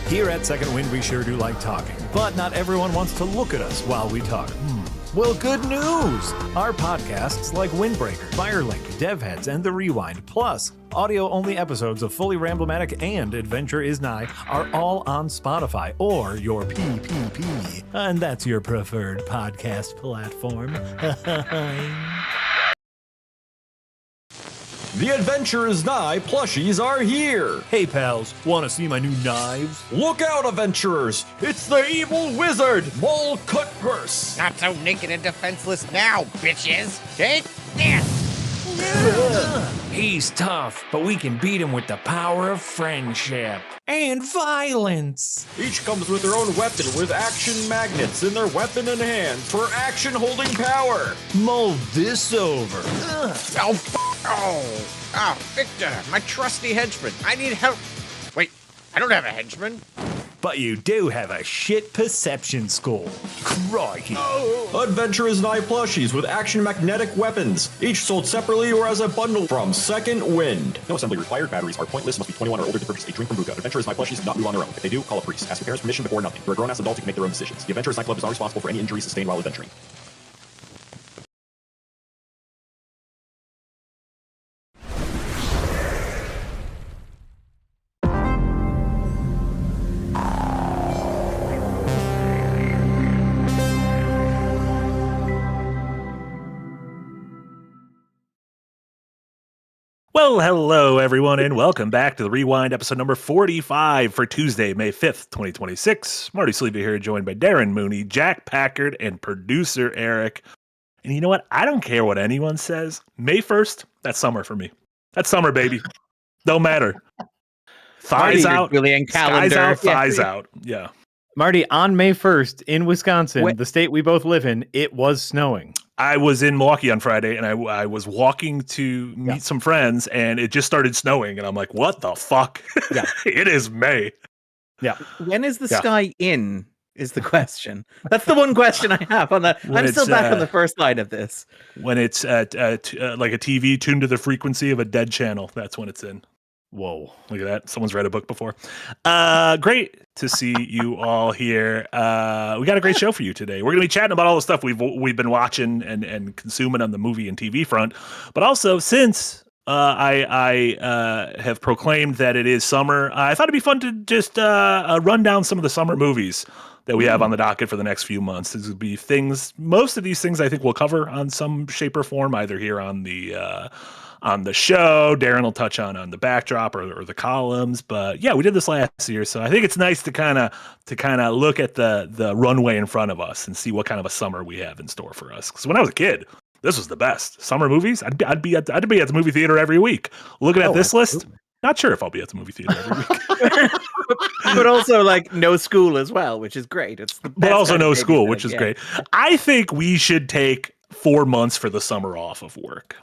Here at Second Wind, we sure do like talking, but not everyone wants to look at us while we talk. Well, good news! Our podcasts like Windbreaker, Firelink, DevHeads, and The Rewind, plus audio-only episodes of Fully Ramblematic and Adventure is Nigh are all on Spotify or your PPP, and that's your preferred podcast platform. The Adventure is Nigh plushies are here! Hey pals, wanna see my new knives? Look out, adventurers! It's the evil wizard, Mole Cutpurse! Not so naked and defenseless now, bitches! Take this! He's tough, but we can beat him with the power of friendship. And violence! Each comes with their own weapon with action magnets in their weapon in hand for action holding power! Mull this over. Oh, Victor, my trusty henchman. I need help. Wait, I don't have a henchman. But you do have a shit perception score. Crikey. Adventure is Nigh plushies with action magnetic weapons, each sold separately or as a bundle from Second Wind. No assembly required, batteries are pointless, must be 21 or older to purchase a drink from Buka. Adventure is Nigh plushies do not move on their own. If they do, call a priest. Ask your parents' permission before nothing. For a grown-ass adult, you can make their own decisions. The Adventure is Nigh Club is not responsible for any injuries sustained while adventuring. Well, hello, everyone, and welcome back to the Rewind, episode number 45 for Tuesday, May 5th, 2026. Marty Sleepy here, joined by Darren Mooney, Jack Packard, and producer Eric. And you know what? I don't care what anyone says. May 1st, that's summer for me. That's summer, baby. Don't matter. Thighs out, skies out, thighs out. Yeah. Marty, on May 1st in Wisconsin, the state we both live in, it was snowing. I was in Milwaukee on Friday, and I was walking to meet some friends, and it just started snowing, and I'm like, what the fuck? Yeah. It is May. Yeah. When is the sky in, is the question. That's the one question I have on that. I'm still back on the first line of this. When it's like a TV tuned to the frequency of a dead channel, that's when it's in. Whoa, look at that. Someone's read a book before. Great to see you all here. We got a great show for you today. We're going to be chatting about all the stuff we've been watching and consuming on the movie and TV front. But also, since I have proclaimed that it is summer, I thought it'd be fun to just run down some of the summer movies that we have on the docket for the next few months. These would be things, most of these things I think we'll cover on some shape or form, either here on the show. Darren will touch on the backdrop or the columns, but yeah, we did this last year, so I think it's nice to kind of look at the runway in front of us and see what kind of a summer we have in store for us. Because when I was a kid, this was the best summer movies. I'd be at the movie theater every week. Looking at this list, not sure if I'll be at the movie theater every week. But also like no school as well, which is great. It's the best but also no school, thing, which is great. I think we should take 4 months for the summer off of work.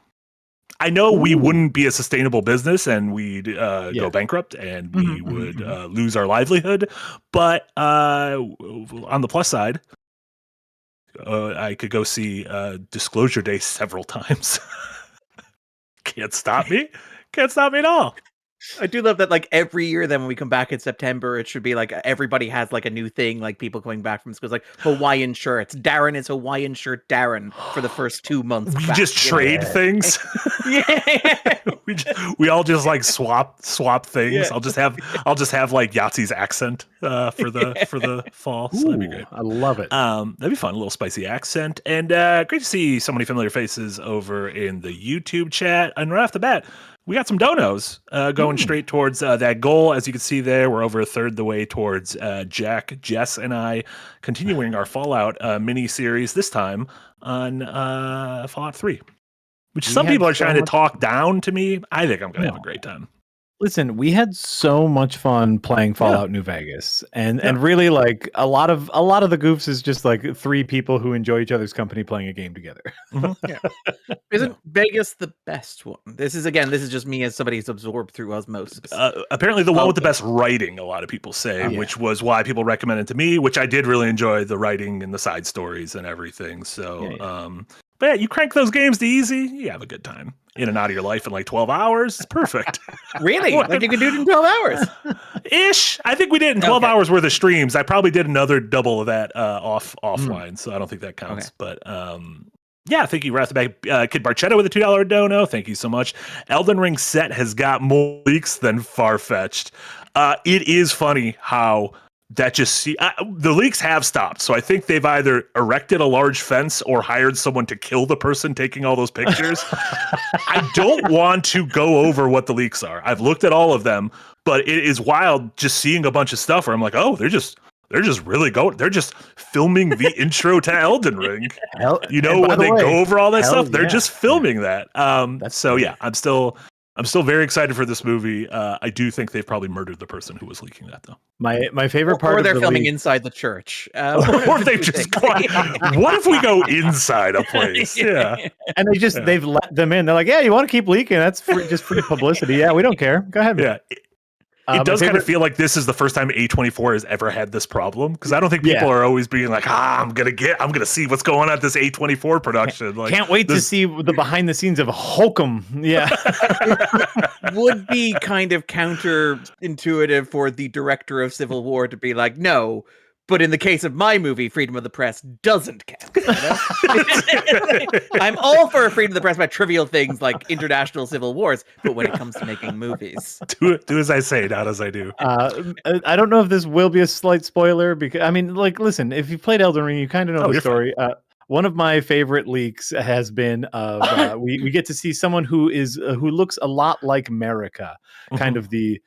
I know we wouldn't be a sustainable business and we'd go bankrupt and we would lose our livelihood. But on the plus side, I could go see Disclosure Day several times. Can't stop me. Can't stop me at all. I do love that, like, every year then when we come back in September, it should be like everybody has like a new thing, like people coming back from school, like Hawaiian shirts. Darren is Hawaiian shirt Darren for the first 2 months. We just trade things. Yeah. we all just like swap things. Yeah. I'll just have like Yahtzee's accent for the fall. So that'd be great. I love it. That'd be fun, a little spicy accent. And great to see so many familiar faces over in the YouTube chat. And right off the bat, we got some donos going straight towards that goal. As you can see there, we're over a third the way towards Jack, Jess, and I continuing our Fallout mini-series, this time on Fallout 3. Which some people are trying to talk down to me. I think I'm going to have a great time. Listen, we had so much fun playing Fallout New Vegas, and really like a lot of the goofs is just like 3 people who enjoy each other's company playing a game together. Isn't Vegas the best one? This is just me as somebody who's absorbed through osmosis. Apparently the one with the best writing, a lot of people say, which was why people recommend it to me, which I did really enjoy the writing and the side stories and everything. So But yeah, you crank those games to easy, you have a good time. In and out of your life in like 12 hours. It's perfect. Really? Like you could do it in 12 hours? Ish. I think we did it in 12 hours worth of streams. I probably did another double of that offline, so I don't think that counts. But yeah, thank you, Wrathback Kid Barchetta with a $2 dono. Thank you so much. Elden Ring set has got more leaks than far-fetched. It is funny how that the leaks have stopped. So I think they've either erected a large fence or hired someone to kill the person taking all those pictures. I don't want to go over what the leaks are. I've looked at all of them, but it is wild just seeing a bunch of stuff where I'm like, oh, they're just really going. They're just filming the intro to Elden Ring. When they go over all that stuff, they're just filming that. So yeah, I'm still very excited for this movie. I do think they've probably murdered the person who was leaking that, though. My favorite part, or they're filming inside the church, or they just. What if we go inside a place? Yeah, and they've let them in. They're like, yeah, you want to keep leaking? That's just free publicity. Yeah, we don't care. Go ahead. Yeah. It does kind of feel like this is the first time A24 has ever had this problem, because I don't think people are always being like, I'm gonna see what's going on at this A24 production. Like, can't wait to see the behind the scenes of Hokum. Yeah, would be kind of counterintuitive for the director of Civil War to be like, no. But in the case of my movie, freedom of the press doesn't count. You know? I'm all for freedom of the press about trivial things like international civil wars, but when it comes to making movies, do as I say, not as I do. I don't know if this will be a slight spoiler, because I mean, like, listen, if you played Elden Ring, you kind of know the story. One of my favorite leaks has been we get to see someone who looks a lot like America, kind of the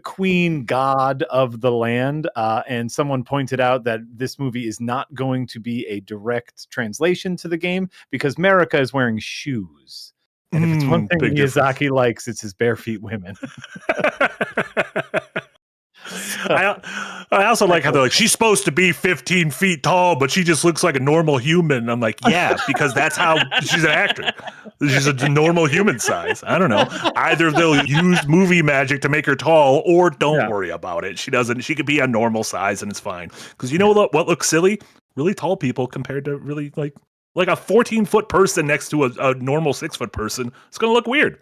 queen god of the land, and someone pointed out that this movie is not going to be a direct translation to the game because America is wearing shoes, and if it's one thing Miyazaki likes, it's his bare feet women. I also like how they're like, she's supposed to be 15 feet tall, but she just looks like a normal human. I'm like, yeah, because that's how she's an actor. She's a normal human size. I don't know. Either they'll use movie magic to make her tall, or don't worry about it. She could be a normal size and it's fine. Because you know what looks silly? Really tall people compared to really like a 14-foot person next to a normal 6-foot person. It's going to look weird.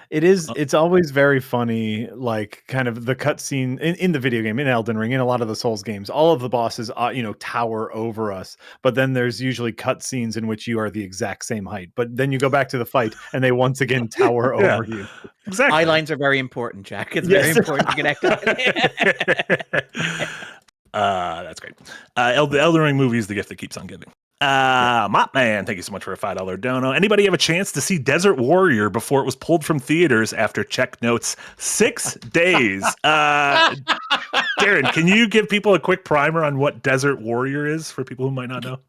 It is. It's always very funny, like kind of the cutscene in the video game, in Elden Ring, in a lot of the Souls games. All of the bosses, tower over us. But then there's usually cutscenes in which you are the exact same height. But then you go back to the fight, and they once again tower over you. Exactly. Eye lines are very important, Jack. It's very important to connect. That's great. Elden Ring movie is the gift that keeps on giving. Mop Man, thank you so much for a $5 dono. Anybody have a chance to see Desert Warrior before it was pulled from theaters after check notes 6 days? Darren, can you give people a quick primer on what Desert Warrior is for people who might not know?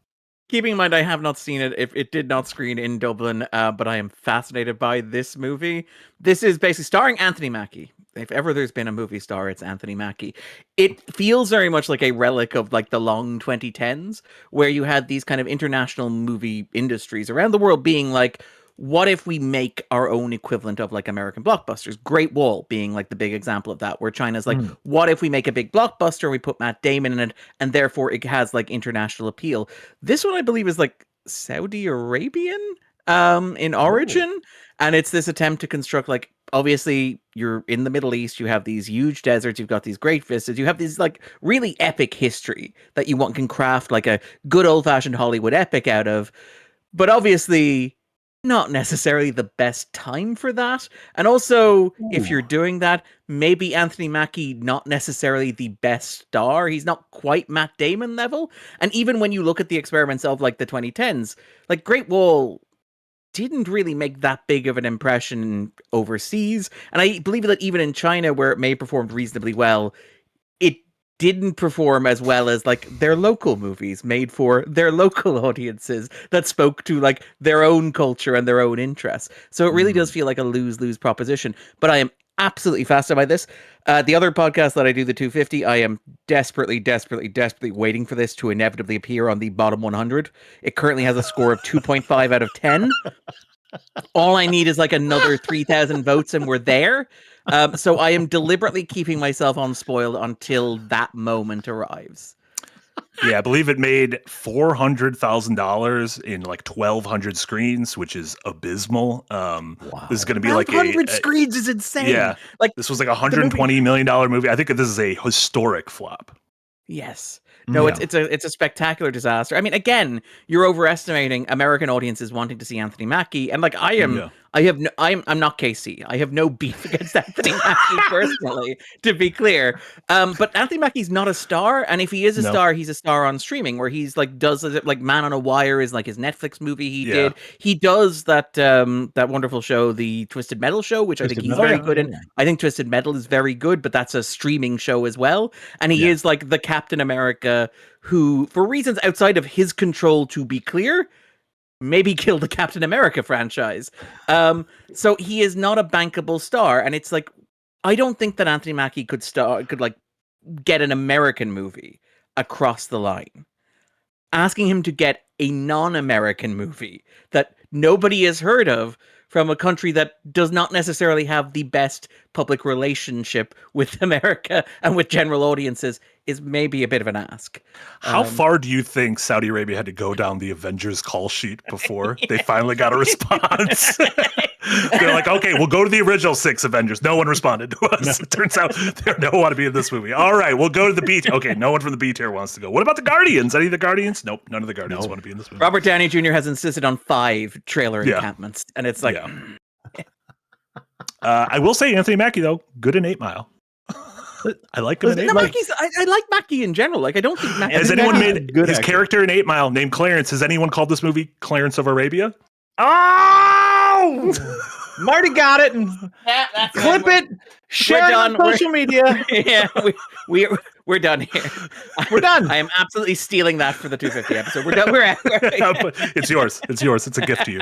Keeping in mind, I have not seen it. If it did not screen in Dublin, but I am fascinated by this movie. This is basically starring Anthony Mackie. If ever there's been a movie star, it's Anthony Mackie. It feels very much like a relic of like the long 2010s, where you had these kind of international movie industries around the world being like, what if we make our own equivalent of like American blockbusters? Great Wall being like the big example of that, where China's like, what if we make a big blockbuster and we put Matt Damon in it, and therefore it has like international appeal? This one, I believe, is like Saudi Arabian in origin, and it's this attempt to construct like, obviously you're in the Middle East, you have these huge deserts, you've got these great vistas, you have these like really epic history that you can craft like a good old-fashioned Hollywood epic out of, but obviously not necessarily the best time for that. And also, if you're doing that, maybe Anthony Mackie not necessarily the best star. He's not quite Matt Damon level. And even when you look at the experiments of like the 2010s, like Great Wall didn't really make that big of an impression overseas. And I believe that even in China, where it may have performed reasonably well, it didn't perform as well as like their local movies made for their local audiences that spoke to like their own culture and their own interests. So it really does feel like a lose-lose proposition. But I am absolutely fascinated by this. The other podcast that I do, the 250, I am desperately waiting for this to inevitably appear on the bottom 100. It currently has a score of 2.5 out of 10. All I need is like another 3,000 votes and we're there. So I am deliberately keeping myself unspoiled until that moment arrives. Yeah, I believe it made $400,000 in like 1,200 screens, which is abysmal. This is going to be like 100 screens is insane. Yeah, like this was like $120 million movie. I think this is a historic flop. Yes. No, Yeah. it's a spectacular disaster. I mean, again, you're overestimating American audiences wanting to see Anthony Mackie, and like I'm not KC. I have no beef against Anthony Mackie personally, to be clear. But Anthony Mackie's not a star, and if he is a star, he's a star on streaming, where he's like does it like Man on a Wire is like his Netflix movie he did. He does that wonderful show, the Twisted Metal show, which I think he's very good in. I think Twisted Metal is very good, but that's a streaming show as well. And he is like the Captain America who, for reasons outside of his control, to be clear, maybe killed the Captain America franchise. So he is not a bankable star, and it's like I don't think that Anthony Mackie could like get an American movie across the line. Asking him to get a non-American movie that nobody has heard of from a country that does not necessarily have the best public relationship with America and with general audiences is maybe a bit of an ask. How far do you think Saudi Arabia had to go down the Avengers call sheet before they finally got a response? They're like, okay, we'll go to the original 6 Avengers. No one responded to us. It turns out they don't want to be in this movie. All right, we'll go to the B tier. Okay, no one from the B tier wants to go. What about the Guardians? Any of the Guardians? Nope, none of the Guardians want to be in this movie. Robert Downey Jr. has insisted on 5 trailer encampments, and it's like... I will say Anthony Mackie, though, good in 8 Mile. I like him in 8 Mile. I like Mackie in general. Like, I don't think Mackie... Has anyone made his character in 8 Mile named Clarence? Has anyone called this movie Clarence of Arabia? Oh! Marty got it. And clip it. Share it on social media. Yeah, we're done here. We're done. I am absolutely stealing that for the 250 episode. We're done. It's yours. It's yours. It's a gift to you.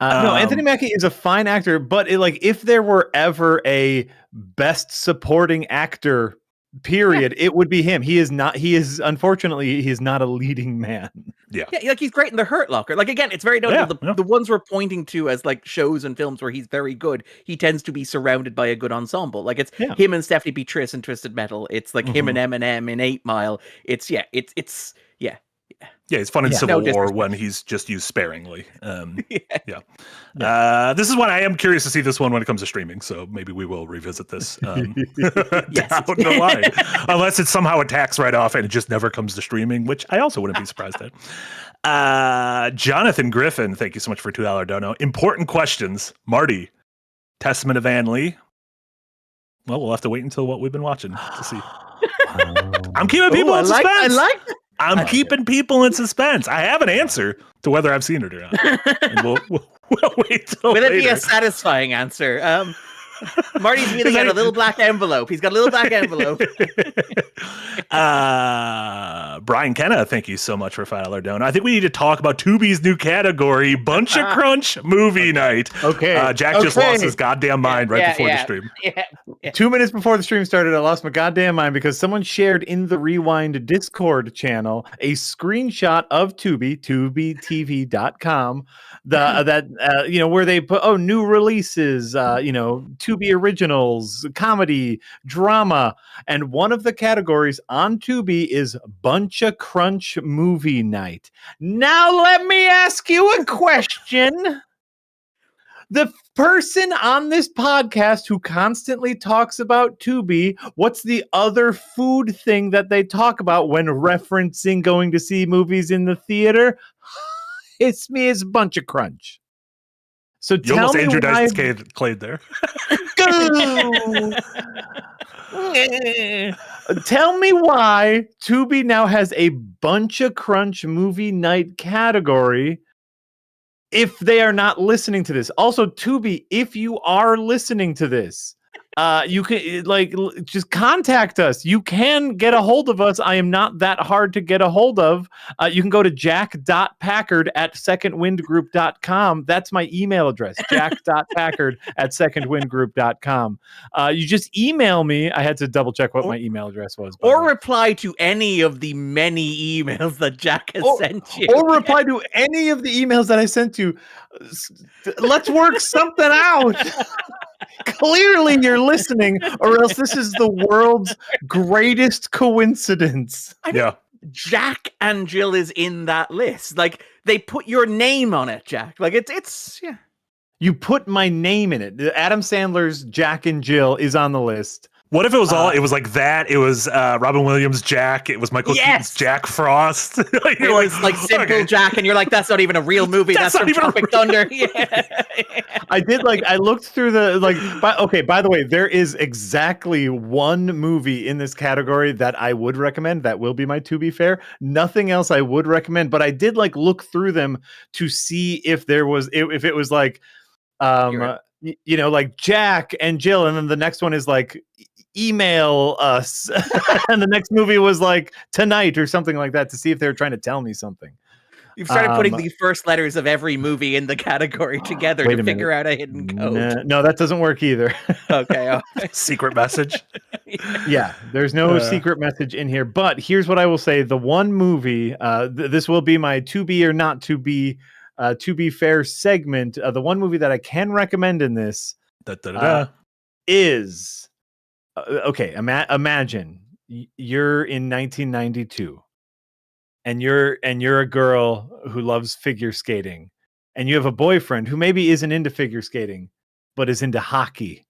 No, Anthony Mackie is a fine actor, but if there were ever a best supporting actor, period, it would be him. He is not. Unfortunately, he is not a leading man. Yeah, like he's great in The Hurt Locker. Like again, it's very notable. The ones we're pointing to as like shows and films where he's very good. He tends to be surrounded by a good ensemble. Like it's him and Stephanie Beatrice in Twisted Metal. It's like him and Eminem in 8 Mile. It's he's fun in Civil War when he's just used sparingly. This is one I am curious to see this one when it comes to streaming, so maybe we will revisit this down the line. Unless it somehow attacks right off and it just never comes to streaming, which I also wouldn't be surprised at. Jonathan Griffin, thank you so much for $2 dono. Important questions. Marty, Testament of Ann Lee. Well, we'll have to wait until what we've been watching to see. I'm keeping people in suspense. I'm keeping people in suspense. I have an answer to whether I've seen it or not. And we'll wait till Will later. It be a satisfying answer? Marty's really got a little black envelope. He's got a little black envelope. Brian Kenna, thank you so much for $5 dono. I think we need to talk about Tubi's new category, Bunch of Crunch Movie Night. Okay. Jack just lost his goddamn mind before the stream. 2 minutes before the stream started, I lost my goddamn mind because someone shared in the Rewind Discord channel a screenshot of Tubi, tubitv.com, where they put new releases, Tubi originals, comedy, drama, and one of the categories on Tubi is Bunch of Crunch Movie Night. Now let me ask you a question. The person on this podcast who constantly talks about Tubi, what's the other food thing that they talk about when referencing going to see movies in the theater? It's Bunch of Crunch. So you tell almost me Andrew why... Dice Clade there. Tell me why Tubi now has a Bunch of Crunch Movie Night category if they are not listening to this. Also, Tubi, if you are listening to this, you can just contact us. You can get a hold of us. I am not that hard to get a hold of. You can go to jack.packard@secondwindgroup.com. That's my email address, jack.packard@secondwindgroup.com. You just email me. I had to double check what my email address was. Or reply to any of the many emails that Jack has sent you. Or reply to any of the emails that I sent you. Let's work something out. Clearly you're listening, or else this is the world's greatest coincidence. Jack and Jill is in that list. Like they put your name on it, Jack. Like it's yeah. You put my name in it. Adam Sandler's Jack and Jill is on the list. What if it was it was like that? It was Robin Williams Jack. It was Michael Keaton's Jack Frost. Like, it was like Simple Jack, and you're like, that's not even a real movie. That's from Tropic Thunder. Yeah. I did I looked through the by the way, there is exactly one movie in this category that I would recommend. That will be my To Be Fair. Nothing else I would recommend, but I did look through them to see if there was if it was like like Jack and Jill, and then the next one is like email us and the next movie was like Tonight or something like that, to see if they were trying to tell me something. You've started putting the first letters of every movie in the category together to figure out a hidden code. No, that doesn't work either. Okay. Secret message. Yeah, there's no secret message in here, but here's what I will say. The one movie, this will be my to be or not to be fair segment. The one movie that I can recommend in this is okay. Imagine you're in 1992, and you're a girl who loves figure skating, and you have a boyfriend who maybe isn't into figure skating, but is into hockey,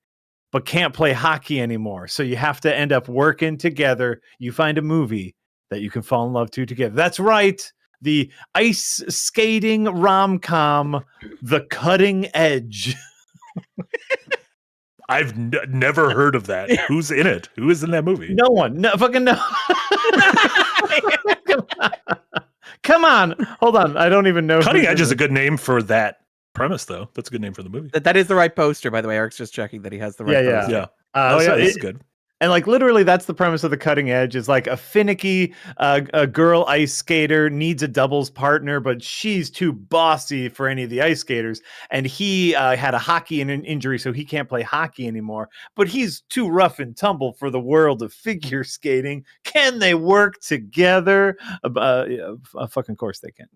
but can't play hockey anymore. So you have to end up working together. You find a movie that you can fall in love to together. That's right. The ice skating rom-com, The Cutting Edge. I've never heard of that. Who's in it? Who is in that movie? No one. No, fucking no. Come on. Hold on. I don't even know. Cutting Edge is a good name for that premise, though. That's a good name for the movie. That is the right poster, by the way. Eric's just checking that he has the right poster. Yeah. This is good. And literally, that's the premise of The Cutting Edge. Is like a finicky a girl ice skater needs a doubles partner, but she's too bossy for any of the ice skaters. And he had a hockey injury, so he can't play hockey anymore. But he's too rough and tumble for the world of figure skating. Can they work together? Fucking course they can,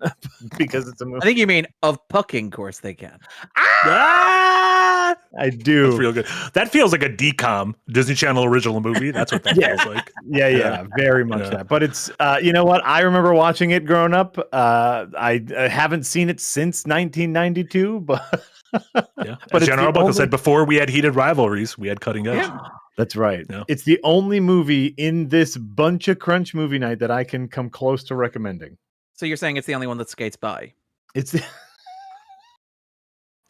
because it's a movie. I think you mean of pucking course they can. I do. That's real good. That feels like a DCOM, Disney Channel original movie. That's what that feels like. Yeah, very much that. But it's, you know what? I remember watching it growing up. I haven't seen it since 1992, but yeah. But Jen Arbuckle said before we had heated rivalries, we had Cutting Edge. Yeah. That's right. Yeah. It's the only movie in this bunch of Crunch movie night that I can come close to recommending. So you're saying it's the only one that skates by? It's.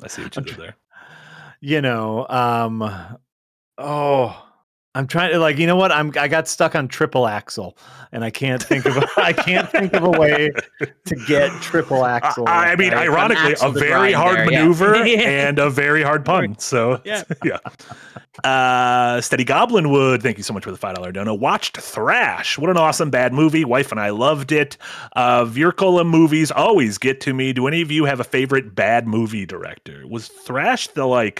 I see what you did there. You know, I'm trying to you know what? I got stuck on triple axle, and I can't think of a way to get triple axle. I mean, ironically, a very hard maneuver and a very hard pun. So yeah. Steady Goblinwood, thank you so much for the $5 dono. Watched Thrash. What an awesome bad movie. Wife and I loved it. Virkola movies always get to me. Do any of you have a favorite bad movie director? Was Thrash the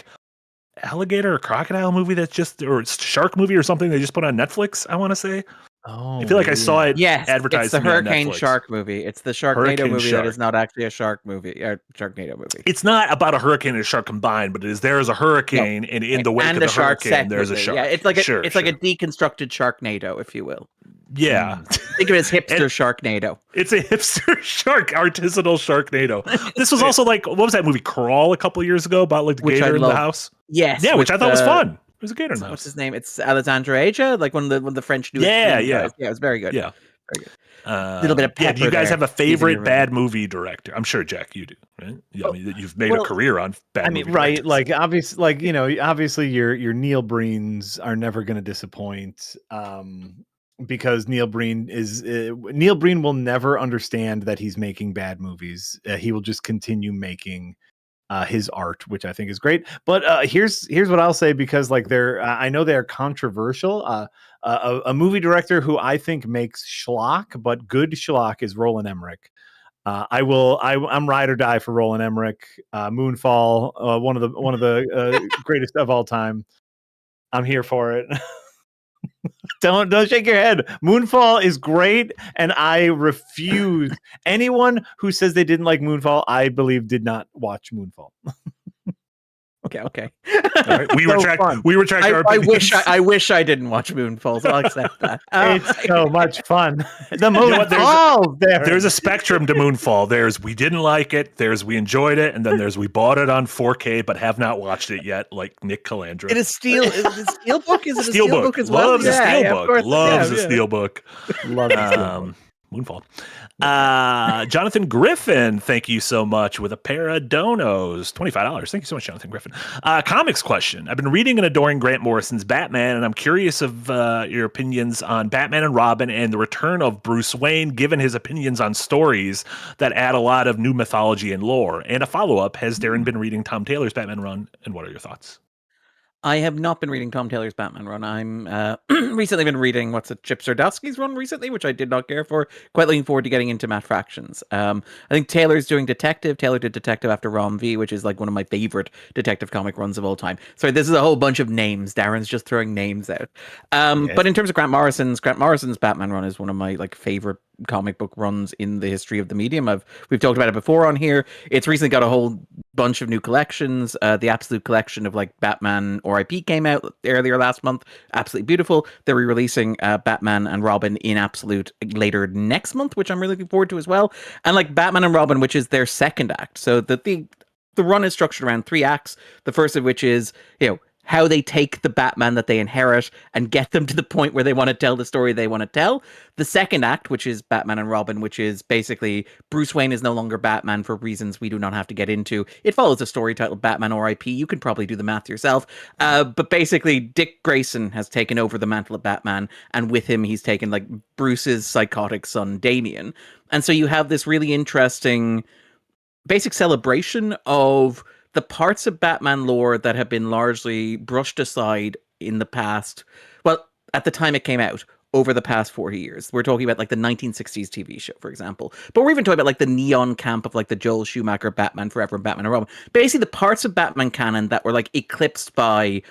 alligator or crocodile movie or shark movie or something they just put on Netflix, I want to say? I feel like I saw it advertised. It's the Hurricane Shark movie. It's the Sharknado movie that is not actually a shark movie, or Sharknado movie. It's not about a hurricane and a shark combined, but there is a hurricane, and in the wake of the hurricane, there's a shark. Yeah, it's like like a deconstructed Sharknado, if you will. Yeah. Think of it as hipster Sharknado. It's a hipster shark, artisanal Sharknado. This was also what was that movie, Crawl, a couple years ago, about the gator in the house? Yes. Yeah, which I thought was fun. It was a gator in the house. What's his name? It's Alexandre Aja, one of the French news. Yeah. Yeah, it was very good. Yeah. Very good. A little bit of pepper. Do you guys have a favorite bad movie director? I'm sure, Jack, you do, right? I mean, you've made a career on bad movie right? directors. Obviously, obviously your Neil Breens are never going to disappoint. Because Neil Breen will never understand that he's making bad movies. He will just continue making his art, which I think is great. But here's what I'll say, because I know they're controversial. A movie director who I think makes schlock, but good schlock, is Roland Emmerich. I'm ride or die for Roland Emmerich. Moonfall, one of the greatest of all time. I'm here for it. Don't shake your head. Moonfall is great, and I refuse. Anyone who says they didn't like Moonfall, I believe, did not watch Moonfall. Okay. All right. We retract our I opinions. wish I didn't watch Moonfall, so I'll accept that. It's so much fun. The Moonfall. There's a spectrum to Moonfall. There's we didn't like it. There's we enjoyed it, and then there's we bought it on 4K but have not watched it yet, like Nick Calandra. It is Steelbook. Is it a Steelbook as well? Loves a Steelbook. Loves a Steelbook. Love it. Moonfall. Jonathan Griffin, thank you so much with a pair of donos. $25. Thank you so much, Jonathan Griffin. Comics question. I've been reading and adoring Grant Morrison's Batman, and I'm curious of your opinions on Batman and Robin and the return of Bruce Wayne, given his opinions on stories that add a lot of new mythology and lore. And a follow-up, has Darren been reading Tom Taylor's Batman run, and what are your thoughts? I have not been reading Tom Taylor's Batman run. I'm recently been reading Chip Zdarsky's run recently, which I did not care for. Quite looking forward to getting into Matt Fractions. I think Taylor's doing Detective. Taylor did Detective after Rom V, which is like one of my favorite detective comic runs of all time. Sorry, this is a whole bunch of names. Darren's just throwing names out. But in terms of Grant Morrison's Batman run is one of my like favorite comic book runs in the history of the medium. We've talked about it before on here. It's recently got a whole bunch of new collections. The Absolute collection of like Batman RIP came out earlier last month. Absolutely beautiful. They're re-releasing Batman and Robin in Absolute later next month, which I'm really looking forward to as well. And like Batman and Robin, which is their second act. So the run is structured around 3 acts. The first of which is, how they take the Batman that they inherit and get them to the point where they want to tell the story they want to tell. The second act, which is Batman and Robin, which is basically Bruce Wayne is no longer Batman for reasons we do not have to get into. It follows a story titled Batman RIP. You can probably do the math yourself. But basically, Dick Grayson has taken over the mantle of Batman, and with him, he's taken like Bruce's psychotic son, Damian. And so you have this really interesting basic celebration of the parts of Batman lore that have been largely brushed aside in the past, well, at the time it came out, over the past 40 years. We're talking about like the 1960s TV show, for example. But we're even talking about like the neon camp of like the Joel Schumacher Batman Forever and Batman and Robin. Basically the parts of Batman canon that were like eclipsed by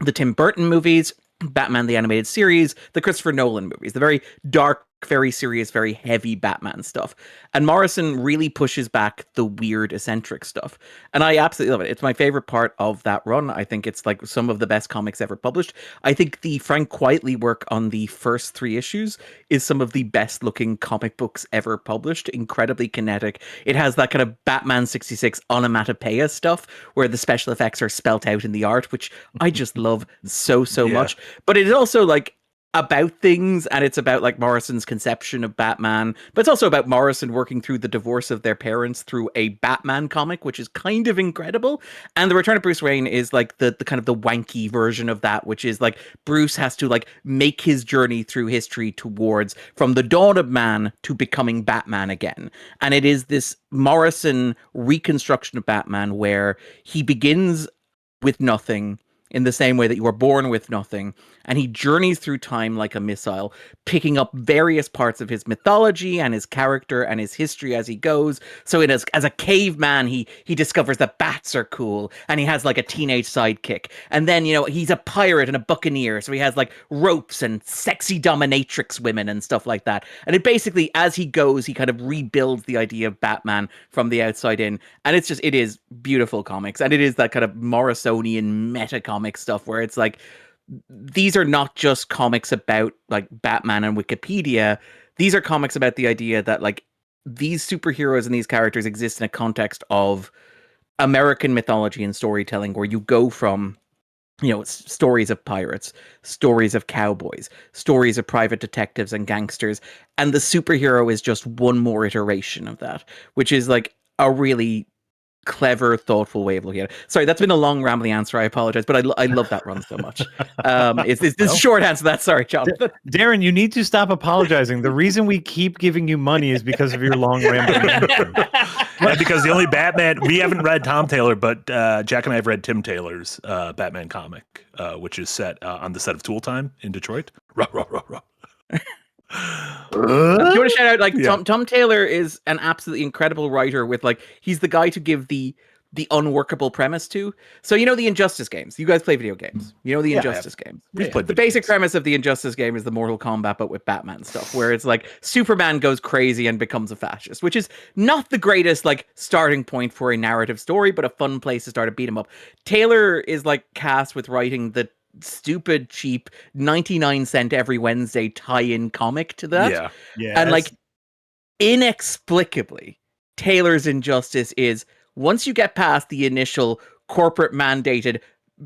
the Tim Burton movies, Batman the Animated Series, the Christopher Nolan movies, the very dark, very serious, very heavy Batman stuff. And Morrison really pushes back the weird, eccentric stuff. And I absolutely love it. It's my favorite part of that run. I think it's like some of the best comics ever published. I think the Frank Quitely work on the first 3 issues is some of the best looking comic books ever published. Incredibly kinetic. It has that kind of Batman 66 onomatopoeia stuff where the special effects are spelt out in the art, which I just love so much. But it is also like about things, and it's about like Morrison's conception of Batman, but it's also about Morrison working through the divorce of their parents through a Batman comic, which is kind of incredible. And the Return of Bruce Wayne is like the kind of the wanky version of that, which is like Bruce has to like make his journey through history towards from the dawn of man to becoming Batman again. And it is this Morrison reconstruction of Batman where he begins with nothing, in the same way that you are born with nothing, and he journeys through time like a missile, picking up various parts of his mythology and his character and his history as he goes. So as a caveman, he discovers that bats are cool, and he has like a teenage sidekick. And then, he's a pirate and a buccaneer, so he has like ropes and sexy dominatrix women and stuff like that. And it basically, as he goes, he kind of rebuilds the idea of Batman from the outside in. And it is beautiful comics. And it is that kind of Morrisonian meta comic stuff where it's like, these are not just comics about like Batman and Wikipedia. These are comics about the idea that like these superheroes and these characters exist in a context of American mythology and storytelling where you go from, stories of pirates, stories of cowboys, stories of private detectives and gangsters. And the superhero is just one more iteration of that, which is like a really clever, thoughtful way of looking at it. Sorry, that's been a long, rambling answer. I apologize, but I love that run so much. It's this short answer to that. Sorry, Jonathan. Darren, you need to stop apologizing. The reason we keep giving you money is because of your long, rambling answer. Yeah, because the only Batman, we haven't read Tom Taylor, but Jack and I have read Tim Taylor's Batman comic, which is set on the set of Tool Time in Detroit. Rah, rah, rah, rah. You want to shout out Tom Taylor is an absolutely incredible writer with like he's the guy to give the the unworkable premise to. So you know the Injustice games. You guys play video games. You know the Injustice games. We've played The basic premise of the Injustice game is the Mortal Kombat, but with Batman stuff, where it's like Superman goes crazy and becomes a fascist, which is not the greatest like starting point for a narrative story, but a fun place to start to beat him up. Taylor is like cast with writing the stupid, cheap 99-cent every Wednesday tie-in comic to that. Yeah. And like inexplicably, Taylor's Injustice is once you get past the initial corporate mandated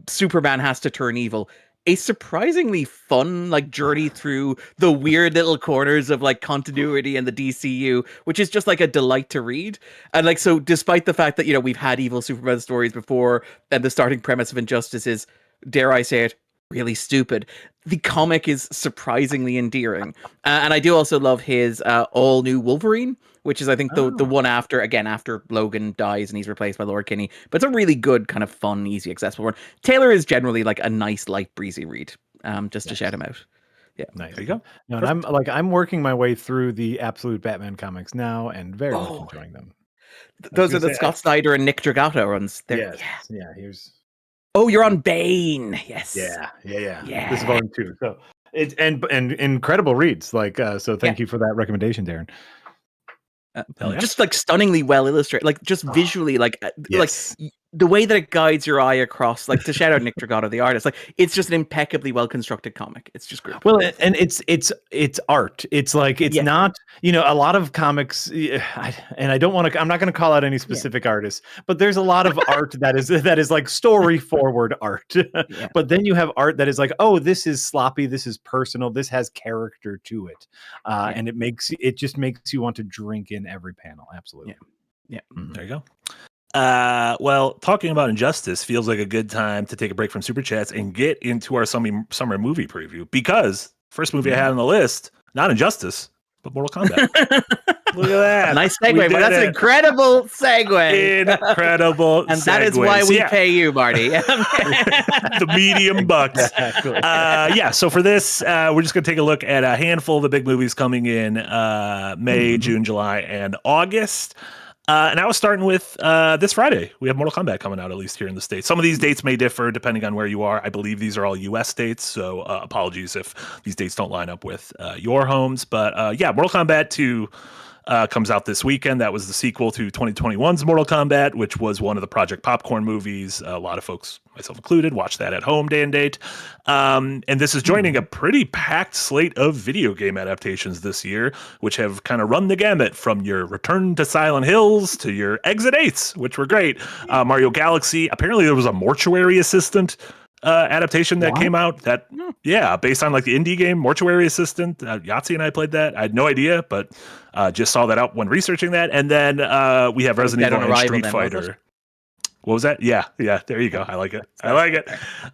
Superman has to turn evil, a surprisingly fun like journey through the weird little corners of like continuity in the DCU, which is just like a delight to read. And like, so despite the fact that, you know, we've had evil Superman stories before and the starting premise of Injustice is, dare I say it, really stupid, the comic is surprisingly endearing. And I do also love his all new Wolverine, which is I think the one after Logan dies and he's replaced by Laura Kinney. But it's a really good kind of fun, easy, accessible one. Taylor is generally like a nice, light, breezy read. Just to shout him out. Yeah, nice. There you go. No, and I'm working my way through the Absolute Batman comics now and very much enjoying them. Those are the Scott Snyder and Nick Dragato runs. Yes. Yeah. Here's. Oh, you're on Bane. Yes. Yeah. This is volume 2. So it's and incredible reads. Like so thank you for that recommendation, Darren. Just like stunningly well illustrated, like just visually, like yes. like the way that it guides your eye across, like to shout out Nick Dragato, the artist, like it's just an impeccably well constructed comic. It's just great. Well, and it's art. It's like it's not, you know, a lot of comics, and I don't want to. I'm not going to call out any specific artists, but there's a lot of art that is like story forward art. But then you have art that is like, oh, this is sloppy, this is personal, this has character to it, and it just makes you want to drink in every panel. Absolutely. Yeah. Mm-hmm. There you go. Well, talking about Injustice feels like a good time to take a break from Super Chats and get into our summer movie preview, because first movie I had on the list, not Injustice, but Mortal Kombat. Look at that. Nice segue, but that's an incredible segue. Incredible And that is why we pay you, Marty. The medium bucks. So for this, we're just going to take a look at a handful of the big movies coming in May, June, July, and August. And I was starting with this Friday. We have Mortal Kombat coming out, at least here in the States. Some of these dates may differ depending on where you are. I believe these are all U.S. dates, so apologies if these dates don't line up with your homes. But Mortal Kombat 2 comes out this weekend. That was the sequel to 2021's Mortal Kombat, which was one of the Project Popcorn movies. A lot of folks, myself included, watched that at home day and date. And this is joining a pretty packed slate of video game adaptations this year, which have kind of run the gamut from your Return to Silent Hills to your Exit 8s, which were great. Mario Galaxy. Apparently there was a Mortuary Assistant adaptation that came out based on like the indie game Mortuary Assistant. Yahtzee and I played that. I had no idea, but just saw that out when researching that. And then we have Resident Evil and Street Fighter. What was that? Yeah, there you go. I like it.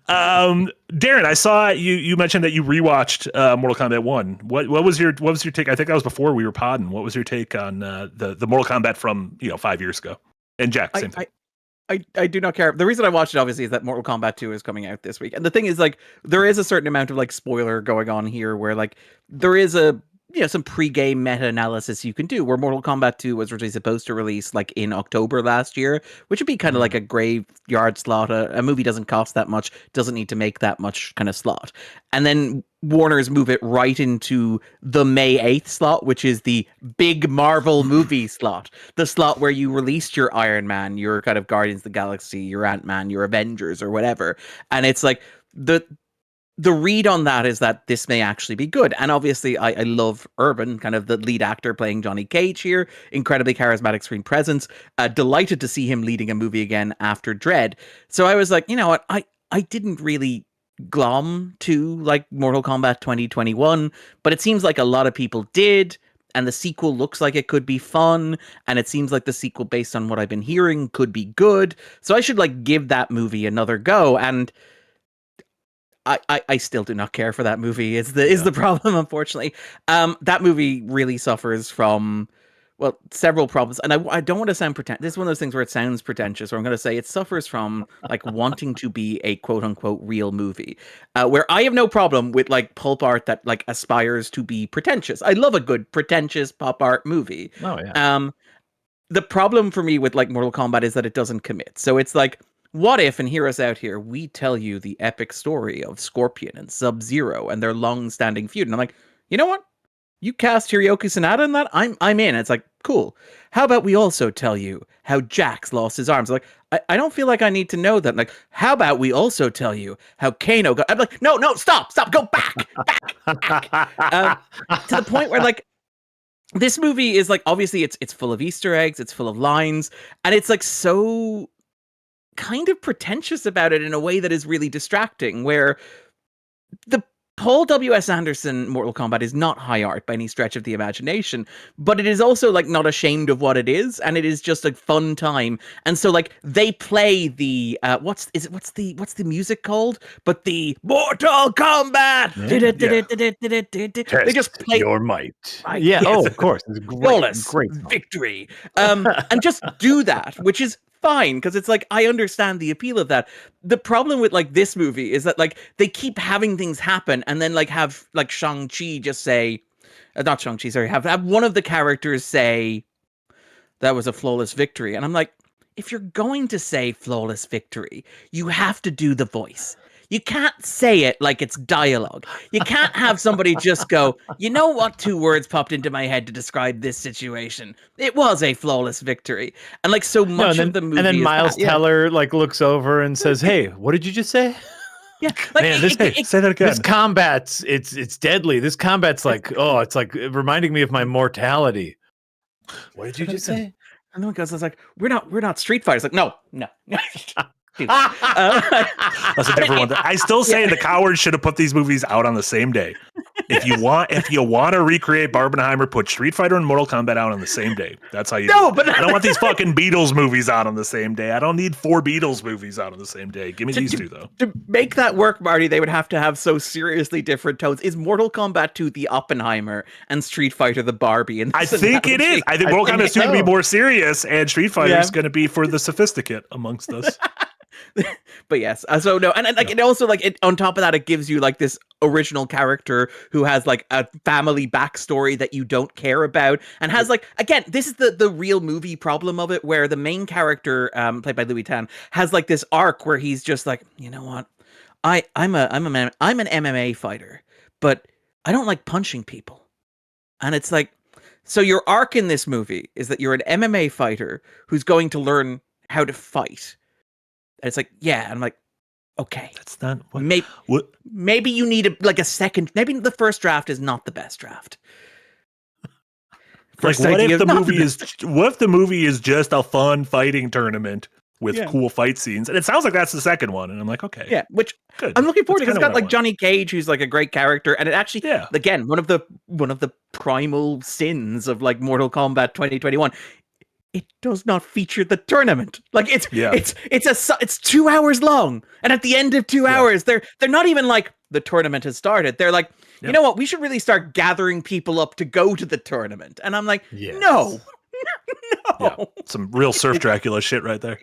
Darren, I saw you mentioned that you rewatched Mortal Kombat 1. What was your take? I think that was before we were podding. What was your take on the Mortal Kombat from 5 years ago? And Jack, same thing. I do not care. The reason I watched it, obviously, is that Mortal Kombat 2 is coming out this week. And the thing is, like, there is a certain amount of, like, spoiler going on here where, like, there is some pre-game meta-analysis you can do, where Mortal Kombat 2 was originally supposed to release, like, in October last year, which would be kind of like a graveyard slot. A movie doesn't cost that much, doesn't need to make that much kind of slot. And then Warner's move it right into the May 8th slot, which is the big Marvel movie slot. The slot where you released your Iron Man, your kind of Guardians of the Galaxy, your Ant-Man, your Avengers, or whatever. And it's like, the read on that is that this may actually be good. And obviously, I love Urban, kind of the lead actor playing Johnny Cage here. Incredibly charismatic screen presence. Delighted to see him leading a movie again after Dread. So I was like, you know what? I didn't really glom to like Mortal Kombat 2021, but it seems like a lot of people did, and the sequel looks like it could be fun, and it seems like the sequel, based on what I've been hearing, could be good. So I should like give that movie another go. And I still do not care for that movie. Is the problem, unfortunately. That movie really suffers from, well, several problems. And I don't want to sound pretentious. This is one of those things where it sounds pretentious, or I'm going to say it suffers from like wanting to be a quote unquote real movie, where I have no problem with like pulp art that like aspires to be pretentious. I love a good pretentious pop art movie. Oh yeah. the problem for me with like Mortal Kombat is that it doesn't commit. So it's like, what if, and hear us out here, we tell you the epic story of Scorpion and Sub-Zero and their long-standing feud. And I'm like, you know what? You cast Hiroyuki Sanada in that? I'm in. It's like, cool. How about we also tell you how Jax lost his arms? Like, I don't feel like I need to know that. Like, how about we also tell you how Kano got... I'm like, no, stop, go back. To the point where, like, this movie is like, obviously it's full of Easter eggs, it's full of lines, and it's like so kind of pretentious about it in a way that is really distracting, where the Paul W.S. Anderson Mortal Kombat is not high art by any stretch of the imagination, but it is also like not ashamed of what it is, and it is just a fun time. And so like they play the what's the music called? But the Mortal Kombat. They just play your might. Right, yeah. yes. Oh, of course. It's great victory. And just do that, which is fine, because it's like, I understand the appeal of that. The problem with like this movie is that like they keep having things happen and then like have like Shang-Chi just say, not Shang-Chi, sorry, have one of the characters say that was a flawless victory. And I'm like, if you're going to say flawless victory, you have to do the voice. You can't say it like it's dialogue. You can't have somebody just go, you know what 2 words popped into my head to describe this situation? It was a flawless victory. And like so much of the movie. And then Miles Teller like looks over and says, hey, what did you just say? Yeah, like, man, say that again. This combat's it's deadly. This combat's like, oh, it's like reminding me of my mortality. What did you just say? And then goes, I was like, we're not Street Fighters. Like, no. That's a different one. I still say the cowards should have put these movies out on the same day. If you want to recreate Barbenheimer, put Street Fighter and Mortal Kombat out on the same day. That's how you do it. But I don't want these fucking Beatles movies out on the same day. I don't need 4 Beatles movies out on the same day. Give me these 2 though. To make that work, Marty, they would have to have so seriously different tones. Is Mortal Kombat 2 the Oppenheimer and Street Fighter the Barbie? I think it is. I think Mortal Kombat 2 is going to be more serious, and Street Fighter is going to be for the sophisticate amongst us. But yes, so no, and like it also like it on top of that, it gives you like this original character who has like a family backstory that you don't care about, and has like, again, this is the real movie problem of it, where the main character played by Louis Tan has like this arc where he's just like, you know what, I'm an MMA fighter, but I don't like punching people. And it's like, so your arc in this movie is that you're an MMA fighter who's going to learn how to fight. And it's like, yeah. And I'm like, okay. That's not what... Maybe you need a second. Maybe the first draft is not the best draft. Like, what if the movie is just a fun fighting tournament with cool fight scenes? And it sounds like that's the second one. And I'm like, okay. Yeah, which good. I'm looking forward to, because it's got like Johnny Cage, who's like a great character. And it actually, again, one of the primal sins of like Mortal Kombat 2021. It does not feature the tournament. Like it's 2 hours long, and at the end of 2 hours, they're not even like the tournament has started. They're like, you know what? We should really start gathering people up to go to the tournament. And I'm like, no. Yeah, some real Surf Dracula shit right there.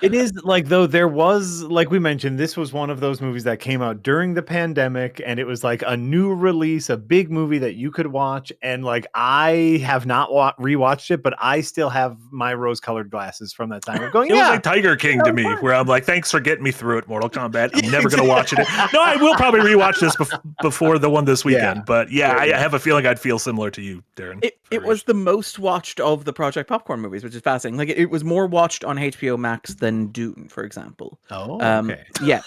It is like, though, there was, like we mentioned, this was one of those movies that came out during the pandemic, and it was like a new release, a big movie that you could watch. And like, I have not rewatched it, but I still have my rose-colored glasses from that time. Going, it was like Tiger King to me, where I'm like, thanks for getting me through it, Mortal Kombat. I'm never going to watch it. No, I will probably rewatch this before the one this weekend. But I have a feeling I'd feel similar to you, Darren. It was the most watched of the Project Popcorn movies, which is fascinating. Like it was more watched on HBO Max than Dune, for example. Oh, okay. Yeah.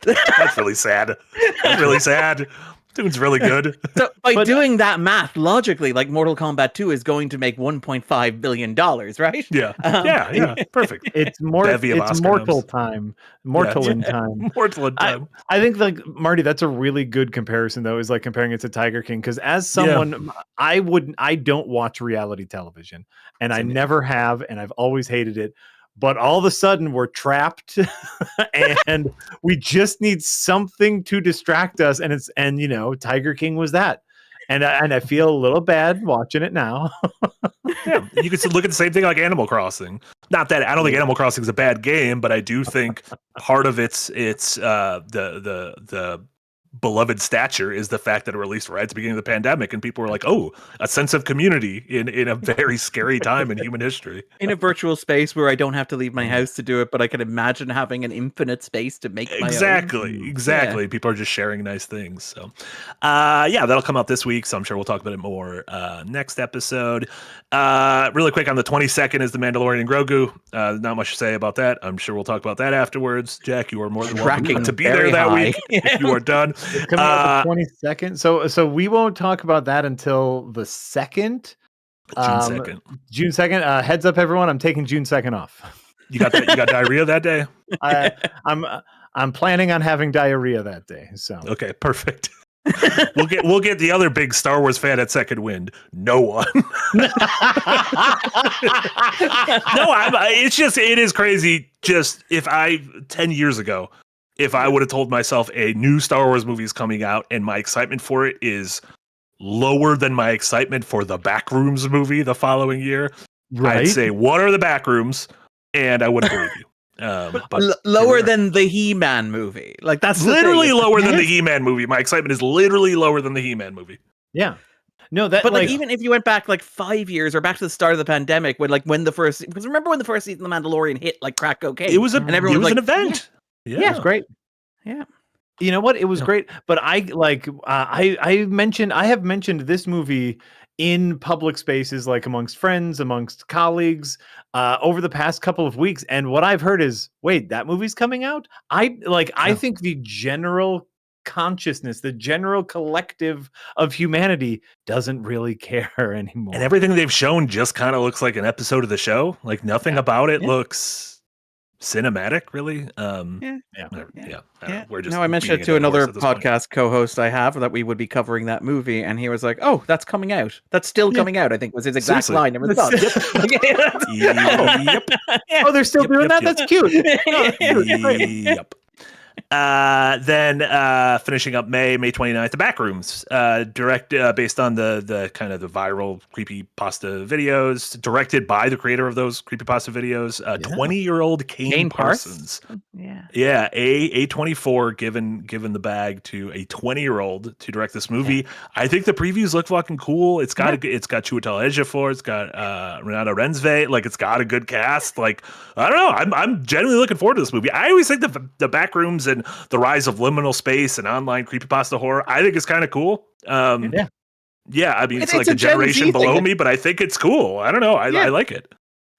That's really sad. That's really sad. Dune's really good. So by doing that math logically, like Mortal Kombat 2 is going to make $1.5 billion, right? Yeah. Yeah. Perfect. It's more. It's mortal time. Mortal in time. Mortal in time. I think like Marty, that's a really good comparison though. Is like comparing it to Tiger King, because as someone, I don't watch reality television, and I never have, and I've always hated it. But all of a sudden we're trapped and we just need something to distract us. And you know, Tiger King was that. And I feel a little bad watching it now. Yeah, you could look at the same thing like Animal Crossing. Not that I don't think Animal Crossing is a bad game, but I do think part of it's the beloved stature is the fact that it released right at the beginning of the pandemic, and people were like, "Oh, a sense of community in a very scary time in human history." In a virtual space where I don't have to leave my house to do it, but I can imagine having an infinite space to make my own. Exactly. Yeah. People are just sharing nice things. So, yeah, that'll come out this week. So I'm sure we'll talk about it more next episode. Really quick, on the 22nd is The Mandalorian Grogu. Not much to say about that. I'm sure we'll talk about that afterwards. Jack, you are more than welcome to be there that week if you are done. It's coming out the 22nd. So we won't talk about that until the 2nd. June 2nd. June 2nd. Heads up, everyone. I'm taking June 2nd off. You got that? You got diarrhea that day? I'm planning on having diarrhea that day. So okay, perfect. We'll get the other big Star Wars fan at second wind. No one. No, it is crazy. Just 10 years ago, if I would have told myself a new Star Wars movie is coming out and my excitement for it is lower than my excitement for the Backrooms movie the following year, right? I'd say, what are the Backrooms? And I wouldn't believe you. But lower than the He-Man movie. Like, that's literally lower than the He-Man movie. My excitement is literally lower than the He-Man movie. Yeah. No, that, but like even if you went back like 5 years or back to the start of the pandemic, because remember when the first season of The Mandalorian hit like crack cocaine? It was an event. Yeah, it was great. Yeah. You know what? It was great. But I have mentioned this movie in public spaces, like amongst friends, amongst colleagues, over the past couple of weeks. And what I've heard is, wait, that movie's coming out? I think the general consciousness, the general collective of humanity doesn't really care anymore. And everything they've shown just kind of looks like an episode of the show. Like nothing about it looks cinematic, really. We're just I mentioned it to another podcast co-host I have that we would be covering that movie, and he was like, "Oh, that's coming out. That's still coming out." I think was his exact line. Yep. Oh, they're still doing that. That's cute. Yep. Then finishing up May 29th, The Backrooms, based on the kind of the viral creepypasta videos, directed by the creator of those creepypasta videos, 20-year-old Kane Parsons. Yeah, A24 given the bag to a 20-year-old to direct this movie. Yeah. I think the previews look fucking cool. It's got Chiwetel Ejiofor, it's got Renata Rensve, like it's got a good cast. Like I don't know, I'm genuinely looking forward to this movie. I always think the Backrooms and the rise of liminal space and online creepypasta horror, I think is kind of cool. I mean, it's like a generation below me, but I think it's cool. I don't know. I like it.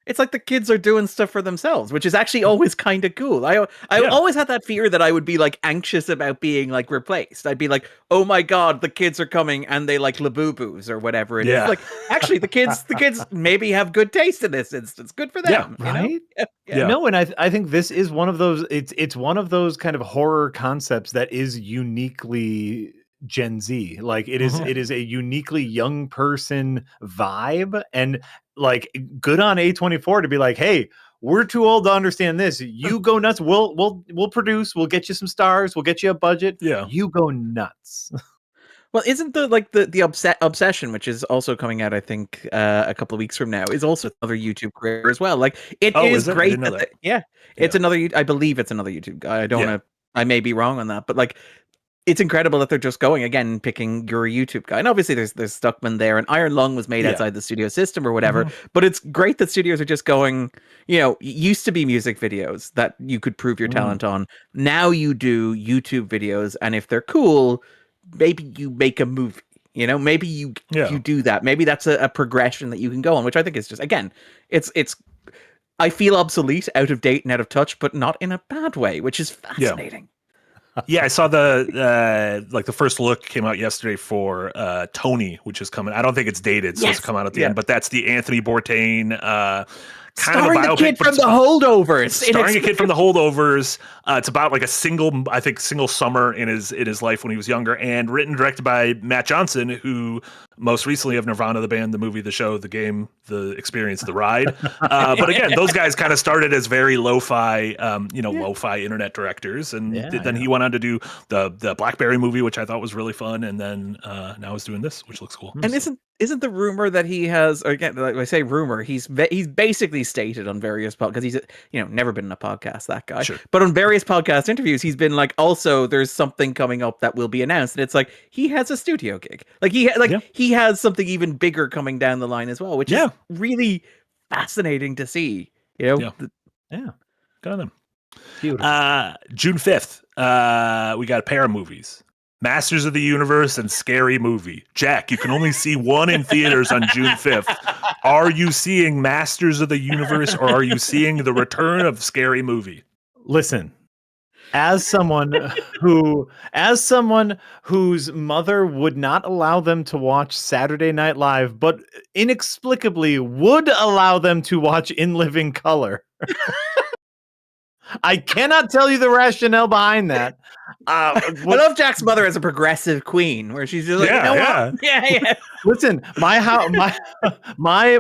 It's like the kids are doing stuff for themselves, which is actually always kind of cool. I always had that fear that I would be like anxious about being like replaced. I'd be like, oh my God, the kids are coming and they like Labubu's or whatever it is. Like, actually, the kids maybe have good taste in this instance. Good for them. Right? No, and I think this is one of those, it's one of those kind of horror concepts that is uniquely Gen Z. Like it is a uniquely young person vibe, and like good on A24 to be like, hey, we're too old to understand this. You go nuts. We'll produce. We'll get you some stars. We'll get you a budget. Yeah, you go nuts. Well, isn't the Obsession, which is also coming out, I think, a couple of weeks from now, is also another YouTube creator as well. Like it is great. It's another. I believe it's another YouTube guy. I don't know. I may be wrong on that, but like. It's incredible that they're just going again, picking your YouTube guy. And obviously there's Stuckman there, and Iron Lung was made outside the studio system or whatever. But it's great that studios are just going, it used to be music videos that you could prove your talent on. Now you do YouTube videos, and if they're cool, maybe you make a movie. Maybe you do that. Maybe that's a progression that you can go on, which I think is just, again, it's I feel obsolete, out of date and out of touch, but not in a bad way, which is fascinating. Yeah, I saw the first look came out yesterday for Tony, which is coming. I don't think it's dated, so it's come out at the end. But that's the Anthony Bourdain starring a kid from the Holdovers. Starring a kid from the Holdovers. It's about like a single summer in his life when he was younger, and written and directed by Matt Johnson, who most recently of Nirvana, the band, the movie, the show, the game, the experience, the ride. But again, those guys kind of started as very lo-fi, lo-fi internet directors, and then he went on to do the BlackBerry movie, which I thought was really fun, and then now he's doing this, which looks cool. And isn't isn't the rumor that he has, or again, like I say rumor, he's basically stated on various podcasts, because he's never been in a podcast, that guy. Sure. But on various podcast interviews, he's been like, also there's something coming up that will be announced, and it's like he has a studio gig, like he has something even bigger coming down the line as well, which is really fascinating to see. Yeah. Got them. Beautiful. June 5th, we got a pair of movies. Masters of the Universe and Scary Movie. Jack, you can only see one in theaters on June 5th. Are you seeing Masters of the Universe or are you seeing the return of Scary Movie? Listen, as someone whose mother would not allow them to watch Saturday Night Live, but inexplicably would allow them to watch In Living Color. I cannot tell you the rationale behind that. I love Jack's mother as a progressive queen, where she's just like, what? Yeah. Listen, my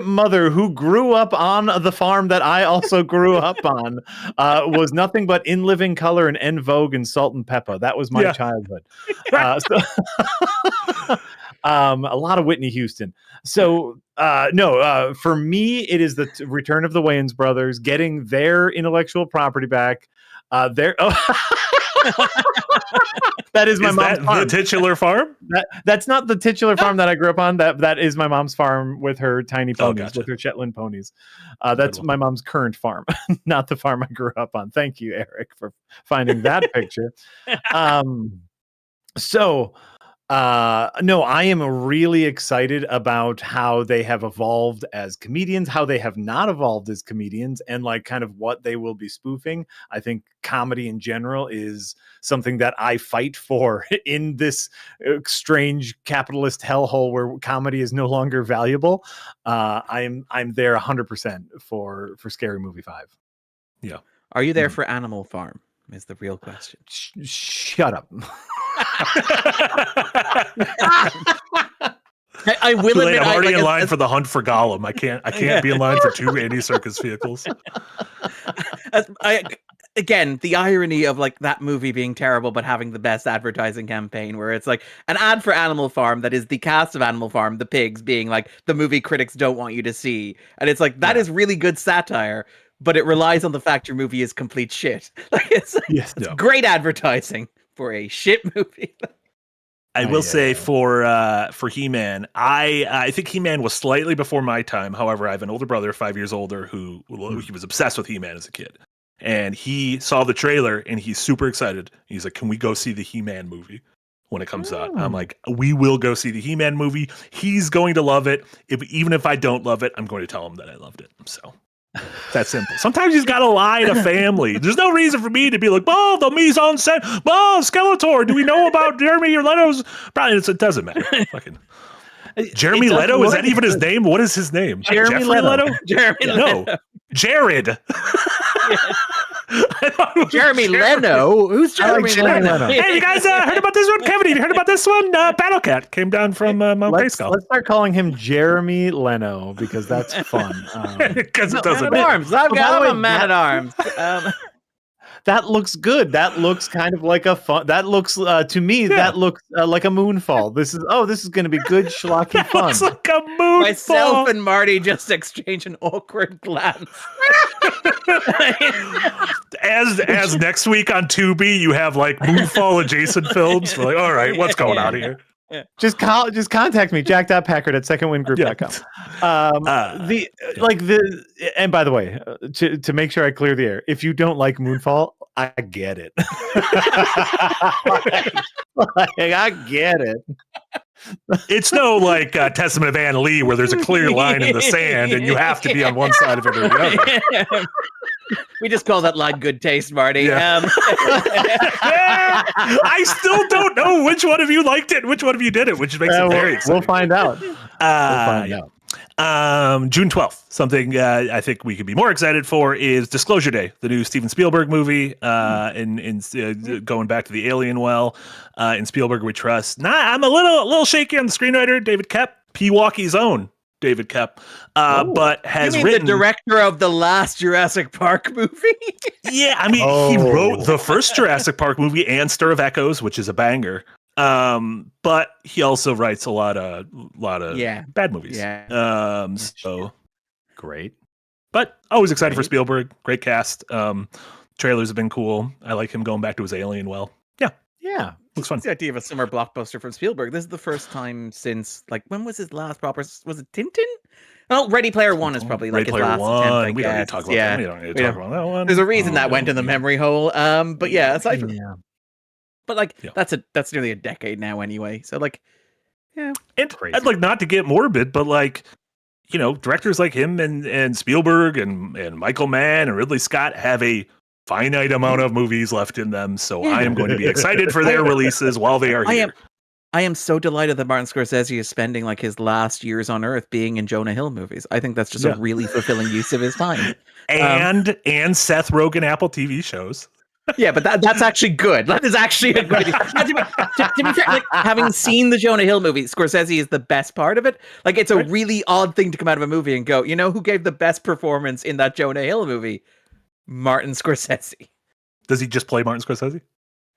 mother, who grew up on the farm that I also grew up on, was nothing but In Living Color and En Vogue and Salt and Pepper. That was my childhood. A lot of Whitney Houston. So for me, it is the return of the Wayans brothers, getting their intellectual property back. That is my mom's farm. The titular farm? That's not the titular farm that I grew up on. That is my mom's farm with her tiny ponies, with her Shetland ponies. That's my mom's current farm, not the farm I grew up on. Thank you, Eric, for finding that picture. No, I am really excited about how they have evolved as comedians, how they have not evolved as comedians, and like kind of what they will be spoofing. I think comedy in general is something that I fight for in this strange capitalist hellhole where comedy is no longer valuable. I'm there 100% for Scary Movie 5. Yeah. Are you there for Animal Farm? Is the real question. Shut up. I will admit, I'm already in line for the hunt for Gollum. I can't be in line for 2 Andy Serkis vehicles. Again, the irony of like that movie being terrible but having the best advertising campaign, where it's like an ad for Animal Farm that is the cast of Animal Farm, the pigs, being like the movie critics don't want you to see, and it's like that is really good satire, but it relies on the fact your movie is complete shit. Like it's great advertising for a shit movie. I will say for He-Man, I think He-Man was slightly before my time. However, I have an older brother, 5 years older, who he was obsessed with He-Man as a kid. And he saw the trailer and he's super excited. He's like, can we go see the He-Man movie when it comes out? I'm like, we will go see the He-Man movie. He's going to love it. Even if I don't love it, I'm going to tell him that I loved it. So that's simple. Sometimes he's got to lie to family. There's no reason for me to be like, oh, the mise en scène. Oh, Skeletor. Do we know about Jeremy Leto's? Probably it doesn't matter. Fucking Jeremy Leto? Is that even his name? What is his name? Jeremy Leto. No, Jared. Jeremy Leno? Who's Jeremy Leno? Hey, you guys heard about this one? Kevin, have you heard about this one? Battlecat came down from Mount Grayskull. Let's start calling him Jeremy Leno because that's fun. Because it doesn't matter. Arms. I'm a man at arms. That looks good. That looks kind of like a fun. That looks to me. That looks like a moonfall. This is going to be good schlocky fun. Looks like a moonfall. Myself and Marty just exchange an awkward glance. As next week on Tubi, you have like moonfall adjacent films. We're like, all right, what's going on here? Yeah. Just contact me, jack.packard@secondwindgroup.com. And by the way, to make sure I clear the air, if you don't like Moonfall, I get it. I get it. It's no like Testament of Ann Lee where there's a clear line in the sand and you have to be on one side of it or the other. We just call that line good taste, Marty. Yeah. I still don't know which one of you liked it, which one of you did it, which makes it very exciting. We'll find out. June 12th, something I think we could be more excited for is Disclosure Day, the new Steven Spielberg movie, in going back to the Alien well. In Spielberg we trust. I'm a little shaky on the screenwriter, David Koepp, Peawalkie's own David Koepp, but has written the director of the last Jurassic Park movie. Yeah, I mean, he wrote the first Jurassic Park movie and Stir of Echoes, which is a banger. But he also writes a lot of bad movies. Yeah. So Great. but always excited for Spielberg. Great cast. Trailers have been cool. I like him going back to his Alien well. Yeah. Looks fun. It's the idea of a summer blockbuster from Spielberg. This is the first time since, like, when was his last proper? Was it Tintin? Oh, Ready Player One is probably like his last attempt. We don't need to talk about that. We don't need to talk about that one. There's a reason that went in the memory hole. But yeah, aside from, but like that's nearly a decade now anyway. So like, yeah, I'd like not to get morbid, but like, you know, directors like him and Spielberg and Michael Mann and Ridley Scott have a finite amount of movies left in them, so I am going to be excited for their releases while they are here. I am so delighted that Martin Scorsese is spending like his last years on Earth being in Jonah Hill movies. I think that's just a really fulfilling use of his time. And Seth Rogen Apple TV shows. Yeah, but that's actually good. That is actually a good. To be fair, like, having seen the Jonah Hill movie, Scorsese is the best part of it. Like, it's a really odd thing to come out of a movie and go, you know who gave the best performance in that Jonah Hill movie? Martin Scorsese. Does he just play Martin Scorsese?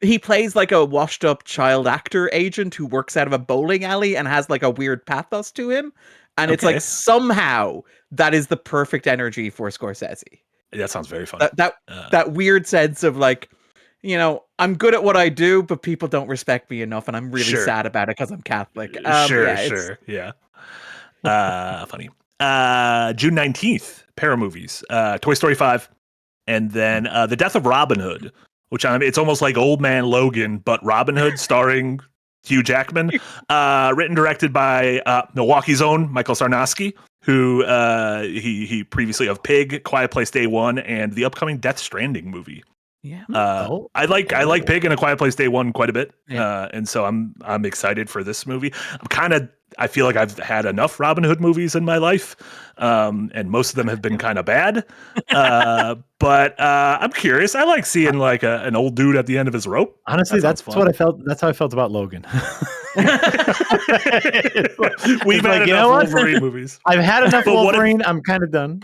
He plays like a washed up child actor agent who works out of a bowling alley and has like a weird pathos to him. And it's like somehow that is the perfect energy for Scorsese. That sounds very fun. That weird sense of like, you know, I'm good at what I do, but people don't respect me enough, and I'm really sad about it because I'm Catholic. Yeah. Funny. June 19th, pair of movies. Toy Story 5, and then The Death of Robin Hood, which it's almost like Old Man Logan, but Robin Hood starring Hugh Jackman. Written, directed by Milwaukee's own Michael Sarnowski, who he previously of Pig, Quiet Place Day One, and the upcoming Death Stranding movie. Yeah, I like Pig and A Quiet Place Day One quite a bit, and so I'm excited for this movie. I feel like I've had enough Robin Hood movies in my life, and most of them have been kind of bad. But I'm curious. I like seeing like an old dude at the end of his rope. Honestly, that's what I felt. That's how I felt about Logan. We've had enough Wolverine movies. I've had enough Wolverine. I'm kind of done.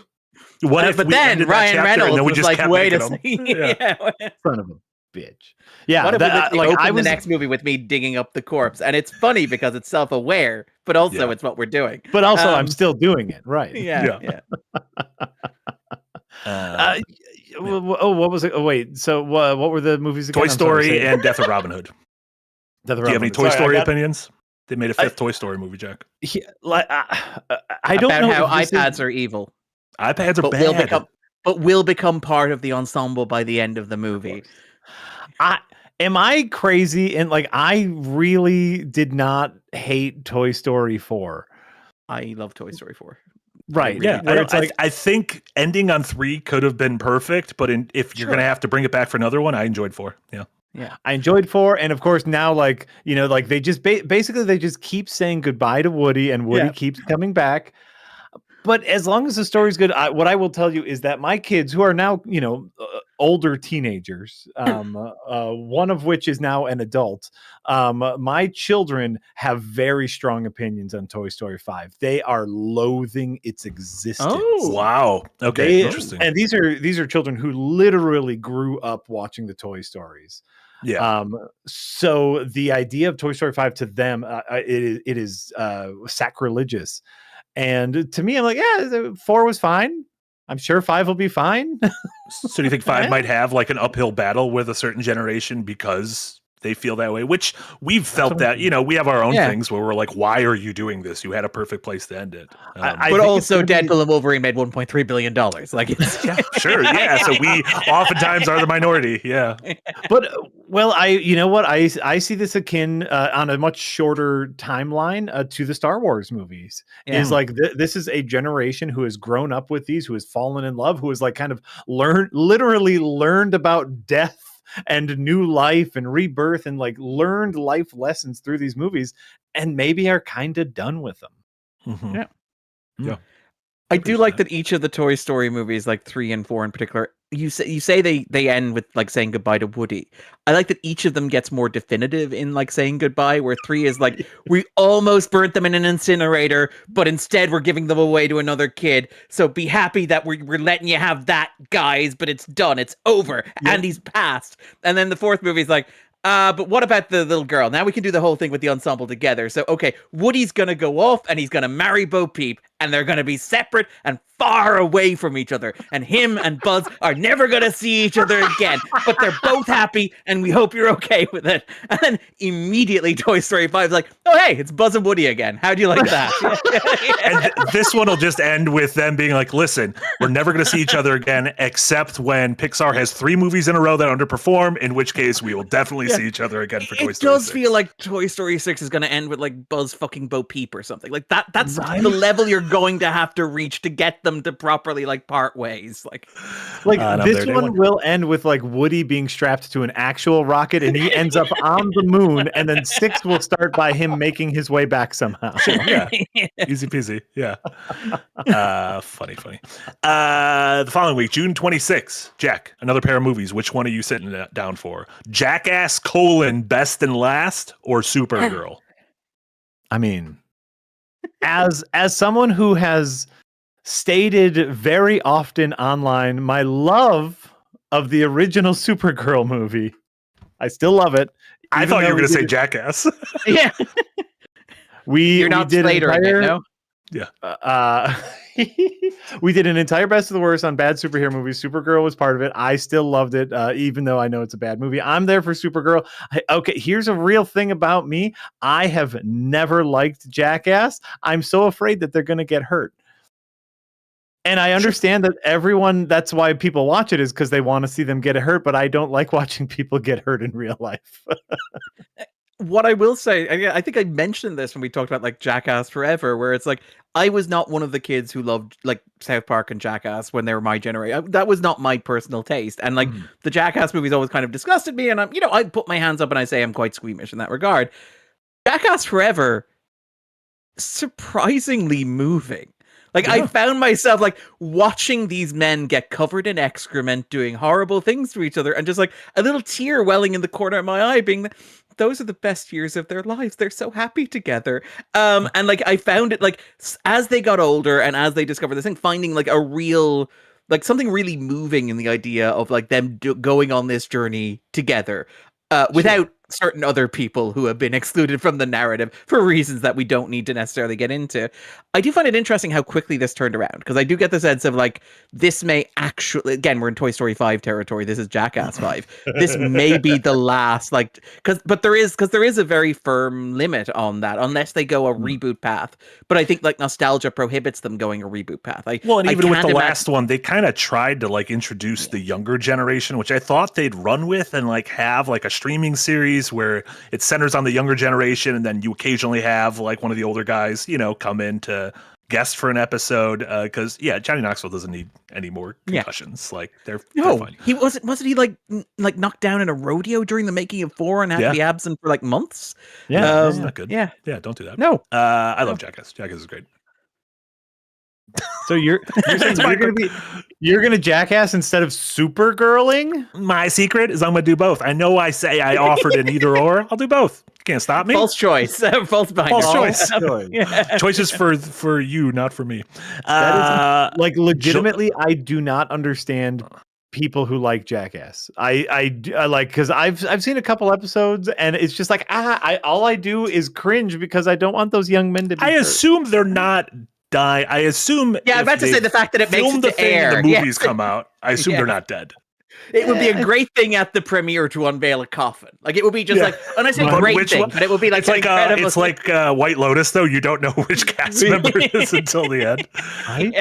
What if but then Ryan Reynolds was like, "Wait a second, son of a bitch." Yeah, what if the next movie with me digging up the corpse? And it's funny because it's self-aware, but also it's what we're doing. But also, I'm still doing it, right? Yeah. What was it? Oh, wait. So, what were the movies again? Toy Story and Death of Robin Hood. Do you have any Toy Story opinions? They made a fifth Toy Story movie, Jack. I don't know how iPads are evil. iPads are bad. Will become part of the ensemble by the end of the movie. Am I crazy? And like, I really did not hate Toy Story 4. I love Toy Story 4. Right. Yeah. I think ending on 3 could have been perfect, but if you're going to have to bring it back for another one, I enjoyed 4. Yeah, I enjoyed 4, and of course now, like, you know, like they just basically they just keep saying goodbye to Woody, and Woody keeps coming back. But as long as the story's good, what I will tell you is that my kids, who are now, you know, older teenagers, one of which is now an adult, my children have very strong opinions on Toy Story 5. They are loathing its existence. Oh, wow. Okay, interesting. And these are children who literally grew up watching the Toy Stories. Yeah. So the idea of Toy Story 5 to them, it is sacrilegious. And to me, I'm like, 4 was fine. I'm sure 5 will be fine. So do you think 5 might have like an uphill battle with a certain generation because they feel that way? Which we've felt that, you know, we have our own things where we're like, why are you doing this? You had a perfect place to end it. But also Deadpool and Wolverine made $1.3 billion. Like, sure. Yeah. So we oftentimes are the minority. Yeah. But you know what? I see this akin on a much shorter timeline to the Star Wars movies. Is like this is a generation who has grown up with these, who has fallen in love, who has like kind of literally learned about death and new life and rebirth, and like learned life lessons through these movies, and maybe are kind of done with them. Mm-hmm. Yeah. I do like that each of the Toy Story movies, like 3 and 4 in particular, you say they end with like saying goodbye to Woody. I like that each of them gets more definitive in like saying goodbye, where 3 is like, we almost burnt them in an incinerator, but instead we're giving them away to another kid. So be happy that we're letting you have that, guys, but it's done. It's over. And he's passed. And then the 4th movie is like, But what about the little girl? Now we can do the whole thing with the ensemble together. So, okay, Woody's going to go off and he's going to marry Bo Peep, and they're going to be separate and far away from each other. And him and Buzz are never going to see each other again. But they're both happy, and we hope you're okay with it. And then immediately Toy Story 5 is like, oh, hey, it's Buzz and Woody again. How do you like that? And this one will just end with them being like, listen, we're never going to see each other again, except when Pixar has 3 movies in a row that underperform, in which case we will definitely see each other again for Toy Story 6. It does feel like Toy Story 6 is going to end with like Buzz fucking Bo Peep or something. Like that's the level you're going to have to reach to get them to properly like part ways. Like this one will end with like Woody being strapped to an actual rocket and he ends up on the moon, and then 6 will start by him making his way back somehow. Yeah. Easy peasy. Yeah. Funny. The following week, June 26th, Jack, another pair of movies. Which one are you sitting down for? Jackass : Best and Last, or Supergirl? I mean, as someone who has stated very often online my love of the original Supergirl movie, I still love it. I thought you were going to say Jackass. Yeah. You're not Slater again, no? Yeah. We did an entire best of the worst on bad superhero movies. Supergirl was part of it. I still loved it, even though I know it's a bad movie. I'm there for Supergirl. Okay, here's a real thing about me. I have never liked Jackass. I'm so afraid that they're going to get hurt. And I understand that that's why people watch it, is because they want to see them get hurt, but I don't like watching people get hurt in real life. What I will say, I think I mentioned this when we talked about like Jackass Forever, where it's like, I was not one of the kids who loved like South Park and Jackass when they were my generation. That was not my personal taste. And like the Jackass movies always kind of disgusted me. And I put my hands up and I say I'm quite squeamish in that regard. Jackass Forever, surprisingly moving. Like, I found myself, like, watching these men get covered in excrement, doing horrible things to each other, and just, like, a little tear welling in the corner of my eye, being like, those are the best years of their lives. They're so happy together. And, like, I found it, like, as they got older and as they discovered this thing, finding, like, a real, like, something really moving in the idea of, like, them going on this journey together without certain other people who have been excluded from the narrative for reasons that we don't need to necessarily get into. I do find it interesting how quickly this turned around, because I do get the sense of like, this may actually, again, we're in Toy Story 5 territory. This is Jackass 5. This may be the last, like, because there is a very firm limit on that, unless they go a reboot path. But I think like nostalgia prohibits them going a reboot path. And even with the last one, they kind of tried to like introduce the younger generation, which I thought they'd run with and like have like a streaming series where it centers on the younger generation, and then you occasionally have like one of the older guys, come in to guest for an episode, because Johnny Knoxville doesn't need any more concussions. Like they're fine. He wasn't he like knocked down in a rodeo during the making of 4 and had to be absent for like months? That's not good. Yeah, don't do that. No, I love Jackass. Jackass is great. So you're saying you're gonna Jackass instead of Supergirling? My secret is I'm gonna do both. I know I say I offered an either or. I'll do both. Can't stop me. False choice. False choice. Choices for you, not for me. That is, like, legitimately, I do not understand people who like Jackass. I like, because I've seen a couple episodes and it's just like all I do is cringe because I don't want those young men to be hurt. Assume they're not die. I assume. Yeah, I'm about to say the fact that it makes it to air. The movies come out. I assume they're not dead. It would be a great thing at the premiere to unveil a coffin. Like, it would be just like, and I say great thing, but it would be like, it's like White Lotus, though. You don't know which cast member it is until the end. Right?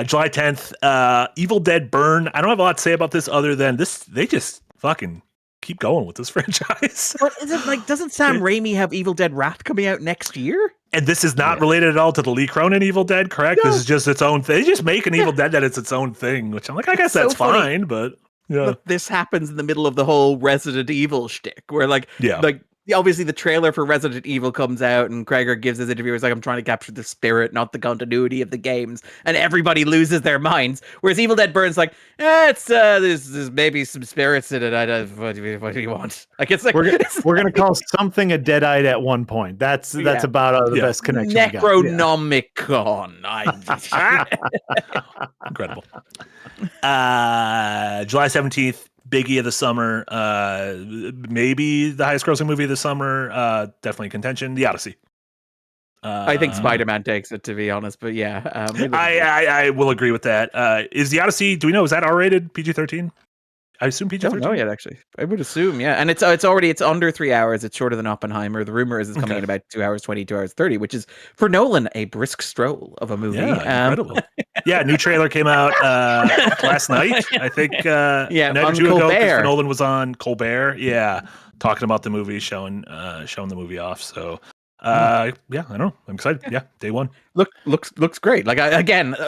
July 10th, Evil Dead Burn. I don't have a lot to say about this other than this. They just fucking keep going with this franchise. What is it like? Doesn't Sam Raimi have Evil Dead Rat coming out next year? And this is not related at all to the Lee Cronin Evil Dead, correct? No. This is just its own thing. They just make an Evil Dead that it's its own thing, which I'm like, I guess that's fine, but yeah. But this happens in the middle of the whole Resident Evil shtick, where like obviously the trailer for Resident Evil comes out and Gregor gives his interview. He's like, I'm trying to capture the spirit, not the continuity of the games. And everybody loses their minds. Whereas Evil Dead Burn's like, there's maybe some spirits in it. What do you want? Like, it's like, we're going to call something a Deadite at one point. That's about the best connection. Necronomicon. Incredible. July 17th. biggie of the summer. Maybe the highest grossing movie of the summer. Definitely contention. The Odyssey. I think Spider-Man takes it, to be honest. But yeah, I will agree with that. Is the Odyssey? Do we know? Is that R-rated? PG-13? I assume PG-13. I don't know yet, actually. I would assume, yeah. And it's under 3 hours. It's shorter than Oppenheimer. The rumor is it's coming in about 2 hours 20, 2 hours 30, which is for Nolan a brisk stroll of a movie. Yeah, incredible. Yeah, new trailer came out last night. I think night or two ago. Christopher Nolan was on Colbert. Yeah, talking about the movie, showing the movie off. So. I don't know. I'm excited. Yeah, day one. Looks great. Like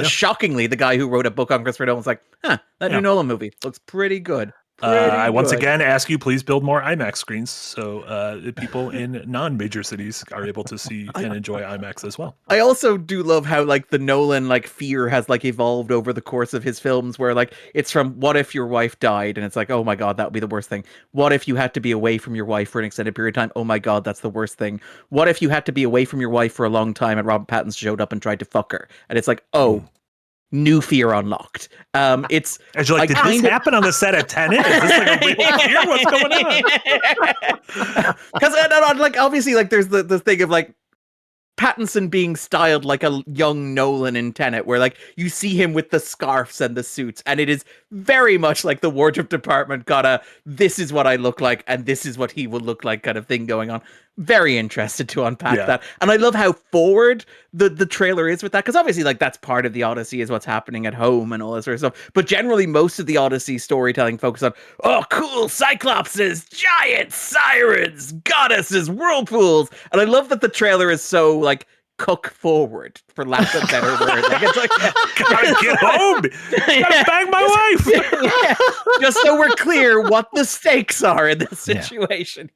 shockingly, the guy who wrote a book on Christopher Nolan was like, that new Nolan movie looks pretty good. I once again ask you, please build more IMAX screens so people in non-major cities are able to see and enjoy IMAX as well. I also do love how like the Nolan like fear has like evolved over the course of his films, where like it's from what if your wife died, and it's like, oh my god, that would be the worst thing. What if you had to be away from your wife for an extended period of time? Oh my god, that's the worst thing. What if you had to be away from your wife for a long time and Robert Pattinson showed up and tried to fuck her? And it's like, new fear unlocked. It's as you're like, did this happen on the set of Tenet? Is this like a real fear? What's going on? Because like obviously like there's the thing of like Pattinson being styled like a young Nolan in Tenet, where like you see him with the scarves and the suits, and it is very much like the wardrobe department got a "this is what I look like and this is what he will look like" kind of thing going on. Very interested to unpack that, and I love how forward the trailer is with that, because obviously like that's part of the Odyssey is what's happening at home and all that sort of stuff. But generally, most of the Odyssey storytelling focus on cool cyclopses, giants, sirens, goddesses, whirlpools, and I love that the trailer is so like cook forward, for lack of a better word. Like it's like gotta get home, gotta bang my wife. Just so we're clear what the stakes are in this situation.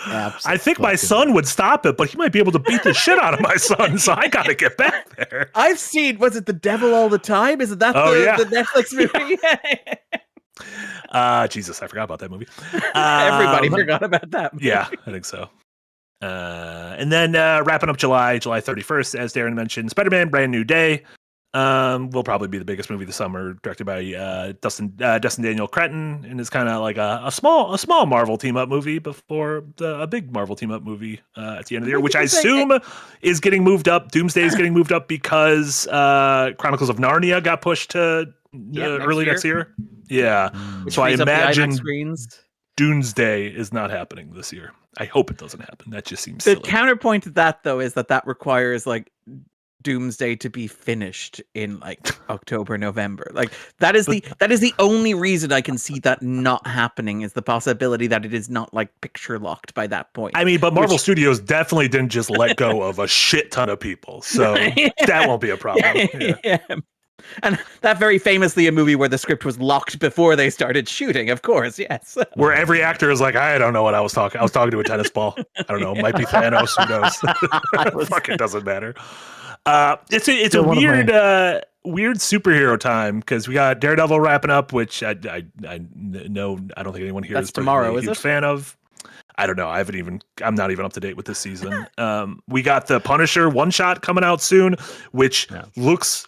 Absolutely. I think my son would stop it, but he might be able to beat the shit out of my son, so I gotta get back there. I've seen, was it The Devil All the Time? Is it that the Netflix movie? Jesus, I forgot about that movie. Everybody forgot about that movie. Yeah, I think so. And then wrapping up July 31st, as Darren mentioned, Spider-Man Brand New Day. Will probably be the biggest movie this summer, directed by Dustin Daniel Cretton, and it's kind of like a small Marvel team up movie before a big Marvel team up movie at the end of the year, which I assume is getting moved up. Doomsday is getting moved up because Chronicles of Narnia got pushed to early next year. Yeah, so I imagine Doomsday is not happening this year. I hope it doesn't happen. That just seems silly. The counterpoint to that, though, is that requires like Doomsday to be finished in like October, November. Like that is the only reason I can see that not happening, is the possibility that it is not like picture locked by that point. I mean, but Marvel Studios definitely didn't just let go of a shit ton of people, so that won't be a problem. Yeah. And that very famously a movie where the script was locked before they started shooting, of course, yes. Where every actor is like, I don't know what I was talking. I was talking to a tennis ball. I don't know. Might be Thanos. Who knows? Fuck, it doesn't matter. It's a weird superhero time, because we got Daredevil wrapping up, which I know I don't think anyone here is tomorrow. A huge fan of. I don't know. I'm not even up to date with this season. We got the Punisher one shot coming out soon, which looks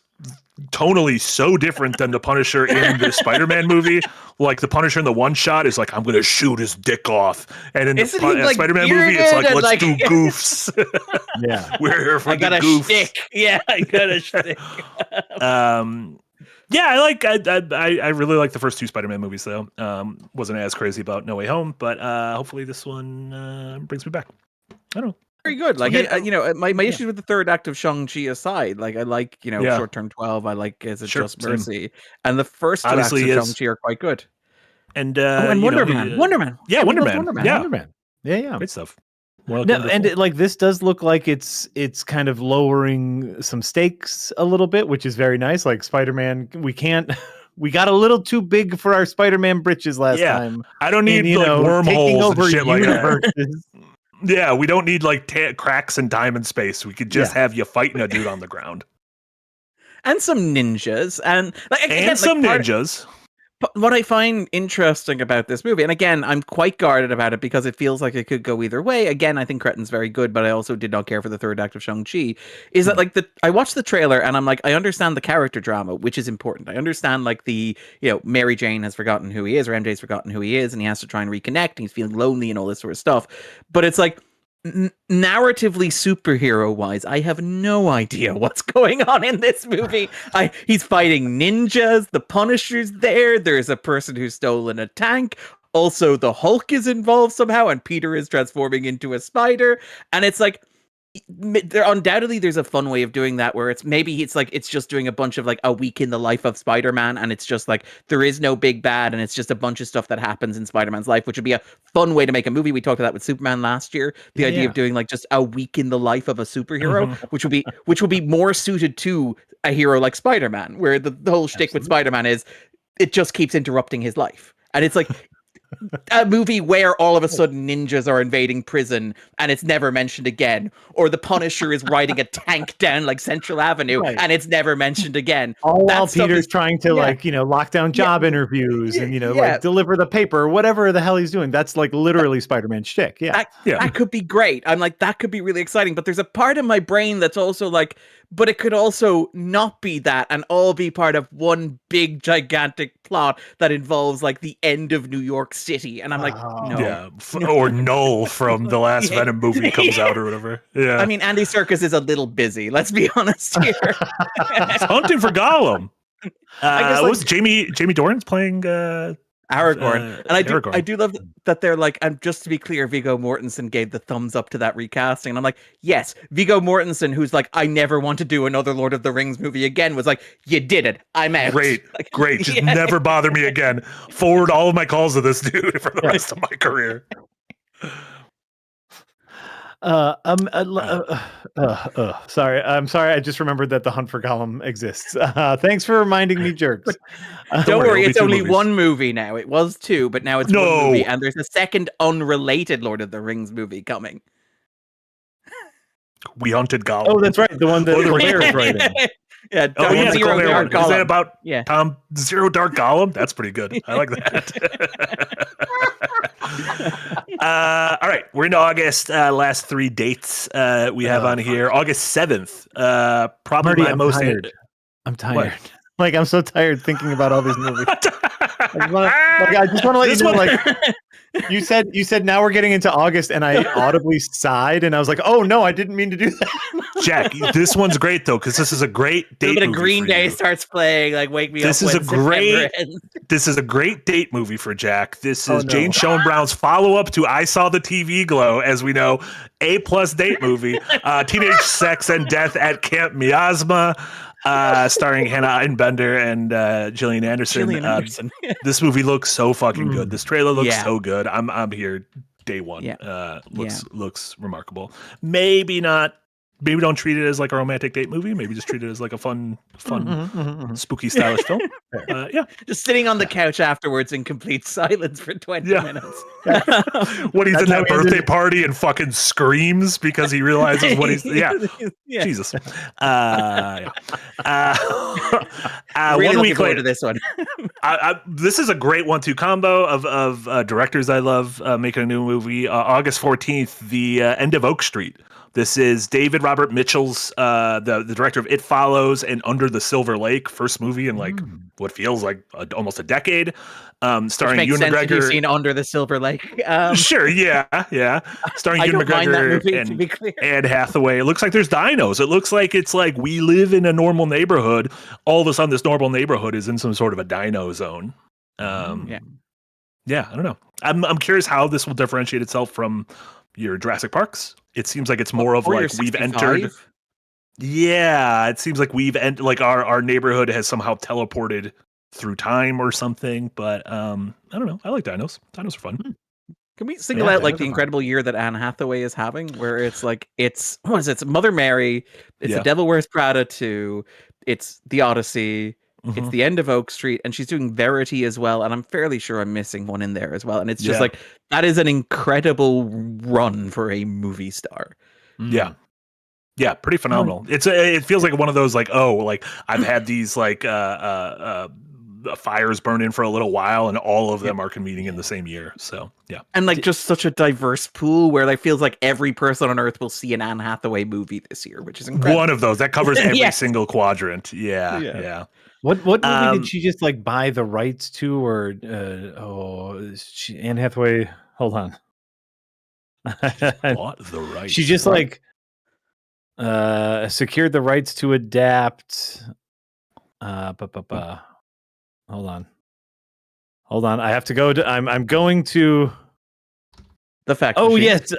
tonally so different than the Punisher in the Spider-Man movie. Like the Punisher in the one shot is like, I'm gonna shoot his dick off, and in the Spider-Man movie it's like, let's do goofs. Yeah, we're here for the goofs. Shtick. Yeah, I got a shtick. I really like the first two Spider-Man movies though. Wasn't as crazy about No Way Home, but hopefully this one brings me back. I don't know. Very good. Like, my issues with the third act of Shang-Chi aside, like I like, Short Term 12, I like Is It Just Mercy, and the first two acts of Shang-Chi are quite good. And Wonder Man. Yeah, Wonder Man. Yeah. Great stuff. This does look like it's kind of lowering some stakes a little bit, which is very nice. Like Spider-Man, we got a little too big for our Spider-Man britches last time. I don't need wormholes and shit like that. Yeah, we don't need like cracks in time and space. We could just have you fighting a dude on the ground. And some ninjas. And ninjas. what I find interesting about this movie, and again, I'm quite guarded about it because it feels like it could go either way. Again, I think Cretin's very good, but I also did not care for the third act of Shang-Chi. Is that like I watched the trailer and I'm like, I understand the character drama, which is important. I understand like Mary Jane has forgotten who he is, or MJ's forgotten who he is, and he has to try and reconnect, and he's feeling lonely and all this sort of stuff. But it's like, narratively, superhero wise, I have no idea what's going on in this movie. He's fighting ninjas, the Punisher's there's a person who's stolen a tank, also the Hulk is involved somehow, and Peter is transforming into a spider, and it's like, there's a fun way of doing that where it's just doing a bunch of like a week in the life of Spider-Man, and it's just like there is no big bad, and it's just a bunch of stuff that happens in Spider-Man's life, which would be a fun way to make a movie. We talked about that with Superman last year, the idea of doing like just a week in the life of a superhero, which would be more suited to a hero like Spider-Man, where the whole shtick with Spider-Man is it just keeps interrupting his life, and it's like a movie where all of a sudden ninjas are invading prison and it's never mentioned again, or the Punisher is riding a tank down like Central Avenue and it's never mentioned again. All while Peter's trying to lock down job interviews and like deliver the paper or whatever the hell he's doing. That's like literally Spider-Man shtick. That could be great. I'm like, that could be really exciting, but there's a part of my brain that's also like, but it could also not be that and all be part of one big gigantic plot that involves like the end of New York City. And I'm like, no. Yeah. Or Null from the last Venom movie comes out or whatever. Yeah. I mean, Andy Serkis is a little busy. Let's be honest here. He's hunting for Gollum. Was Jamie Dorn's playing Aragorn, and I do love that they're like, and just to be clear, Viggo Mortensen gave the thumbs up to that recasting, and I'm like, yes, Viggo Mortensen, who's like, I never want to do another Lord of the Rings movie again, was like, you did it, I'm out. Great, just never bother me again. Forward all of my calls to this dude for the rest of my career. Sorry. I'm sorry. I just remembered that The Hunt for Gollum exists. Thanks for reminding me, jerks. Don't worry, it's only one movie now. It was two, but now it's one movie, and there's a second unrelated Lord of the Rings movie coming. We Hunted Gollum. Oh, that's right. The one that Colbert is writing. Zero Dark Gollum. Is that about Tom Zero Dark Gollum? That's pretty good. I like that. All right, we're in August. Last 3 dates we have on here. August 7th. Probably Marty, my most tired. I'm tired. What? Like, I'm so tired thinking about all these movies. I just want to let you know, like, you said now we're getting into August, and I audibly sighed, and I was like, oh no, I didn't mean to do that. Jack, this one's great though, because this is a great date. A bit of Green Day starts playing, like Wake Me Up. This is a great date movie for Jack. This is Jane Schoenbraun's follow-up to I Saw the TV Glow, as we know, A+ date movie. Teenage sex and death at Camp Miasma. Starring Hannah Einbender and Gillian Anderson. This movie looks so fucking good. This trailer looks so good. I'm here day one. Looks remarkable. Maybe don't treat it as like a romantic date movie. Maybe just treat it as like a fun, spooky, stylish film. Just sitting on the couch afterwards in complete silence for 20 minutes. When he's in that birthday party and fucking screams because he realizes what he's Jesus. Really 1 looking week forward later to this one. This is a great 1-2 combo of directors I love making a new movie. August 14th, The End of Oak Street. This is David Robert Mitchell's, the director of It Follows and Under the Silver Lake, first movie in like what feels like almost a decade. Starring Ewan McGregor. If you've seen Under the Silver Lake. Sure, yeah. Starring Ewan McGregor and Anne Hathaway. It looks like there's dinos. It looks like it's like we live in a normal neighborhood. All of a sudden, this normal neighborhood is in some sort of a dino zone. I don't know. I'm curious how this will differentiate itself from your Jurassic Parks. It seems like it's more of like we've entered. Yeah, it seems like like our neighborhood has somehow teleported through time or something. But I don't know. I like dinos. Dinos are fun. Can we single out like the incredible year that Anne Hathaway is having, where it's like it's Mother Mary, it's The Devil Wears Prada 2, it's The Odyssey. It's The End of Oak Street, and she's doing Verity as well, and I'm fairly sure I'm missing one in there as well. And it's just like, that is an incredible run for a movie star. Yeah, pretty phenomenal. It feels like one of those like, I've had these like the fires burn in for a little while, and all of them are convening in the same year. So yeah, and like just such a diverse pool where like feels like every person on Earth will see an Anne Hathaway movie this year, which is incredible. One of those that covers every Yes. single quadrant. Yeah. What movie did she just like buy the rights to, or Anne Hathaway? Hold on. Bought the rights. She just like secured the rights to adapt. Hold on. I have to go to. I'm going to. The fact. Oh yes,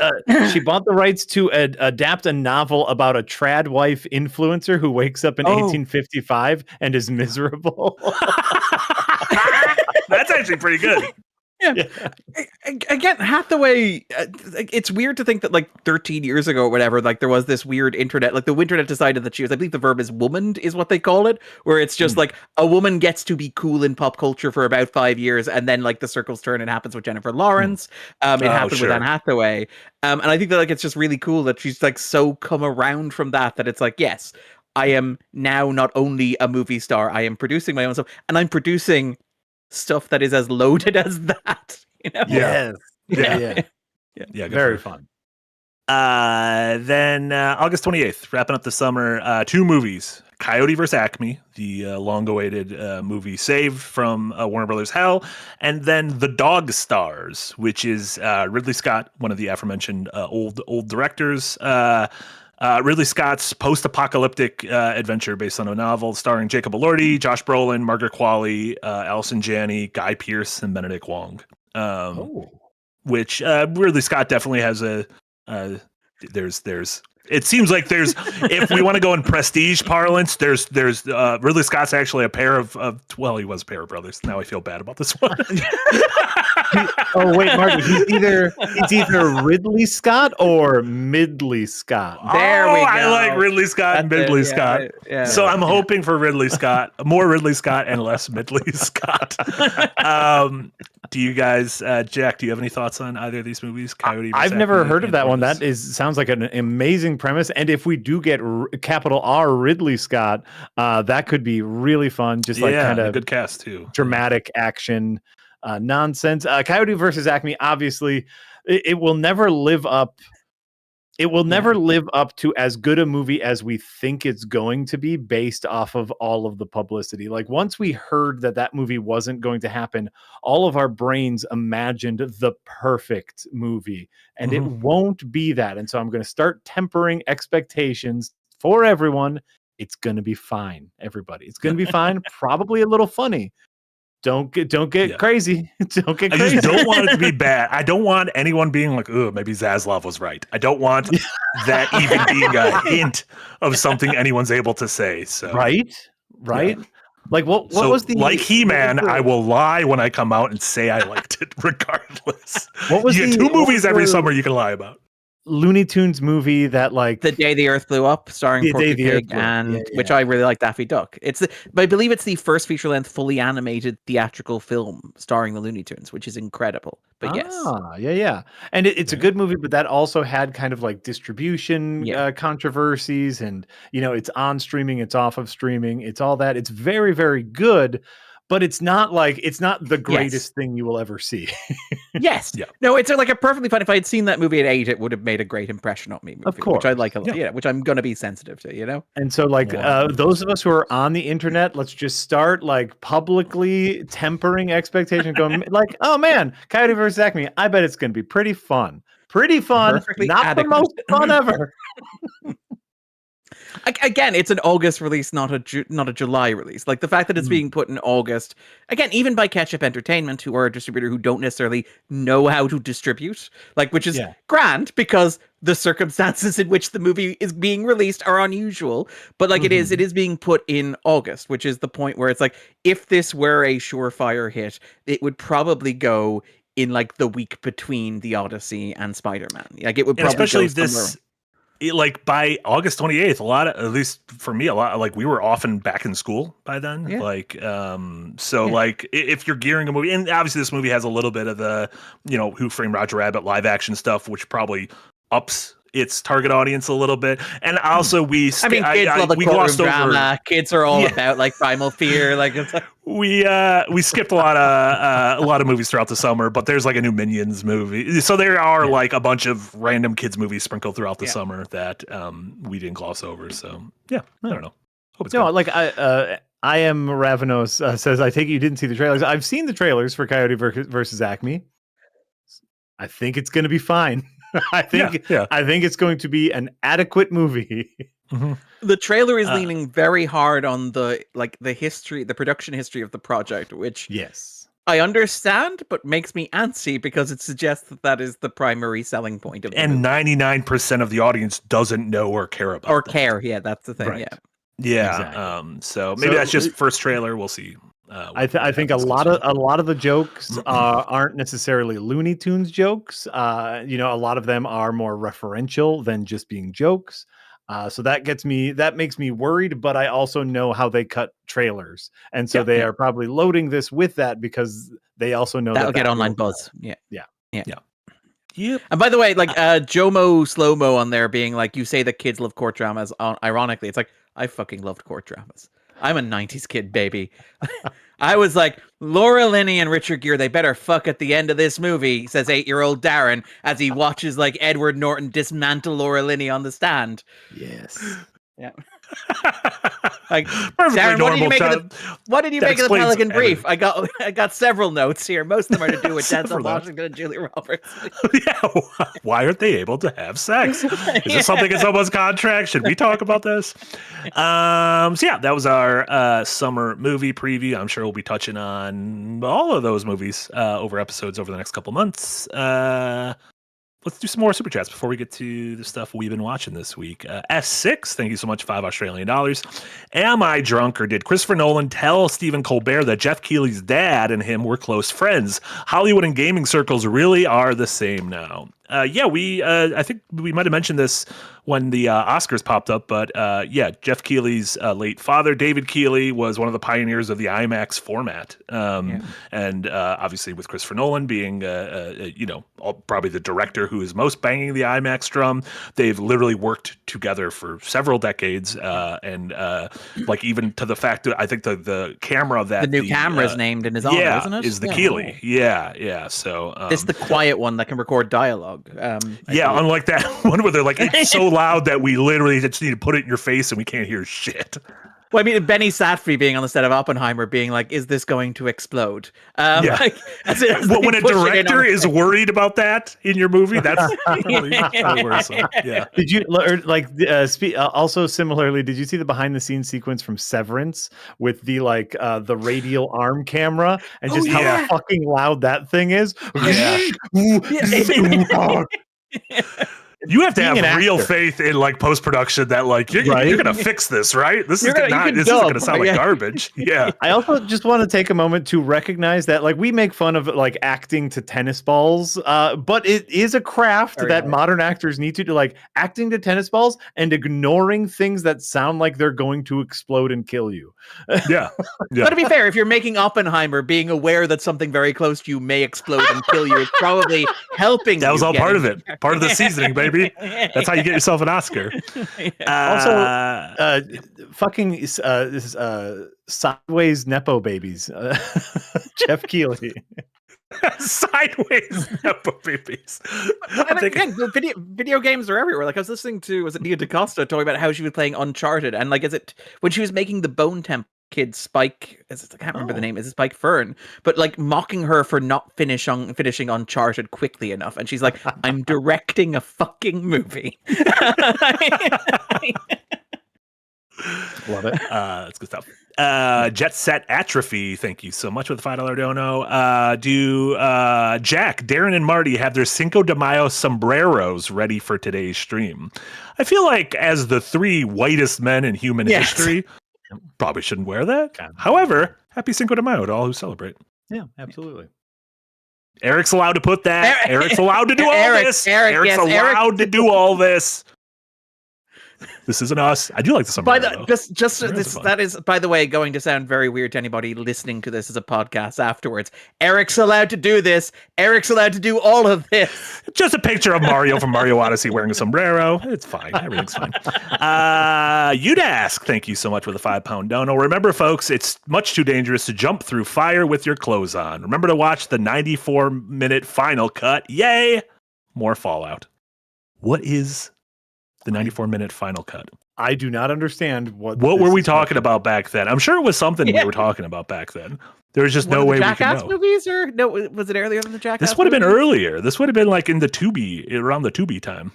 she bought the rights to adapt a novel about a trad wife influencer who wakes up in 1855 and is miserable. That's actually pretty good. Yeah. Again, Hathaway, it's weird to think that like 13 years ago or whatever, like there was this weird internet, like the internet decided that she was, I believe the verb is womaned is what they call it, where it's just like a woman gets to be cool in pop culture for about 5 years and then like the circles turn. It happens with Jennifer Lawrence. It happened with Anne Hathaway. And I think that like it's just really cool that she's like so come around from that it's like, yes, I am now not only a movie star, I am producing my own stuff, and I'm producing stuff that is as loaded as that, you know? Yeah. Very fun. Then August 28th, wrapping up the summer, 2 movies. Coyote vs. Acme, the long-awaited movie saved from Warner Brothers hell, and then The Dog Stars, which is Ridley Scott, one of the aforementioned old directors. Ridley Scott's post-apocalyptic adventure based on a novel starring Jacob Elordi, Josh Brolin, Margaret Qualley, Allison Janney, Guy Pearce, and Benedict Wong. Which Ridley Scott definitely has there's it seems like there's if we want to go in prestige parlance, there's Ridley Scott's actually a pair of well, he was a pair of brothers. Now I feel bad about this one. Oh wait, Marty, he's either Ridley Scott or Midley Scott. There we go. I like Ridley Scott and Midley Scott. Yeah. So I'm hoping for Ridley Scott, more Ridley Scott and less Midley Scott. Do you guys, Jack? Do you have any thoughts on either of these movies? Coyote. I've never heard of that one. That sounds like an amazing premise. And if we do get capital R Ridley Scott, that could be really fun. Just like kind of a good cast too. Dramatic action nonsense. Coyote versus Acme. Obviously, it will never live up. It will never live up to as good a movie as we think it's going to be based off of all of the publicity. Like once we heard that movie wasn't going to happen, all of our brains imagined the perfect movie, and it won't be that. And so I'm going to start tempering expectations for everyone. It's going to be fine, everybody. It's going to be fine. Probably a little funny. Don't get crazy. Don't get crazy. I just don't want it to be bad. I don't want anyone being like, "Oh, maybe Zaslav was right." I don't want that even being a hint of something anyone's able to say. So right. Yeah. Like what was the like He-Man? I will lie when I come out and say I liked it, regardless. What was you get 2 movies every summer you can lie about? Looney Tunes movie that like The Day the Earth Blew Up, starring Porky Pig, and which I really like Daffy Duck. I believe it's the first feature-length fully animated theatrical film starring the Looney Tunes, which is incredible. But yes, and it's a good movie, but that also had kind of like distribution controversies, and it's on streaming, it's off of streaming, it's all that. It's very, very good. But it's not the greatest thing you will ever see. Yes. Yeah. No, it's like a perfectly fine. If I had seen that movie at 8, it would have made a great impression on me. Of course. Which I like a lot. Which I'm going to be sensitive to, And so those of us who are on the internet, let's just start like publicly tempering expectations, going like, oh man, Coyote vs. Acme. I bet it's going to be pretty fun. Pretty fun. Perfectly not adequate. The most fun ever. Again, it's an August release, not a July release. Like the fact that it's being put in August, again, even by Ketchup Entertainment, who are a distributor who don't necessarily know how to distribute, like which is grand because the circumstances in which the movie is being released are unusual. But like it is being put in August, which is the point where it's like if this were a surefire hit, it would probably go in like the week between the Odyssey and Spider-Man. Like it would probably especially go this. Like by August 28th, at least for me, like we were often back in school by then. Yeah. Like, like if you're gearing a movie, and obviously this movie has a little bit of the, Who Framed Roger Rabbit live action stuff, which probably ups its target audience a little bit, and also kids love the we courtroom glossed drama. over. Kids are all about like primal fear. Like it's like We skipped a lot of movies throughout the summer, but there's like a new Minions movie, so there are like a bunch of random kids movies sprinkled throughout the summer that we didn't gloss over. So I don't know. Hope it's good. Like I am Ravenos says, I take it you didn't see the trailers. I've seen the trailers for Coyote versus Acme. I think it's going to be fine. I think it's going to be an adequate movie. Mm-hmm. The trailer is leaning very hard on the production history of the project, which I understand, but makes me antsy because it suggests that is the primary selling point of the movie. 99% of the audience doesn't know or care about or care. Yeah, that's the thing. Right. Yeah. Exactly. So maybe that's just first trailer. We'll see. I think a lot of the jokes aren't necessarily Looney Tunes jokes. A lot of them are more referential than just being jokes. So that makes me worried, but I also know how they cut trailers. And so they are probably loading this with that because they also know that'll get online buzz. Yeah. Yep. And by the way, like Jomo Slow-Mo on there being like, you say that kids love court dramas. Ironically, it's like, I fucking loved court dramas. I'm a 90s kid, baby. I was like, Laura Linney and Richard Gere, they better fuck at the end of this movie, says 8-year-old Darren as he watches like Edward Norton dismantle Laura Linney on the stand. Yes. Yeah. Like, Darren, what did you make of the Pelican Brief? I got several notes here. Most of them are to do with Denzel Washington and Julia Roberts. Why aren't they able to have sex? Is this something in someone's contract? Should we talk about this? That was our summer movie preview. I'm sure we'll be touching on all of those movies over episodes over the next couple months. Let's do some more super chats before we get to the stuff we've been watching this week. S6, thank you so much, $5 Australian. Am I drunk, or did Christopher Nolan tell Stephen Colbert that Jeff Keighley's dad and him were close friends? Hollywood and gaming circles really are the same now. I think we might have mentioned this when the Oscars popped up, but Jeff Keighley's late father, David Keighley, was one of the pioneers of the IMAX format. And obviously with Christopher Nolan being, probably the director who is most banging the IMAX drum, they've literally worked together for several decades. And even to the fact that I think the camera that the new camera is named in his honor, isn't it? Is the Keighley. Yeah. So it's the quiet one that can record dialogue. Unlike that one where they're like, it's so loud that we literally just need to put it in your face and we can't hear shit. Well, I mean, Benny Safdie being on the set of Oppenheimer being like, is this going to explode? When a director is worried about that in your movie, that's probably worrisome. Yeah. Did you also similarly, did you see the behind the scenes sequence from Severance with the the radial arm camera and just how fucking loud that thing is? You have to have real faith in post production that you're gonna fix this, right? This isn't gonna sound like garbage. Yeah. I also just want to take a moment to recognize that we make fun of acting to tennis balls, but it is a craft that modern actors need to do, acting to tennis balls and ignoring things that sound like they're going to explode and kill you. Yeah. But to be fair, if you're making Oppenheimer, being aware that something very close to you may explode and kill you is probably helping. That was all part of it. Part of the seasoning, baby. That's how you get yourself an Oscar. Also, fucking sideways nepo babies. Jeff Keighley. Sideways nepo babies. Again, video games are everywhere. I was listening to, was it Nia DaCosta talking about how she was playing Uncharted, and is it when she was making the Bone Temple kid Spike, I can't remember the name, is it Spike Fern, but mocking her for not finishing Uncharted quickly enough, and she's like, I'm directing a fucking movie. Love it. That's good stuff. Jet Set Atrophy, thank you so much with the $5 dono. Do Jack, Darren, and Marty have their Cinco de Mayo sombreros ready for today's stream? I feel like as the three whitest men in human history, probably shouldn't wear that. However, happy Cinco de Mayo to all who celebrate. Yeah, absolutely. Eric's allowed to put that. Eric's allowed to do all this. Eric's allowed to do all this. This isn't us. I do like the sombrero. That is, by the way, going to sound very weird to anybody listening to this as a podcast afterwards. Eric's allowed to do this. Eric's allowed to do all of this. Just a picture of Mario from Mario Odyssey wearing a sombrero. It's fine. Everything's fine. You'd ask. Thank you so much for the £5 dono. Remember, folks, it's much too dangerous to jump through fire with your clothes on. Remember to watch the 94-minute final cut. Yay! More Fallout. What is the 94-minute final cut? I do not understand what were we talking about back then? I'm sure it was something we were talking about back then. There was just no way we could know. Jackass movies, or no? Was it earlier than the Jackass? This would have been earlier. This would have been like in the Tubi, around the Tubi time.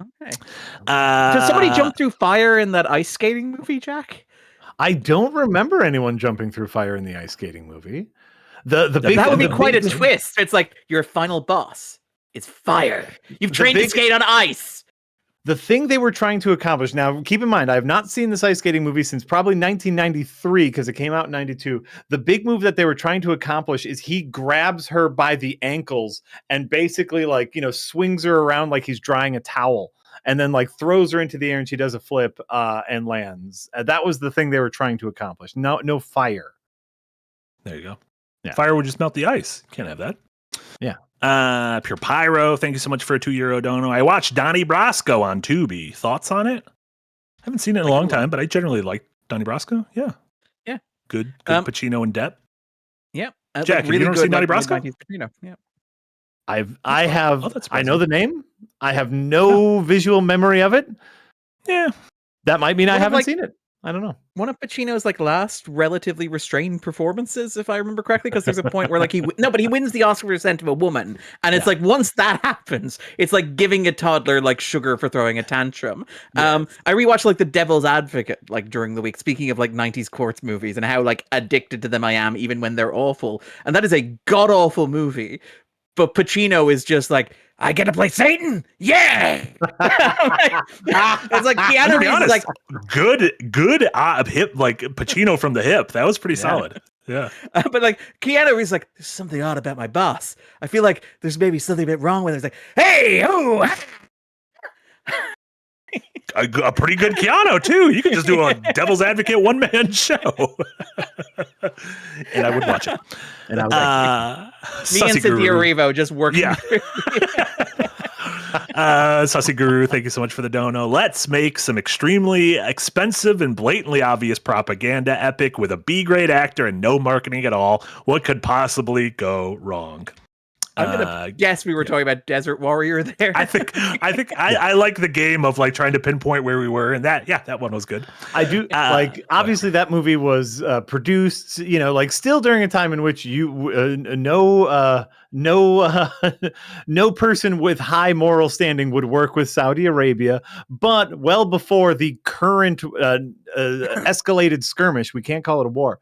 Okay. Did somebody jump through fire in that ice skating movie, Jack? I don't remember anyone jumping through fire in the ice skating movie. That would be quite a twist. It's like your final boss is fire. You've trained to skate on ice. The thing they were trying to accomplish, now keep in mind, I have not seen this ice skating movie since probably 1993 because it came out in 92. The big move that they were trying to accomplish is he grabs her by the ankles and basically swings her around like he's drying a towel and then throws her into the air and she does a flip and lands. That was the thing they were trying to accomplish. No fire. There you go. Yeah. Fire would just melt the ice. Can't have that. Yeah. Pure Pyro, thank you so much for a €2 dono. I watched Donnie Brasco on Tubi. Thoughts on it? Haven't seen it in a long time, but I generally like Donnie Brasco. Yeah. Yeah. Good Pacino and Depp. Yeah. Jack, have you ever seen Donnie Brasco? Pacino. Yeah. I know the name. I have no visual memory of it. Yeah. That might mean I haven't seen it. I don't know. One of Pacino's last relatively restrained performances, if I remember correctly, because there's a point where he wins the Oscar for Scent of a Woman, and it's once that happens, it's like giving a toddler sugar for throwing a tantrum. Yeah. I rewatched The Devil's Advocate during the week, speaking of 90s courts movies and how addicted to them I am even when they're awful, and that is a god awful movie. But Pacino is just I get to play Satan, yeah. It's Keanu Reeves good hip, Pacino from The Hip. That was pretty solid. Yeah. But Keanu Reeves there's something odd about my boss. I feel like there's maybe something a bit wrong with it. It's hey, oh. A pretty good Keanu too. You could just do a Devil's Advocate one-man show, and I would watch it. And I was me and Cynthia Erivo just working. Yeah. Sussy Guru, thank you so much for the dono. Let's make some extremely expensive and blatantly obvious propaganda epic with a B-grade actor and no marketing at all. What could possibly go wrong? I'm gonna guess we were talking about Desert Warrior there. I think I like the game of like trying to pinpoint where we were, and that one was good. I do obviously that movie was produced, still during a time in which no person with high moral standing would work with Saudi Arabia, but well before the current escalated skirmish. We can't call it a war.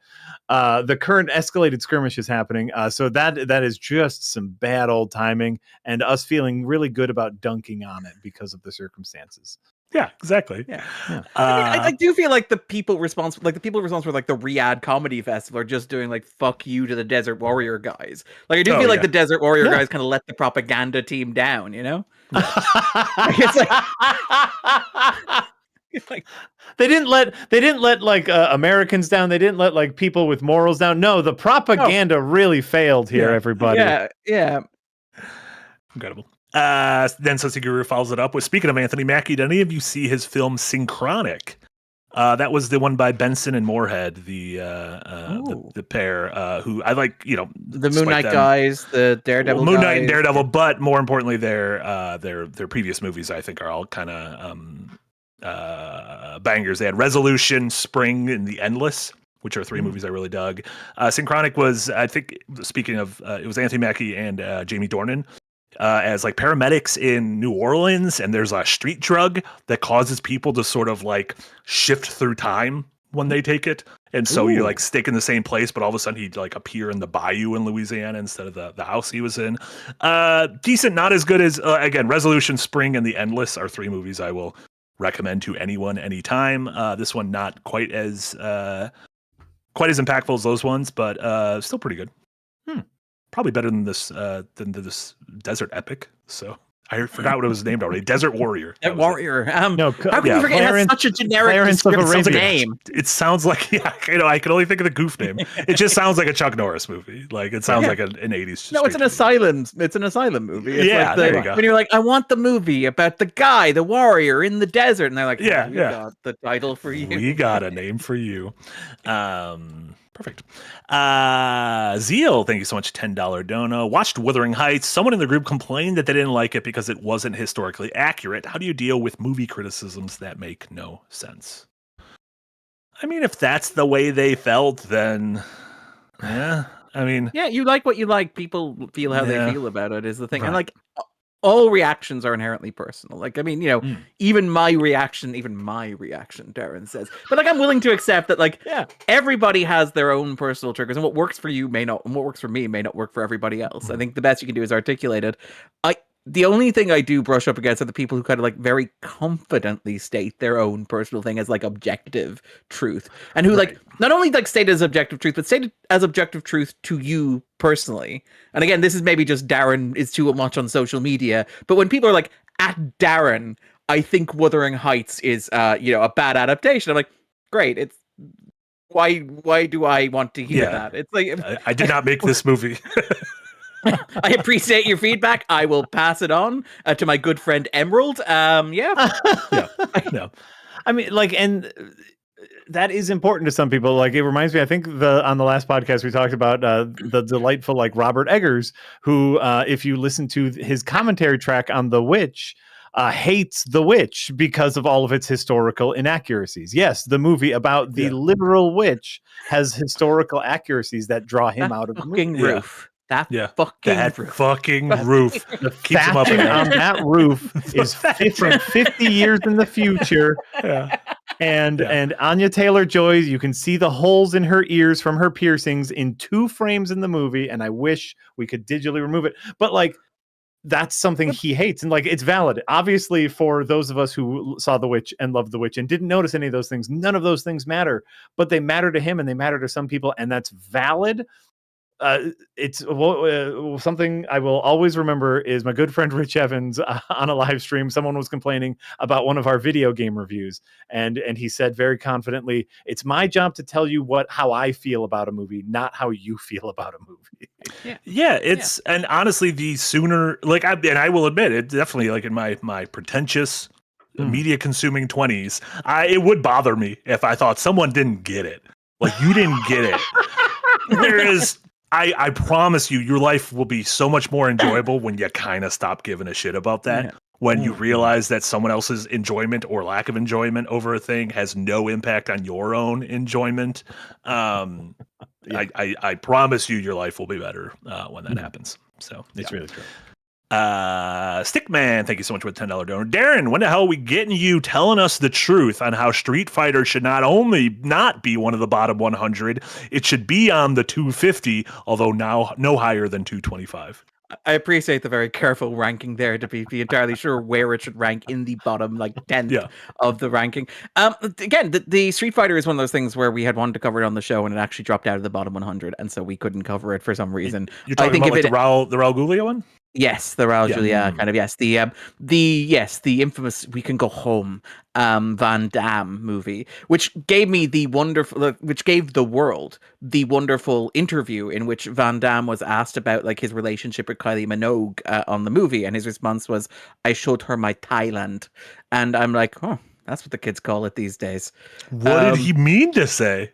The current escalated skirmish is happening. So that is just some bad old timing, and us feeling really good about dunking on it because of the circumstances. Yeah, exactly. Yeah. I do feel like the people responsible for like the Riyadh Comedy Festival are just doing like fuck you to the Desert Warrior guys. Like I do feel like the Desert Warrior guys kind of let the propaganda team down, you know? It's like they didn't let like Americans down. They didn't let like people with morals down. No, the propaganda really failed here, everybody. Yeah. Incredible. Then Sussy Guru follows it up with, speaking of Anthony Mackie, did any of you see his film Synchronic? That was the one by Benson and Moorhead, the pair who I like, the Moon Knight guys, the Daredevil Moon guys. Knight and Daredevil, but more importantly, their previous movies I think are all kind of bangers. They had Resolution, Spring, and The Endless, which are three movies I really dug. Synchronic was, I think, speaking of, it was Anthony Mackie and Jamie Dornan as like paramedics in New Orleans, and there's a street drug that causes people to sort of like shift through time when they take it, and so you like stick in the same place, but all of a sudden he'd like appear in the bayou in Louisiana instead of the house he was in. Decent, not as good as again, Resolution, Spring, and The Endless are three movies I will recommend to anyone anytime. This one not quite as impactful as those ones, but still pretty good. Probably better than this desert epic. So I forgot what it was named already. Desert Warrior. That Warrior. No, how can you forget? It has such a generic Clarence of descriptive Arabia. name. It sounds like, I can only think of the goof name. It just sounds like a Chuck Norris movie. Like it sounds like an 80s. No, it's an asylum. It's an asylum movie. It's Yeah, like there you go. When you're like, I want the movie about the guy, the warrior in the desert, and they're like, we got the title for you. We got a name for you. Perfect. Zeal, thank you so much. $10 dono. Watched Wuthering Heights. Someone in the group complained that they didn't like it because it wasn't historically accurate. How do you deal with movie criticisms that make no sense? I mean, if that's the way they felt, then yeah. I mean, yeah, you like what you like. People feel how they feel about it is the thing. Right. And like all reactions are inherently personal. Like, I mean, even my reaction, Darren says, but like, I'm willing to accept that, like, everybody has their own personal triggers, and what works for you may not, and what works for me may not work for everybody else. I think the best you can do is articulate it. The only thing I do brush up against are the people who kind of like very confidently state their own personal thing as like objective truth, and who like not only like state it as objective truth, but state it as objective truth to you personally. And again, this is maybe just Darren is too much on social media, but when people are like, at Darren, I think Wuthering Heights is a bad adaptation. I'm like, great. It's why do I want to hear that? It's like I did not make this movie. I appreciate your feedback. I will pass it on to my good friend Emerald. I mean, like, and that is important to some people. Like, it reminds me, I think on the last podcast we talked about the delightful like Robert Eggers, who if you listen to his commentary track on The Witch, hates The Witch because of all of its historical inaccuracies. Yes, the movie about the literal witch has historical accuracies that draw him out of the movie. Roof. That fucking roof. The thatching on that roof is from 50 years in the future. And Anya Taylor-Joy, you can see the holes in her ears from her piercings in 2 frames in the movie, and I wish we could digitally remove it. But like, that's something he hates, and like, it's valid. Obviously, for those of us who saw The Witch and loved The Witch and didn't notice any of those things, none of those things matter, but they matter to him and they matter to some people, and that's valid. It's something I will always remember is my good friend Rich Evans on a live stream. Someone was complaining about one of our video game reviews, and he said very confidently, "It's my job to tell you how I feel about a movie, not how you feel about a movie." And honestly, the sooner, like, I will admit it, definitely, like in my pretentious media consuming 20s, it would bother me if I thought someone didn't get it. Like, you didn't get it. Whereas I promise you, your life will be so much more enjoyable when you kind of stop giving a shit about that. When you realize that someone else's enjoyment or lack of enjoyment over a thing has no impact on your own enjoyment. I promise you, your life will be better when that happens. So it's really true. Stickman, thank you so much for the $10 donor. Darren, when the hell are we getting you telling us the truth on how Street Fighter should not only not be one of the bottom 100, it should be on the 250, although now no higher than 225? I appreciate the very careful ranking there to be entirely sure where it should rank in the bottom, like 10th of the ranking. Again, the Street Fighter is one of those things where we had wanted to cover it on the show and it actually dropped out of the bottom 100, and so we couldn't cover it for some reason. You're talking about like the Raul Julia one? Yes, the Raul Julia kind of, yes. The infamous We Can Go Home Van Damme movie, which gave the world the wonderful interview in which Van Damme was asked about like his relationship with Kylie Minogue on the movie, and his response was, "I showed her my Thailand." And I'm like, oh, that's what the kids call it these days. What did he mean to say?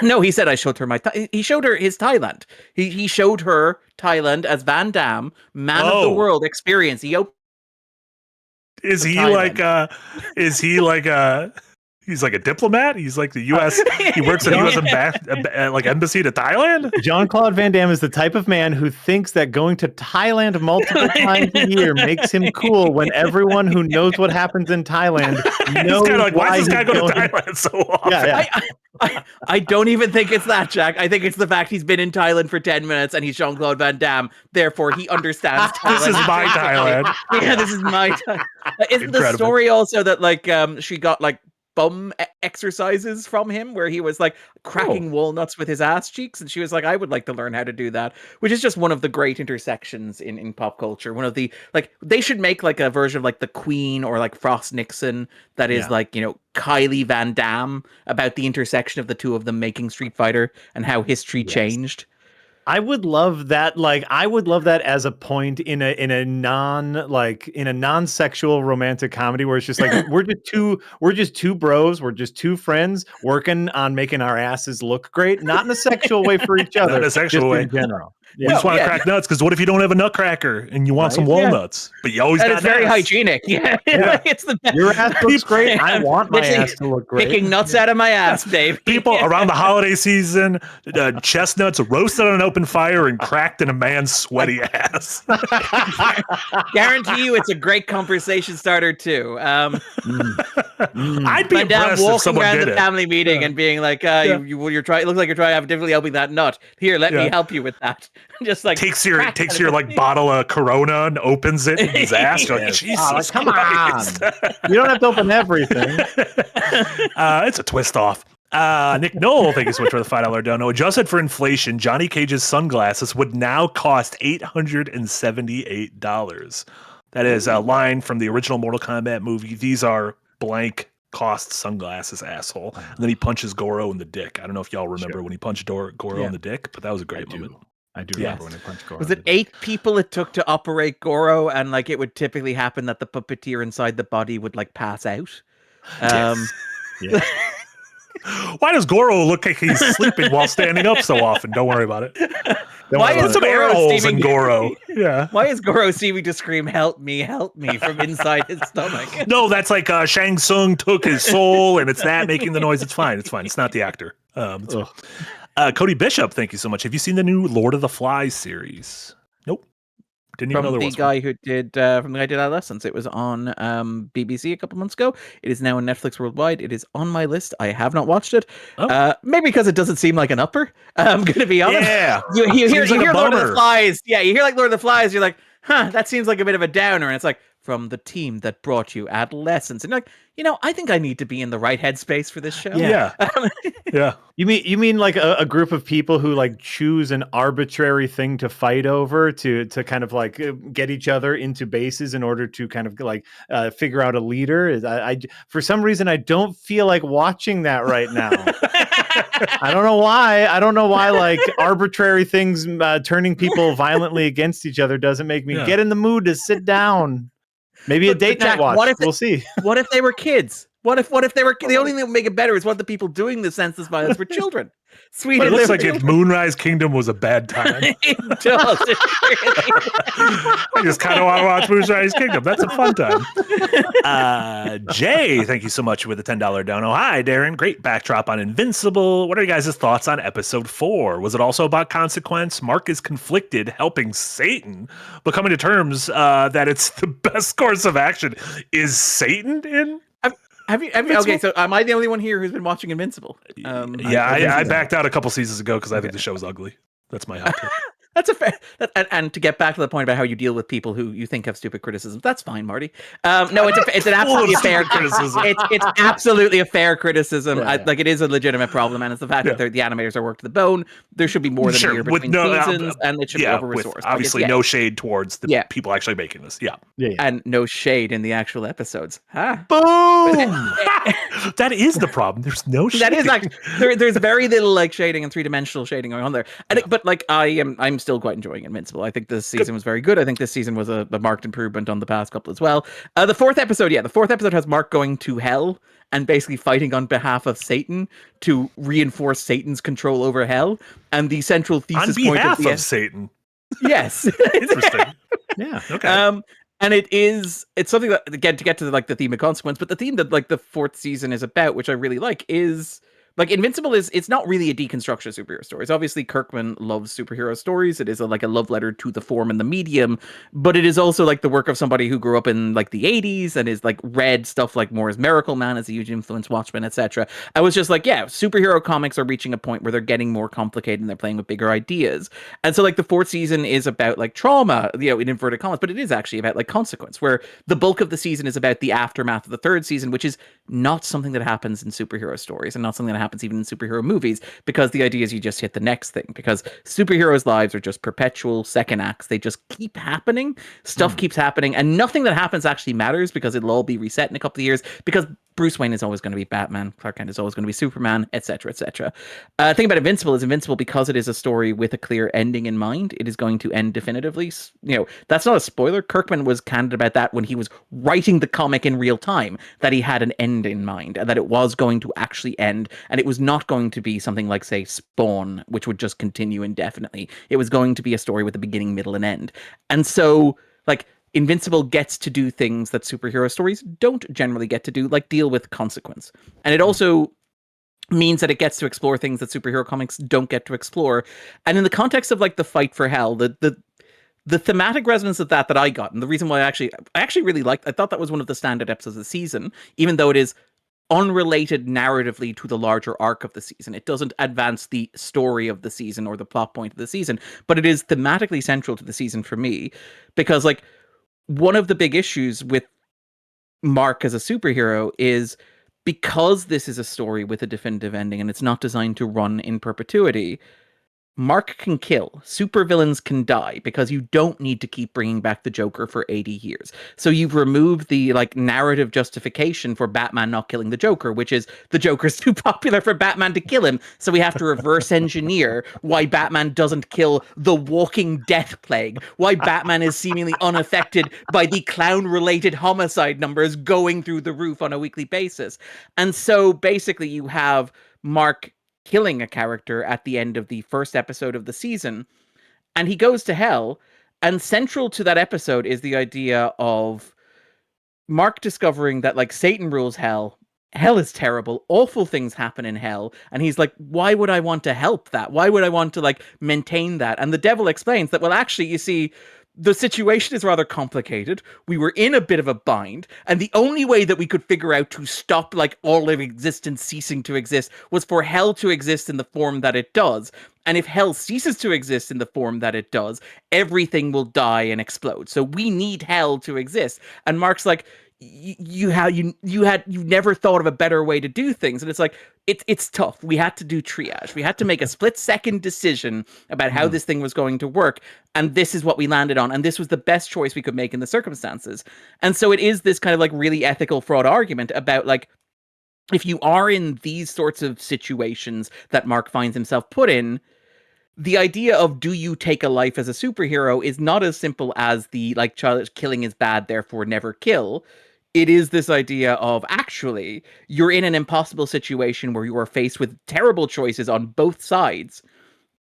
No, he said, I showed her he showed her his Thailand. He showed her Thailand as Van Damme, man of the world experience. He's like a diplomat. He's like the U.S. He works at the U.S. embassy to Thailand. Jean-Claude Van Damme is the type of man who thinks that going to Thailand multiple times a year makes him cool, when everyone who knows what happens in Thailand knows why does this guy go to Thailand so often? I don't even think it's that, Jack. I think it's the fact he's been in Thailand for 10 minutes and he's Jean-Claude Van Damme. Therefore, he understands Thailand. This is my Thailand. Yeah, this is my Thailand. Isn't the story also that like she got like bum exercises from him where he was like cracking walnuts with his ass cheeks, and she was like, I would like to learn how to do that, which is just one of the great intersections in pop culture. One of the, like, they should make like a version of like the Queen or like Frost Nixon that is like, you know, Kylie Van Damme, about the intersection of the two of them making Street Fighter and how history changed. I would love that. Like, I would love that as a point in a non-sexual romantic comedy where it's just like we're just two bros, we're just two friends working on making our asses look great, not in a sexual way for each other, not in a sexual way in general. We just want to crack nuts, because what if you don't have a nutcracker and you want some walnuts, but you always got it's very hygienic. It's the best. Your ass looks great. I want my ass to look great. Picking nuts out of my ass, babe. People around the holiday season, chestnuts roasted on an open fire and cracked in a man's sweaty ass. Guarantee you, it's a great conversation starter too. I'd be impressed if someone around did the family meeting and being like, you're trying. It looks like you're trying to have difficulty helping that nut. Here, let me help you with that. Just like takes your like bottle of Corona and opens it in his ass. You're like, Jesus, come on! You don't have to open everything. It's a twist off. Nick Knoll, thank you so much for the $5 dono. Adjusted for inflation, Johnny Cage's sunglasses would now cost $878. That is a line from the original Mortal Kombat movie. These are blank cost sunglasses, asshole. And then he punches Goro in the dick. I don't know if y'all remember when he punched Goro in the dick, but that was a great moment. I do remember when he punched Goro. Was it 8 people it took to operate Goro, and like it would typically happen that the puppeteer inside the body would like pass out? Yes. Why does Goro look like he's sleeping while standing up so often? Don't worry about it. Why is some air holes in Goro? Yeah. Why is Goro seeming to scream "Help me, from inside his stomach? No, that's like Shang Tsung took his soul, and it's that making the noise. It's fine. It's fine. It's not the actor. Cody Bishop, thank you so much. Have you seen the new Lord of the Flies series? Nope. Didn't even know there was from the guy who did Adolescence. It was on BBC a couple months ago. It is now on Netflix worldwide. It is on my list. I have not watched it. Maybe because it doesn't seem like an upper. I'm going to be honest. Yeah. You hear Lord of the Flies. Yeah, you hear like Lord of the Flies. You're like, huh, that seems like a bit of a downer. And it's like, from the team that brought you Adolescence. And you're like, you know, I think I need to be in the right headspace for this show. Yeah. Yeah. You mean like a group of people who like choose an arbitrary thing to fight over to kind of like get each other into bases in order to kind of like figure out a leader? I for some reason I don't feel like watching that right now. I don't know why. Like arbitrary things turning people violently against each other doesn't make me get in the mood to sit down. Maybe a date night watch. We'll see. What if they were kids? What if they were? The only thing that would make it better is what the people doing the senseless violence were children. Sweet. But it looks like if Moonrise Kingdom was a bad time. It does. I just kind of want to watch Moonrise Kingdom. That's a fun time. Jay, thank you so much with the $10 down. Oh, hi, Darren. Great backdrop on Invincible. What are you guys' thoughts on episode 4? Was it also about consequence? Mark is conflicted, helping Satan, but coming to terms that it's the best course of action. Is Satan in? Okay, so am I the only one here who's been watching Invincible? I backed out a couple seasons ago because I think the show's ugly. That's my hot take. That's a fair. And to get back to the point about how you deal with people who you think have stupid criticisms, that's fine, Marty. No, it's an absolutely fair criticism. It's absolutely a fair criticism. Like it is a legitimate problem, and it's the fact that the animators are worked to the bone. There should be more than a year between seasons, and it should be over-resourced. Obviously, no shade towards the people actually making this. Yeah, and no shade in the actual episodes. Boom. That is the problem. There's no shade. That is actually there's very little like shading and 3-dimensional shading going on there. But like I'm still quite enjoying Invincible. I think this season was very good. I think this season was a marked improvement on the past couple as well. The fourth episode has Mark going to hell and basically fighting on behalf of Satan to reinforce Satan's control over hell. And the central thesis on behalf of Satan. Yes. Interesting. Yeah. Okay. And it's something that, again, to get to like the theme of consequence, but the theme that like the fourth season is about, which I really like, is Like Invincible it's not really a deconstruction of superhero stories. Obviously, Kirkman loves superhero stories. It is like a love letter to the form and the medium, but it is also like the work of somebody who grew up in like the 80s and is like read stuff like Moore's Miracle Man as a huge influence, Watchmen, etc. I was just like, yeah, superhero comics are reaching a point where they're getting more complicated and they're playing with bigger ideas. And so like the fourth season is about like trauma, in inverted commas, but it is actually about like consequence, where the bulk of the season is about the aftermath of the third season, which is not something that happens in superhero stories and not something that happens even in superhero movies, because the idea is you just hit the next thing, because superheroes' lives are just perpetual second acts. They just keep happening. Stuff keeps happening, and nothing that happens actually matters, because it'll all be reset in a couple of years, because Bruce Wayne is always going to be Batman, Clark Kent is always going to be Superman, etc., etc. Thing about Invincible is Invincible, because it is a story with a clear ending in mind, it is going to end definitively. That's not a spoiler. Kirkman was candid about that when he was writing the comic in real time, that he had an end in mind, and that it was going to actually end, and it was not going to be something like, say, Spawn, which would just continue indefinitely. It was going to be a story with a beginning, middle, and end. And so, like, Invincible gets to do things that superhero stories don't generally get to do, like deal with consequence. And it also means that it gets to explore things that superhero comics don't get to explore. And in the context of like the fight for hell, the thematic resonance of that I got, and the reason why I actually really liked, I thought that was one of the standout episodes of the season, even though it is unrelated narratively to the larger arc of the season. It doesn't advance the story of the season or the plot point of the season, but it is thematically central to the season for me, because like, one of the big issues with Mark as a superhero is, because this is a story with a definitive ending and it's not designed to run in perpetuity, Mark can kill. Supervillains can die, because you don't need to keep bringing back the Joker for 80 years. So you've removed the like narrative justification for Batman not killing the Joker, which is the Joker's too popular for Batman to kill him. So we have to reverse engineer why Batman doesn't kill the walking death plague, why Batman is seemingly unaffected by the clown-related homicide numbers going through the roof on a weekly basis. And so basically you have Mark killing a character at the end of the first episode of the season, and he goes to hell, and central to that episode is the idea of Mark discovering that like Satan rules hell is terrible, awful things happen in hell, and he's like, why would I want to help that? Why would I want to like maintain that? And the devil explains that, well, actually, you see, the situation is rather complicated. We were in a bit of a bind, and the only way that we could figure out to stop like all of existence ceasing to exist was for hell to exist in the form that it does. And if hell ceases to exist in the form that it does, everything will die and explode. So we need hell to exist. And Mark's like, you never thought of a better way to do things. And it's like, it's tough. We had to do triage. We had to make a split-second decision about how this thing was going to work. And this is what we landed on. And this was the best choice we could make in the circumstances. And so it is this kind of like really ethical fraud argument about like, if you are in these sorts of situations that Mark finds himself put in, the idea of do you take a life as a superhero is not as simple as the like child killing is bad, therefore never kill. It is this idea of actually you're in an impossible situation where you are faced with terrible choices on both sides.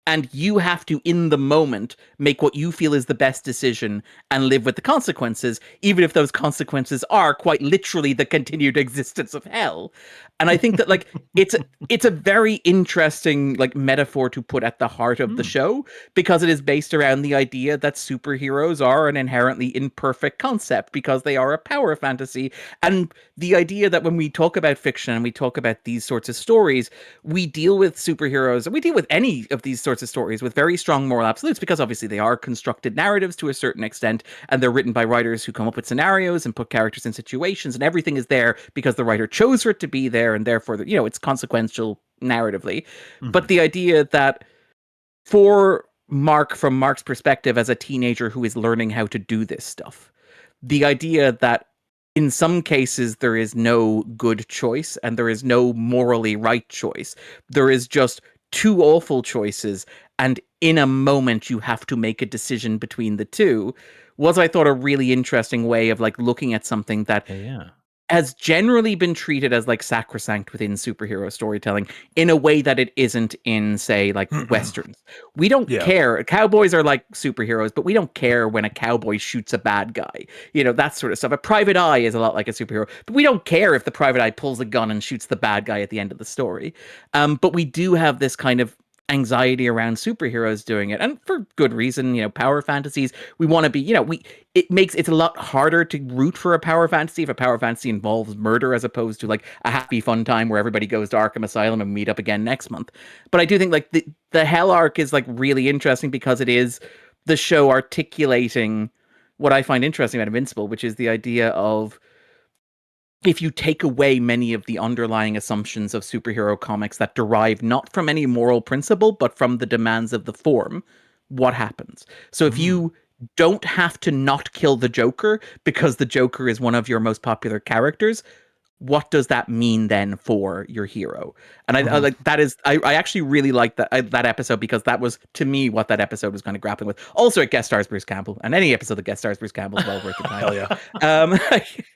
And you have to, in the moment, make what you feel is the best decision and live with the consequences, even if those consequences are quite literally the continued existence of hell. And I think that like it's a very interesting like metaphor to put at the heart of the show, because it is based around the idea that superheroes are an inherently imperfect concept because they are a power fantasy. And the idea that when we talk about fiction and we talk about these sorts of stories, we deal with superheroes, and we deal with any of these sorts of stories with very strong moral absolutes, because obviously they are constructed narratives to a certain extent, and they're written by writers who come up with scenarios and put characters in situations, and everything is there because the writer chose for it to be there, and therefore, it's consequential narratively. But the idea that for Mark, from Mark's perspective as a teenager who is learning how to do this stuff, the idea that in some cases there is no good choice and there is no morally right choice. There is just two awful choices, and in a moment you have to make a decision between the two, was, I thought, a really interesting way of like looking at something that has generally been treated as like sacrosanct within superhero storytelling in a way that it isn't in, say, like Westerns. We don't care. Cowboys are like superheroes, but we don't care when a cowboy shoots a bad guy. You know, that sort of stuff. A private eye is a lot like a superhero, but we don't care if the private eye pulls a gun and shoots the bad guy at the end of the story. But we do have this kind of anxiety around superheroes doing it, and for good reason. You know, power fantasies, we want to be, you know, it's a lot harder to root for a power fantasy if a power fantasy involves murder as opposed to like a happy fun time where everybody goes to Arkham Asylum and meet up again next month. But I do think like the Hell arc is like really interesting because it is the show articulating what I find interesting about Invincible, which is the idea of, if you take away many of the underlying assumptions of superhero comics that derive not from any moral principle, but from the demands of the form, what happens? So if you don't have to not kill the Joker because the Joker is one of your most popular characters, what does that mean then for your hero? And I like that is I actually really like that episode, because that was, to me, what that episode was kind of grappling with. Also, it guest stars Bruce Campbell, and any episode that guest stars Bruce Campbell is well worth the time. Hell yeah.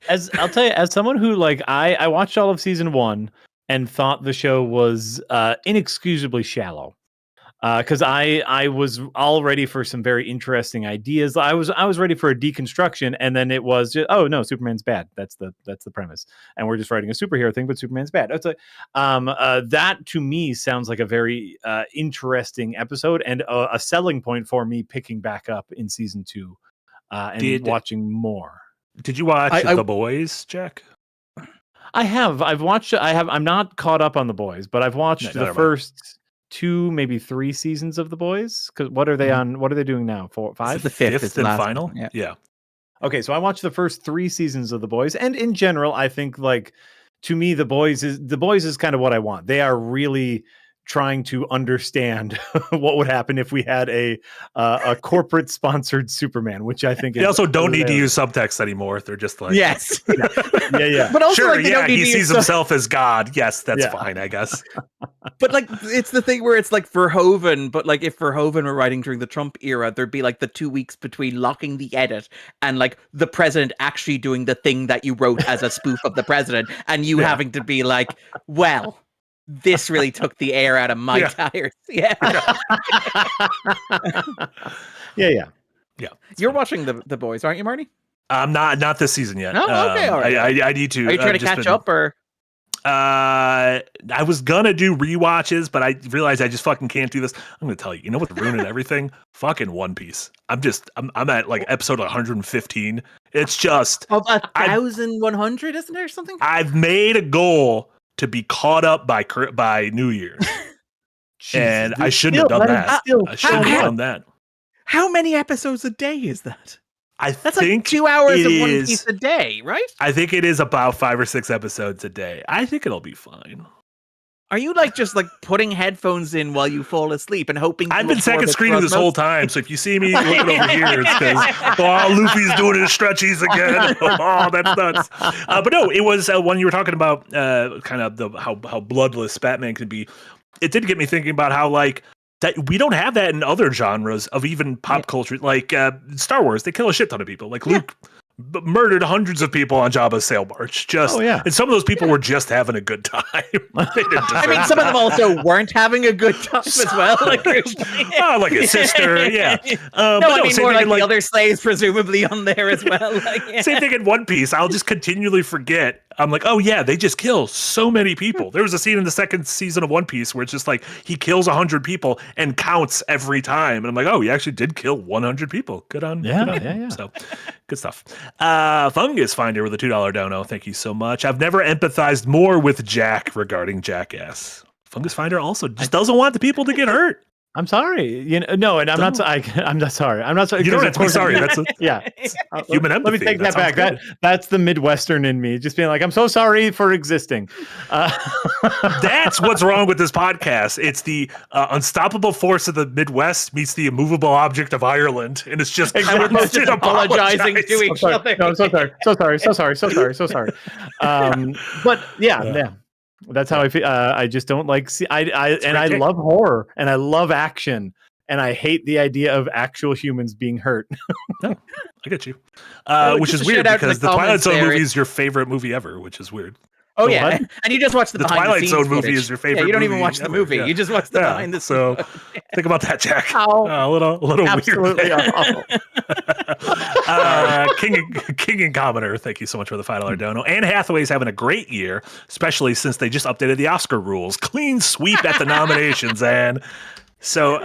As I'll tell you, as someone who like I watched all of season 1 and thought the show was inexcusably shallow. Because I was all ready for some very interesting ideas. I was ready for a deconstruction, and then it was just, oh no, Superman's bad. That's the premise, and we're just writing a superhero thing, but Superman's bad. It's like that to me sounds like a very interesting episode, and a selling point for me picking back up in season 2 and watching more. Did you watch The Boys, Jack? I have. I'm not caught up on The Boys, but I've watched the first 2, maybe 3 seasons of The Boys. Because what are they on? What are they doing now? 4, 5? The fifth is and the final. Yeah. Okay, so I watched the first 3 seasons of The Boys, and in general, I think like, to me, The Boys is kind of what I want. They are really trying to understand what would happen if we had a corporate sponsored Superman, which I think they also don't need to use subtext anymore. They're just like, yes, yeah. But also, sure, like, they don't need he to sees use himself as God. Yes, that's fine, I guess. But like, it's the thing where it's like Verhoeven, but like if Verhoeven were writing during the Trump era, there'd be like the 2 weeks between locking the edit and like the president actually doing the thing that you wrote as a spoof of the president, and you having to be like, well, this really took the air out of my tires. Yeah. Yeah. You're watching the Boys, aren't you, Marty? I'm not this season yet. Oh, okay, all right. I need to. Are you trying to catch up, or? I was gonna do rewatches, but I realized I just fucking can't do this. I'm gonna tell you. You know what's ruining everything? Fucking One Piece. I'm at like episode 115. It's just of 1,100, isn't there something? I've made a goal to be caught up by New Year's. And I shouldn't have done that. I shouldn't have done that. How many episodes a day is that? That's like 2 hours of One Piece a day, right? I think it is about 5 or 6 episodes a day. I think it'll be fine. Are you like just like putting headphones in while you fall asleep and hoping? I've been second screening this whole time, so if you see me looking over here, it's because Luffy's doing his stretchies again. Oh, that's nuts. But no, it was when you were talking about kind of how bloodless Batman could be. It did get me thinking about how like that we don't have that in other genres of even pop culture, like Star Wars. They kill a shit ton of people, like Luke. Murdered hundreds of people on Jabba's sail barge. And some of those people were just having a good time. I mean, some of them also weren't having a good time as well. Like, like his sister, yeah. I mean more like the other slaves presumably on there as well. Same thing in One Piece. I'll just continually forget. I'm like, oh yeah, they just kill so many people. There was a scene in the second season of One Piece where it's just like he kills 100 people and counts every time, and I'm like, oh, he actually did kill 100 people. Good on him. So good stuff. Fungus Finder with a $2 dono. Thank you so much. I've never empathized more with Jack regarding Jackass. Fungus Finder also just doesn't want the people to get hurt. I'm sorry. No, and I'm not sorry. I'm not sorry. You don't have to be sorry. That's human empathy. Let me take that back. That's the Midwestern in me, just being like, I'm so sorry for existing. That's what's wrong with this podcast. It's the unstoppable force of the Midwest meets the immovable object of Ireland, and it's just apologizing to each other. No, I'm so sorry. But yeah. That's how I feel. I just don't like. I love horror and I love action, and I hate the idea of actual humans being hurt. No, I get you. Which just is a weird shout out to because the the Twilight comments Zone there. movie is your favorite movie ever, which is weird. Oh The yeah, what? and you just watch the The behind Twilight the Zone scenes movie footage. is your favorite. Yeah, you don't even movie watch the ever. movie. Yeah. You just watch the Yeah, behind the scenes. so think about that, Jack. How A little Absolutely weird. awful. King and Commoner, thank you so much for the $5 dono. Anne Hathaway's having a great year, especially since they just updated the Oscar rules. Clean sweep at the nominations, Anne. So,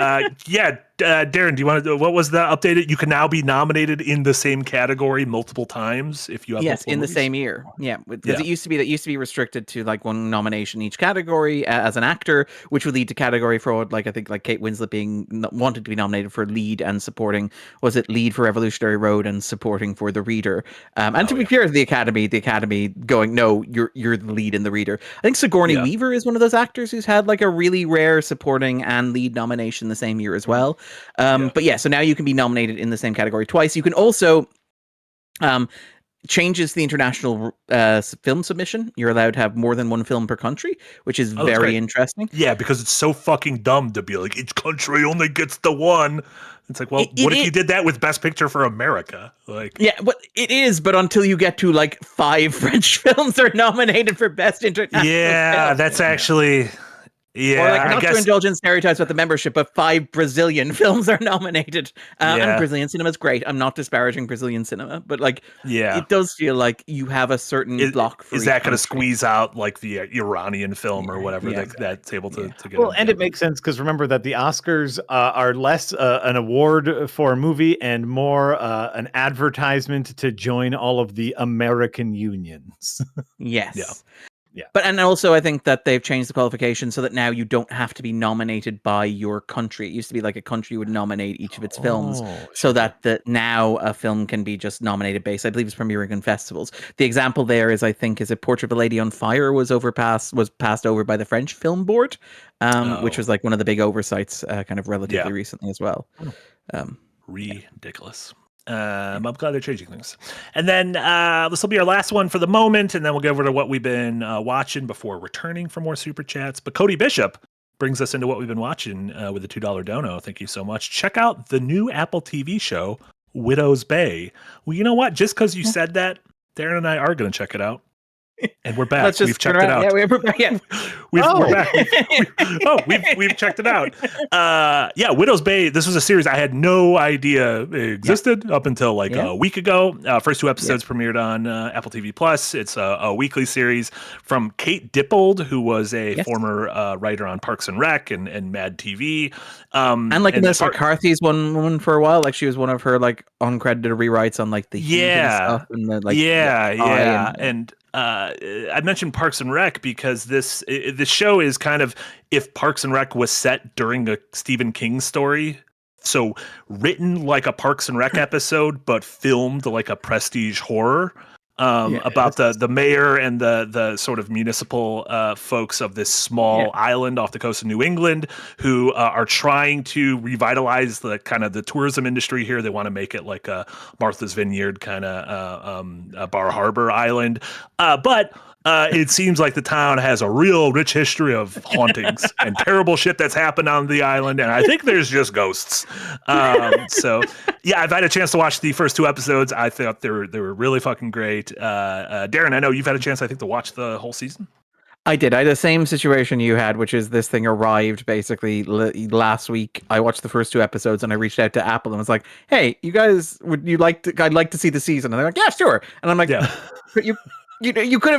Darren, do you want to? What was the updated? You can now be nominated in the same category multiple times if you have. Yes, multiple in the movies? same year. Yeah, because Yeah. it used to be restricted to like one nomination each category as an actor, which would lead to category fraud. Like I think like Kate Winslet wanted to be nominated for lead and supporting. Was it lead for Revolutionary Road and supporting for The Reader? And to be fair to the Academy going, no, you're the lead in The Reader. I think Sigourney Weaver is one of those actors who's had like a really rare supporting and lead nomination the same year as well. But yeah, so now you can be nominated in the same category twice. You can also changes the international film submission. You're allowed to have more than one film per country, which is very interesting. Yeah, because it's so fucking dumb to be like each country only gets the one. It's like, well, what if you did that with Best Picture for America? Like, yeah, but it is. But until you get to like 5 French films are nominated for Best International. Yeah, film. that's actually. Yeah, or like I not guess to indulge in stereotypes about the membership, but 5 Brazilian films are nominated. And Brazilian cinema is great. I'm not disparaging Brazilian cinema, but like, it does feel like you have a certain block. For is that going to squeeze out like the Iranian film or whatever that's able to get? Well, and it makes sense because remember that the Oscars are less an award for a movie and more an advertisement to join all of the American unions. Yes. Yeah. But and also I think that they've changed the qualification so that now you don't have to be nominated by your country. It used to be like a country would nominate each of its films, so that now a film can be just nominated based. I believe it's premiering in festivals. The example there is, I think, is a Portrait of a Lady on Fire was passed over by the French Film Board, which was like one of the big oversights, kind of relatively recently as well. Ridiculous. I'm glad they're changing things. And then this will be our last one for the moment, and then we'll go over to what we've been watching before returning for more super chats. But Cody Bishop brings us into what we've been watching with the $2 dono. Thank you so much. Check out the new Apple TV show, Widow's Bay. Well, you know what? Just because you said that, Darren and I are going to check it out. And we're back. We've checked it out. Yeah, we're back. Yeah. We're back. We've checked it out. Widow's Bay. This was a series I had no idea existed up until like a week ago. First 2 episodes premiered on Apple TV Plus. It's a weekly series from Kate Dippold, who was a former writer on Parks and Rec and Mad TV. And like Melissa McCarthy's one woman for a while. Like she was one of her like uncredited rewrites on like the stuff and the, like and I mentioned Parks and Rec because this show is kind of if Parks and Rec was set during a Stephen King story. So written like a Parks and Rec episode, but filmed like a prestige horror about the mayor and the sort of municipal folks of this small island off the coast of New England who are trying to revitalize the kind of the tourism industry here. They want to make it like a Martha's Vineyard kind of Bar Harbor island. But it seems like the town has a real rich history of hauntings and terrible shit that's happened on the island. And I think there's just ghosts. So I've had a chance to watch the first 2 episodes. I thought they were really fucking great. Darren, I know you've had a chance, I think, to watch the whole season. I did. I had the same situation you had, which is this thing arrived basically last week. I watched the first 2 episodes and I reached out to Apple and was like, "Hey, you guys, I'd like to see the season." And they're like, "Yeah, sure." And I'm like, You could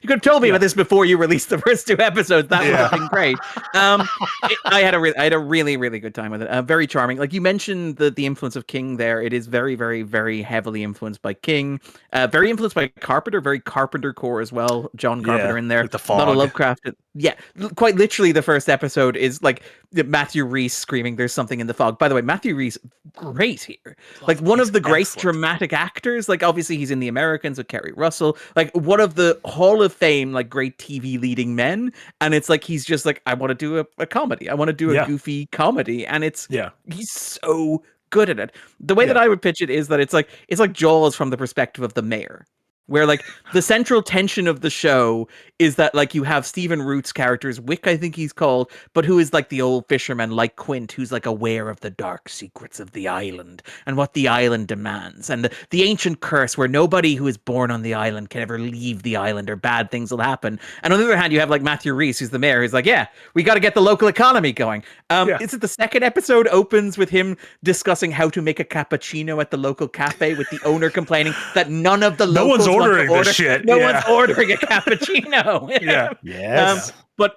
have told me about this before you released the first 2 episodes. That would have been great. I had a really, really good time with it. Very charming. Like you mentioned the influence of King there. It is very, very, very heavily influenced by King. Very influenced by Carpenter. Very Carpenter core as well. John Carpenter in there. Like the Fog. Not a Lovecraft. Yeah, quite literally the first episode is like Matthew Rhys screaming "There's something in the fog." By the way, Matthew Rhys, great here. Like one of the great dramatic actors. Like obviously he's in The Americans with Kerry Russell. Like one of the Hall of Fame, like great TV leading men. And it's like, he's just like, I want to do a comedy. I want to do a goofy comedy. And he's so good at it. The way that I would pitch it is that it's like Jaws from the perspective of the mayor. where like the central tension of the show is that like you have Stephen Root's characters, Wick I think he's called, but who is like the old fisherman like Quint, who's like aware of the dark secrets of the island and what the island demands, and the ancient curse where nobody who is born on the island can ever leave the island or bad things will happen. And on the other hand, you have like Matthew Rhys, who's the mayor, who's like, yeah, we got to get the local economy going. Is it the second episode opens with him discussing how to make a cappuccino at the local cafe with the owner complaining that none of the locals ordering this shit. No one's ordering a cappuccino. Yeah. Yes. But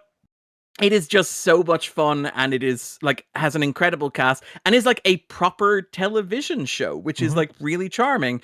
it is just so much fun, and it is like has an incredible cast and is like a proper television show, which is like really charming.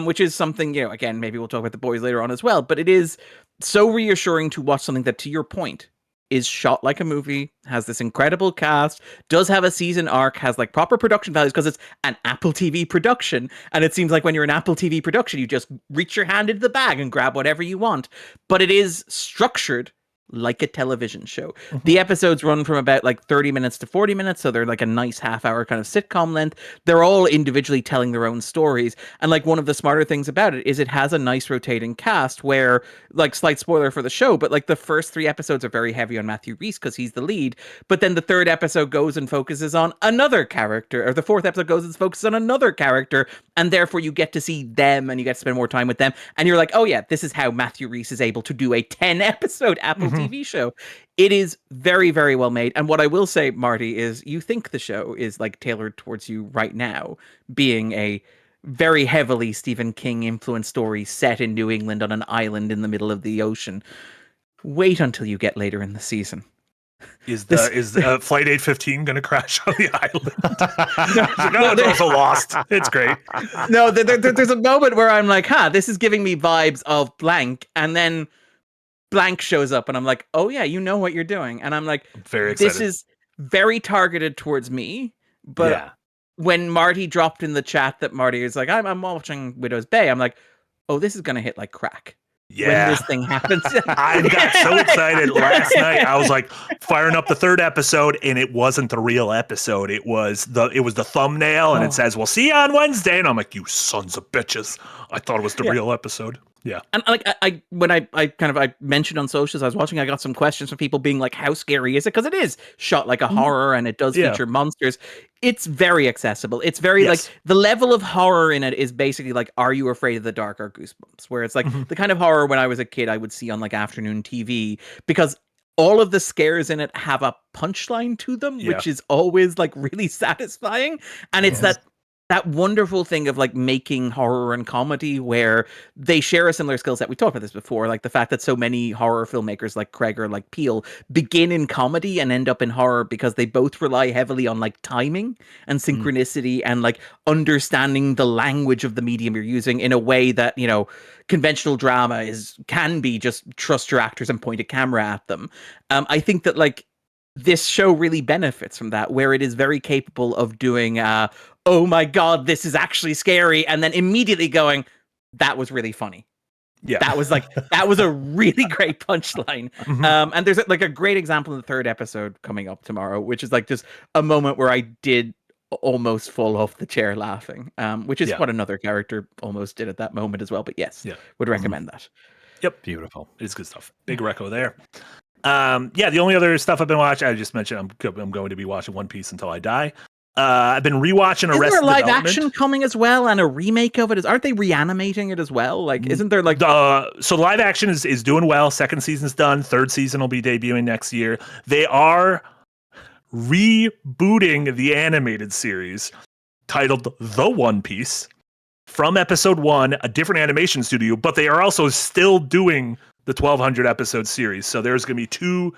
Which is something, you know, again, maybe we'll talk about The Boys later on as well, but it is so reassuring to watch something that, to your point, is shot like a movie, has this incredible cast, does have a season arc, has like proper production values because it's an Apple TV production. And it seems like when you're an Apple TV production, you just reach your hand into the bag and grab whatever you want. But it is structured like a television show. The episodes run from about like 30 minutes to 40 minutes, so they're like a nice half-hour kind of sitcom length. They're all individually telling their own stories, and like one of the smarter things about it is it has a nice rotating cast where, like, slight spoiler for the show, but like the first 3 episodes are very heavy on Matthew Rhys because he's the lead, but then the 3rd episode goes and focuses on another character, or the 4th episode goes and focuses on another character, and therefore you get to see them and you get to spend more time with them, and you're like, oh yeah, this is how Matthew Rhys is able to do a 10-episode Apple TV show. It is very, very well made. And what I will say, Marty, is you think the show is like tailored towards you right now, being a very heavily Stephen King influenced story set in New England on an island in the middle of the ocean. Wait until you get later in the season. Is Flight 815 going to crash on the island? No, it's also Lost. It's great. No, there's a moment where I'm like, this is giving me vibes of blank, and then blank shows up and I'm like, oh yeah, you know what you're doing. And I'm like, very excited. This is very targeted towards me. But when Marty dropped in the chat that Marty is like, I'm watching Widow's Bay, I'm like, oh, this is going to hit like crack. Yeah. When this thing happens. I got so excited last night. I was like firing up the 3rd episode, and it wasn't the real episode. It was the thumbnail, and it says, we'll see you on Wednesday. And I'm like, you sons of bitches. I thought it was the real episode. Yeah. And like when I mentioned on socials I was watching, I got some questions from people being like, how scary is it? Because it is shot like a horror, and it does feature monsters. It's very accessible. It's very like the level of horror in it is basically like, are you afraid of the dark or Goosebumps? Where it's like the kind of horror when I was a kid I would see on like afternoon TV, because all of the scares in it have a punchline to them, which is always like really satisfying. And it's that wonderful thing of like making horror and comedy where they share a similar skill set. We talked about this before, like the fact that so many horror filmmakers like Craig or like Peele begin in comedy and end up in horror because they both rely heavily on like timing and synchronicity and like understanding the language of the medium you're using in a way that, you know, conventional drama can be just trust your actors and point a camera at them. I think that like this show really benefits from that, where it is very capable of doing oh my god, this is actually scary, and then immediately going, that was really funny. Yeah, that was a really great punchline. And there's like a great example in the 3rd episode coming up tomorrow, which is like just a moment where I did almost fall off the chair laughing, which is what another character almost did at that moment as well. But would recommend that. Yep, beautiful. It's good stuff. Big reco there. The only other stuff I've been watching, I just mentioned I'm going to be watching One Piece until I die. I've been rewatching Arrested Development. Isn't there live action coming as well, and a remake of it? Aren't they reanimating it as well? Like, isn't there like so live action is doing well. 2nd season's done. 3rd season will be debuting next year. They are rebooting the animated series titled The One Piece from episode 1, a different animation studio, but they are also still doing the 1,200 episode series. So there's going to be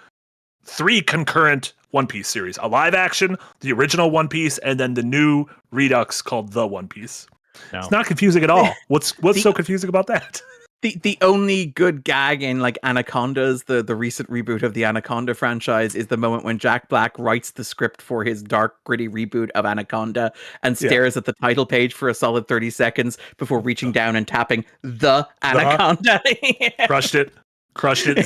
3 concurrent One Piece series: a live action, the original One Piece, and then the new Redux called The One Piece. No. It's not confusing at all. What's so confusing about that? The only good gag in like Anacondas, the recent reboot of the Anaconda franchise, is the moment when Jack Black writes the script for his dark, gritty reboot of Anaconda and stares at the title page for a solid 30 seconds before reaching down and tapping the Anaconda. Crushed it.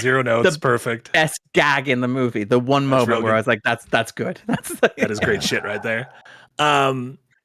0 notes. Perfect. Best gag in the movie. The one moment where I was like, that's good. That is great shit right there.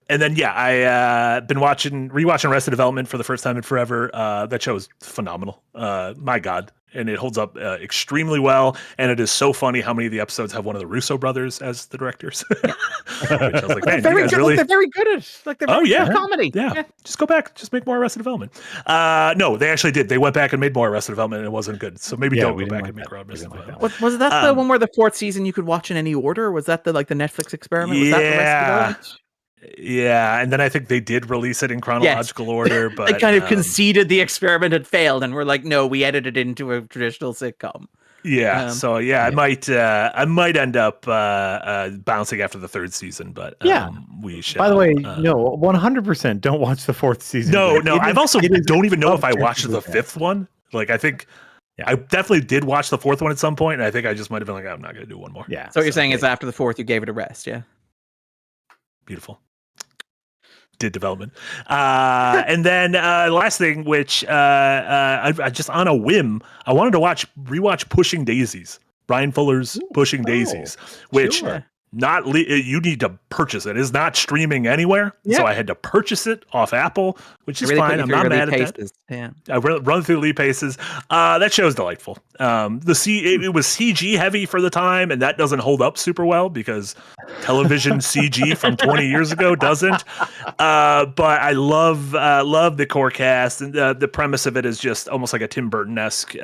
And then I been rewatching Arrested Development for the first time in forever. That show is phenomenal. My God. And it holds up extremely well. And it is so funny how many of the episodes have one of the Russo brothers as the directors. Which I was like, man, you guys really... They're very good at they're very good at comedy. Yeah. Just go back. Just make more Arrested Development. No, they actually did. They went back and made more Arrested Development and it wasn't good. So maybe don't go back and make more Arrested Development. Was that the one where the fourth season you could watch in any order? Or was that the Netflix experiment? Was that the Arrested Development? Yeah, and then I think they did release it in chronological order, but they kind of conceded the experiment had failed, and we're like, no, we edited it into a traditional sitcom. Yeah, I might end up bouncing after the third season, but we should. By the way, no, 100% don't watch the fourth season. No, I've also don't even know if I watched the fifth one. Like, I think. Yeah. I definitely did watch the fourth one at some point, and I think I just might have been like, I'm not going to do one more. Yeah. So what you're saying is after the fourth, you gave it a rest, yeah? Beautiful. Did development. And then last thing, which I just on a whim, I wanted to rewatch Pushing Daisies. Brian Fuller's Pushing Daisies, which you need to purchase it. It's not streaming anywhere, so I had to purchase it off Apple, which is fine. I'm not mad at that. Yeah. I run through Lee Paces. That show's delightful. It was CG heavy for the time, and that doesn't hold up super well because television CG from 20 years ago doesn't. But I love the core cast, and the premise of it is just almost like a Tim Burton-esque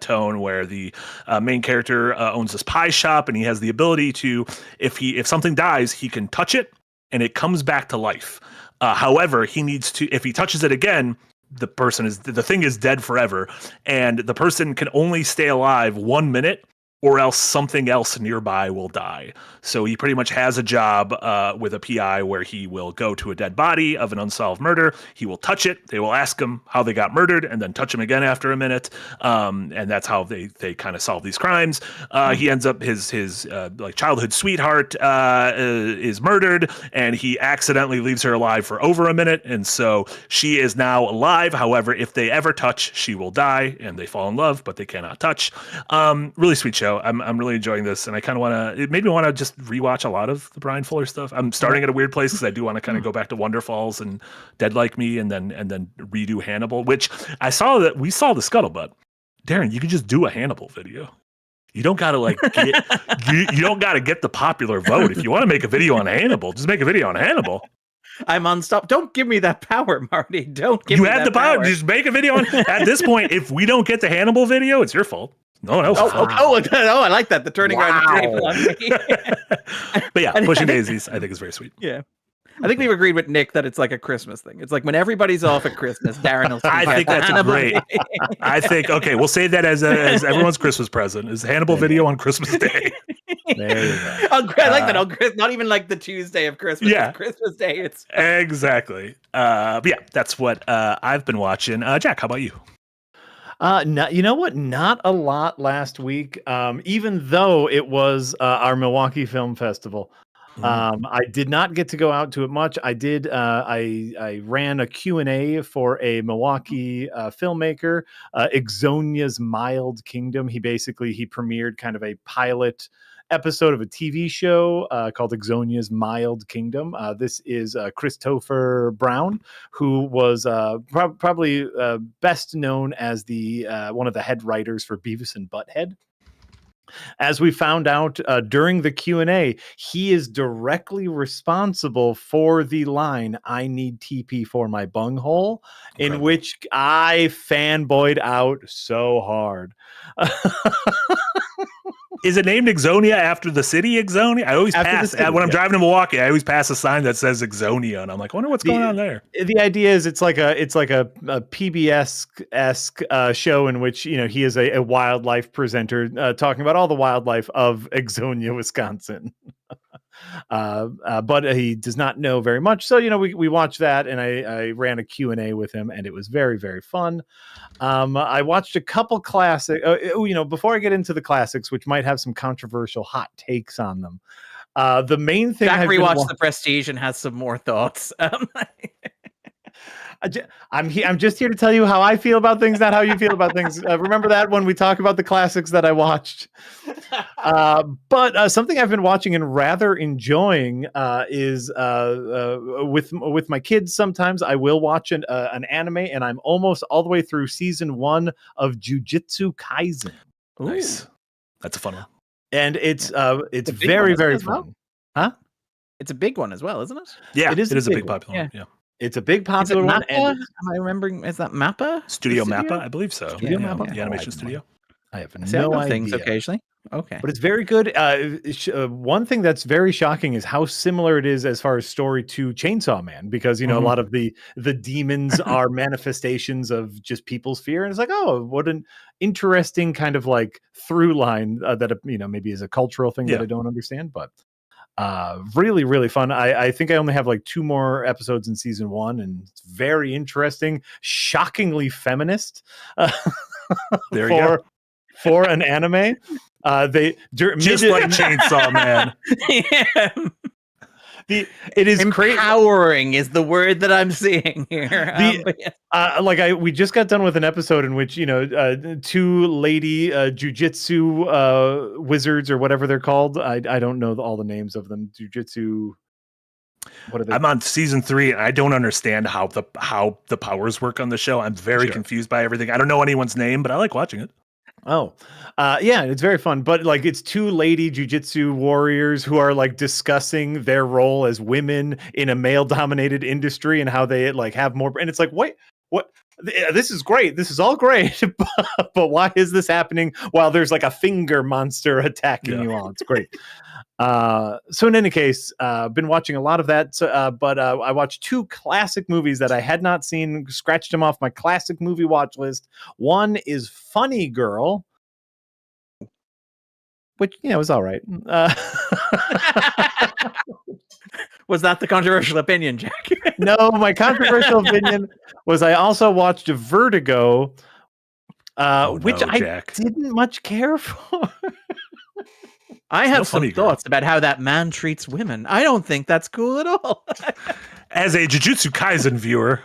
tone, where the main character owns this pie shop, and he has the ability to, if something dies, he can touch it, and it comes back to life. However, he needs to, if he touches it again, the thing is dead forever, and the person can only stay alive 1 minute, or else something else nearby will die. So he pretty much has a job with a PI where he will go to a dead body of an unsolved murder. He will touch it. They will ask him how they got murdered, and then touch him again after a minute. And that's how they kind of solve these crimes. He ends up his like childhood sweetheart is murdered, and he accidentally leaves her alive for over a minute, and so she is now alive. However, if they ever touch, she will die, and they fall in love, but they cannot touch. Really sweet show. I'm really enjoying this, and I kind of want to. It made me want to just rewatch a lot of the Brian Fuller stuff. I'm starting at a weird place because I do want to kind of go back to Wonder Falls and Dead Like Me, and then redo Hannibal, which I saw that we saw the Scuttlebutt. Darren, you can just do a Hannibal video. You don't gotta you don't gotta get the popular vote. If you want to make a video on Hannibal, just make a video on Hannibal. I'm unstoppable. Don't give me that power, Marty. Don't give me that power. You have the power. Just make a video on. At this point, if we don't get the Hannibal video, it's your fault. No one else. I like that. The turning around the table on me. But yeah, Pushing Daisies, I think is very sweet. Yeah. I think we've agreed with Nick that it's like a Christmas thing. It's like when everybody's off at Christmas, Darren will see I think that's great. I think, okay, we'll save that as everyone's Christmas present. Is Hannibal video on Christmas Day. There you go. I like that. Not even like the Tuesday of Christmas. Yeah. It's Christmas Day. It's exactly. But yeah, that's what I've been watching. Jack, how about you? You know what? Not a lot last week. Even though it was our Milwaukee Film Festival, I did not get to go out to it much. I did. I ran a Q&A for a Milwaukee filmmaker, Exonia's Mild Kingdom. He premiered kind of a pilot episode of a TV show called Exonia's Mild Kingdom. This is Christopher Brown, who was probably best known as the one of the head writers for Beavis and Butthead. As we found out during the Q&A, he is directly responsible for the line, "I need TP for my bunghole," in which I fanboyed out so hard. Is it named Exonia after the city Exonia? I always pass when I'm driving to Milwaukee. I always pass a sign that says Exonia, and I'm like, I wonder what's going on there. The idea is it's like a PBS-esque show in which he is a wildlife presenter talking about all the wildlife of Exonia, Wisconsin. But he does not know very much, so we watched that, and I ran a Q&A with him, and it was very, very fun. I watched a couple classic. Before I get into the classics, which might have some controversial hot takes on them, the main thing Jack rewatched The Prestige and has some more thoughts. I'm just here to tell you how I feel about things, not how you feel about things. Remember that when we talk about the classics that I watched. But something I've been watching and rather enjoying is with my kids. Sometimes I will watch an anime, and I'm almost all the way through season 1 of Jujutsu Kaisen. Nice, that's a fun one, and it's very very fun. Huh? It's a big one as well, isn't it? Yeah, it is a big popular one. Yeah. It's a big popular one. Am I remembering? Is that Mappa? Studio Mappa, I believe so. Studio Mappa? The animation studio. I have no idea. Things occasionally. Okay, but it's very good. One thing that's very shocking is how similar it is as far as story to Chainsaw Man, because a lot of the demons are manifestations of just people's fear, and it's like, oh, what an interesting kind of like through line that maybe is a cultural thing that I don't understand, but really really fun. I think I only have like 2 more episodes in season 1, and it's very interesting, shockingly feminist. There you go. For an anime. Just like Chainsaw Man. It is empowering is the word that I'm seeing here. We just got done with an episode in which 2 lady jujitsu wizards or whatever they're called. I don't know all the names of them. Jujitsu. What are they? I'm on season 3, and I don't understand how the powers work on the show. I'm very confused by everything. I don't know anyone's name, but I like watching it. Oh, yeah, it's very fun. But like, it's 2 lady jujitsu warriors who are like discussing their role as women in a male-dominated industry and how they like have more. And it's like, what? This is great. This is all great. But why is this happening while there's like a finger monster attacking you all? It's great. So in any case, been watching a lot of that. But I watched 2 classic movies that I had not seen, scratched them off my classic movie watch list. One is Funny Girl, which was all right. Was that the controversial opinion, Jack? No, my controversial opinion was I also watched Vertigo, which I didn't much care for. I have some thoughts about how that man treats women. I don't think that's cool at all. As a Jujutsu Kaisen viewer,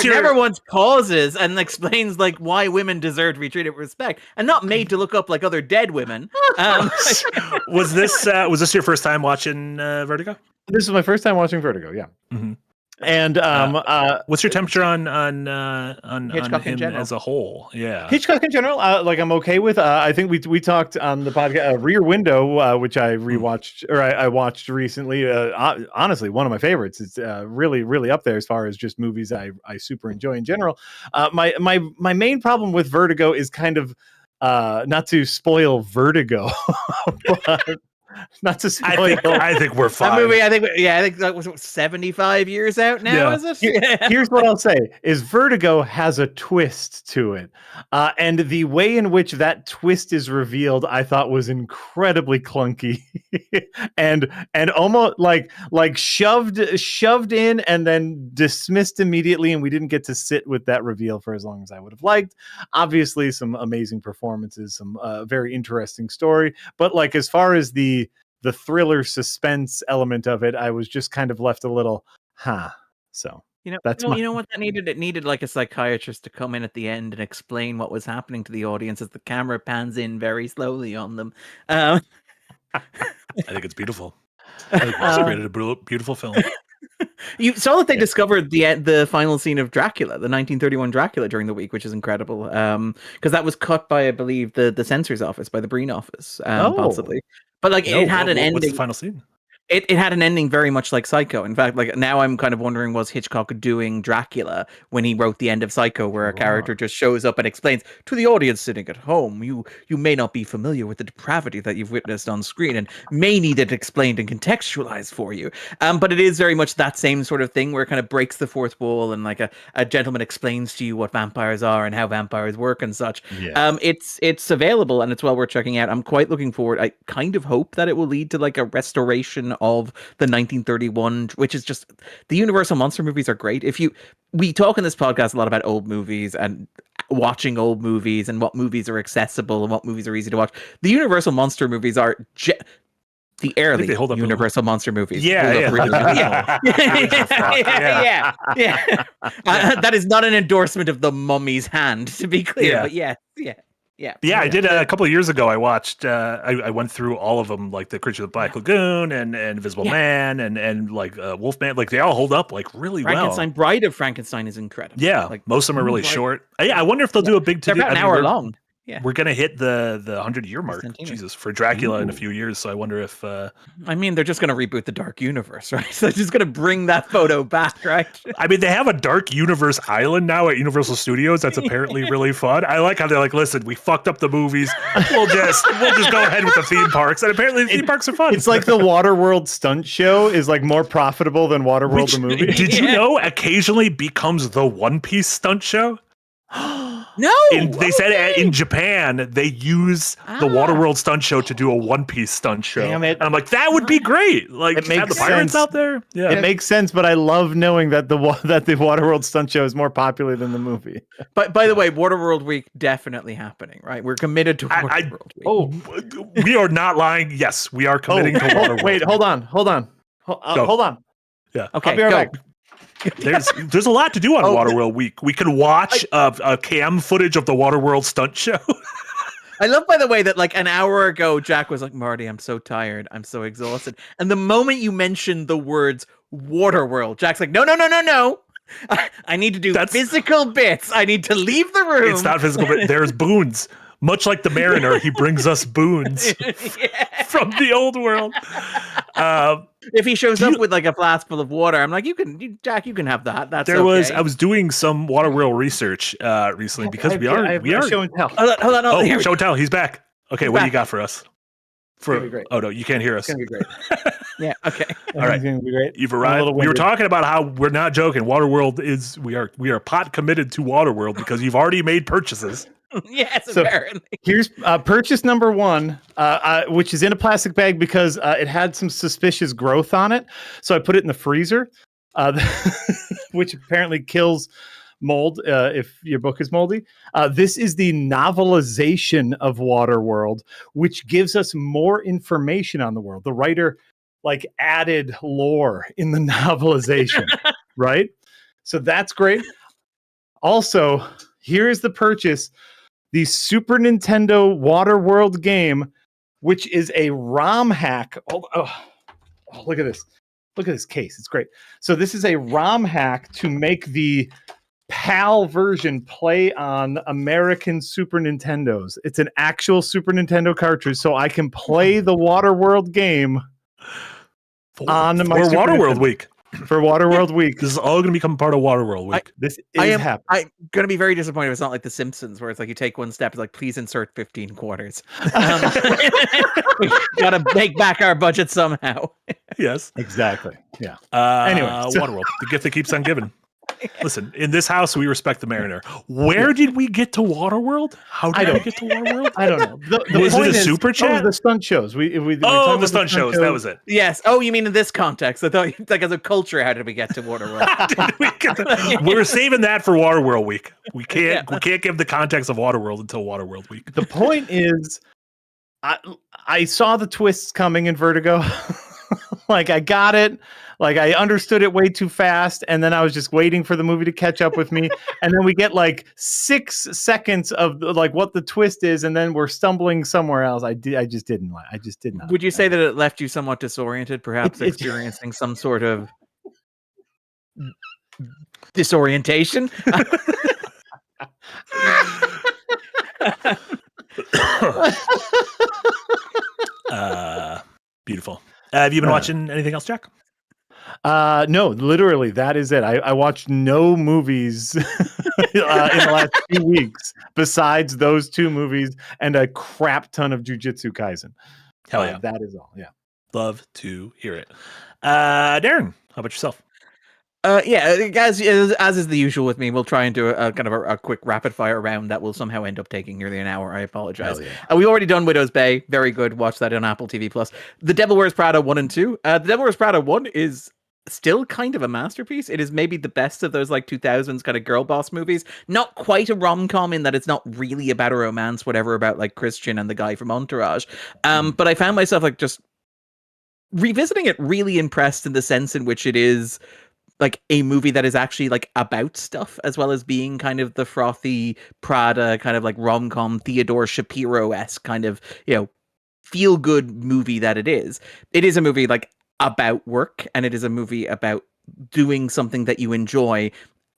never once pauses and explains like why women deserve to be treated with respect, and not made to look up like other dead women. Was this your first time watching Vertigo? This is my first time watching Vertigo. Yeah. Mm-hmm. And what's your temperature on Hitchcock in general as a whole? Yeah, Hitchcock in general, like I'm okay with. I think we talked on the podcast Rear Window, which I rewatched or I watched recently. Honestly, one of my favorites. It's really really up there as far as just movies I super enjoy in general. My main problem with Vertigo is kind of not to spoil Vertigo, but. Not to spoil. I think we're fine. That movie, I think that was 75 years out now, is it? Here's what I'll say is Vertigo has a twist to it. And the way in which that twist is revealed, I thought was incredibly clunky and almost like shoved in and then dismissed immediately. And we didn't get to sit with that reveal for as long as I would have liked. Obviously, some amazing performances, some very interesting story. But like, as far as the thriller suspense element of it, I was just kind of left a little, So you know what that needed? It needed like a psychiatrist to come in at the end and explain what was happening to the audience as the camera pans in very slowly on them. I think it's beautiful. I think it's created a beautiful film. You saw that they discovered the final scene of Dracula, the 1931 Dracula, during the week, which is incredible. Because that was cut by, I believe, the censor's office, by the Breen office, possibly. But like, it had an ending. What's the final scene? It had an ending very much like Psycho. In fact, like now I'm kind of wondering, was Hitchcock doing Dracula when he wrote the end of Psycho, where a character just shows up and explains to the audience sitting at home, you may not be familiar with the depravity that you've witnessed on screen and may need it explained and contextualized for you. But it is very much that same sort of thing where it kind of breaks the fourth wall and like a gentleman explains to you what vampires are and how vampires work and such. Yeah. It's available and it's well worth checking out. I'm quite looking forward. I kind of hope that it will lead to like a restoration of the 1931, which is just, the Universal monster movies are great. We talk in this podcast a lot about old movies and watching old movies and what movies are accessible and what movies are easy to watch. The Universal monster movies are The early they hold up Universal monster movies. Yeah, hold up really well. Yeah. That is not an endorsement of the Mummy's Hand, to be clear. But yeah. Yeah, I did a couple of years ago. I watched. I went through all of them, like the Creature of the Black Lagoon and Invisible Man and like Wolfman. Like they all hold up like really Frankenstein, well. Bride of Frankenstein is incredible. Yeah, like most of them are really short. I wonder if they'll do a big. They're about an hour long. Yeah, we're gonna hit the 100-year mark. Jesus, for Dracula in a few years. So I wonder if. I mean, they're just gonna reboot the Dark Universe, right? So they're just gonna bring that photo back, right? I mean, they have a Dark Universe island now at Universal Studios. That's apparently really fun. I like how they're like, listen, we fucked up the movies. We'll just go ahead with the theme parks, and apparently the theme parks are fun. It's like the Waterworld stunt show is like more profitable than Waterworld the movie. Did you know occasionally becomes the One Piece stunt show? No, they said in Japan they use the Waterworld stunt show to do a One Piece stunt show. Damn it! And I'm like, that would be great. Like, it makes have the pirates sense out there. Yeah, it makes sense. But I love knowing that the Waterworld stunt show is more popular than the movie. But by the way, Waterworld Week definitely happening, right? We're committed to Waterworld Week. Oh, we are not lying. Yes, we are committing to Waterworld. Wait, hold on. Yeah, I'll Okay, be right go. back. There's a lot to do on Waterworld Week. We can watch a cam footage of the Waterworld stunt show. I love, by the way, that like an hour ago, Jack was like, Marty, I'm so tired. I'm so exhausted. And the moment you mentioned the words Waterworld, Jack's like, no. I need to do physical bits. I need to leave the room. It's not physical, but there's boons. Much like the Mariner, he brings us boons from the old world. If he shows up with like a flask full of water, I'm like, Jack, you can have that. That's okay. I was doing some Waterworld research recently because we are show and tell. Hold on. Oh, show and tell. He's back. Okay, what do you got for us? Oh no, you can't hear us. It's gonna be great. Yeah. Okay. All right. It's gonna be great. You've arrived. We were talking about how we're not joking. Waterworld is we are pot committed to Waterworld because you've already made purchases. Yes, so apparently. Here's purchase number one, which is in a plastic bag because it had some suspicious growth on it. So I put it in the freezer, which apparently kills mold if your book is moldy. This is the novelization of Waterworld, which gives us more information on the world. The writer like added lore in the novelization, right? So that's great. Also, here's the purchase. The Super Nintendo Waterworld game, which is a ROM hack. Oh, look at this. Look at this case. It's great. So this is a ROM hack to make the PAL version play on American Super Nintendos. It's an actual Super Nintendo cartridge, so I can play the Waterworld game on my Super Waterworld Nintendo. Week. For Waterworld Week. This is all going to become part of Waterworld Week. This is happening. I'm going to be very disappointed if it's not like The Simpsons, where it's like you take one step, it's like, please insert 15 quarters. We got to make back our budget somehow. Yes. Exactly. Yeah. Anyway, Waterworld, the gift that keeps on giving. Listen, in this house, we respect the Mariner. Where did we get to Waterworld? How did we get to Waterworld? I don't know. Was it a super chat? The stunt shows. The stunt shows. That was it. Yes. Oh, you mean in this context? I thought, like, as a culture, how did we get to Waterworld? We're saving that for Waterworld Week. We can't give the context of Waterworld until Waterworld Week. The point is, I saw the twists coming in Vertigo. Like, I got it. Like, I understood it way too fast, and then I was just waiting for the movie to catch up with me. And then we get like 6 seconds of like what the twist is, and then we're stumbling somewhere else. I just did not. Would you say that it left you somewhat disoriented, perhaps experiencing some sort of disorientation? Beautiful. Have you been watching anything else, Jack? No, literally, that is it. I watched no movies in the last 2 weeks besides those 2 movies and a crap ton of Jujutsu Kaisen. Hell yeah. That is all. Yeah. Love to hear it. Darren, how about yourself? Yeah, as is the usual with me, we'll try and do a kind of a quick rapid fire round that will somehow end up taking nearly an hour. I apologize. Yeah. We've already done Widow's Bay. Very good. Watch that on Apple TV Plus. The Devil Wears Prada 1 and 2. The Devil Wears Prada 1 is still kind of a masterpiece. It is maybe the best of those like 2000s kind of girl boss movies. Not quite a rom-com in that it's not really about a romance, whatever, about like Christian and the guy from Entourage. But I found myself like just revisiting it, really impressed in the sense in which it is like a movie that is actually like about stuff, as well as being kind of the frothy Prada kind of like rom-com Theodore Shapiro-esque kind of, feel good movie that it is. It is a movie like about work, and it is a movie about doing something that you enjoy,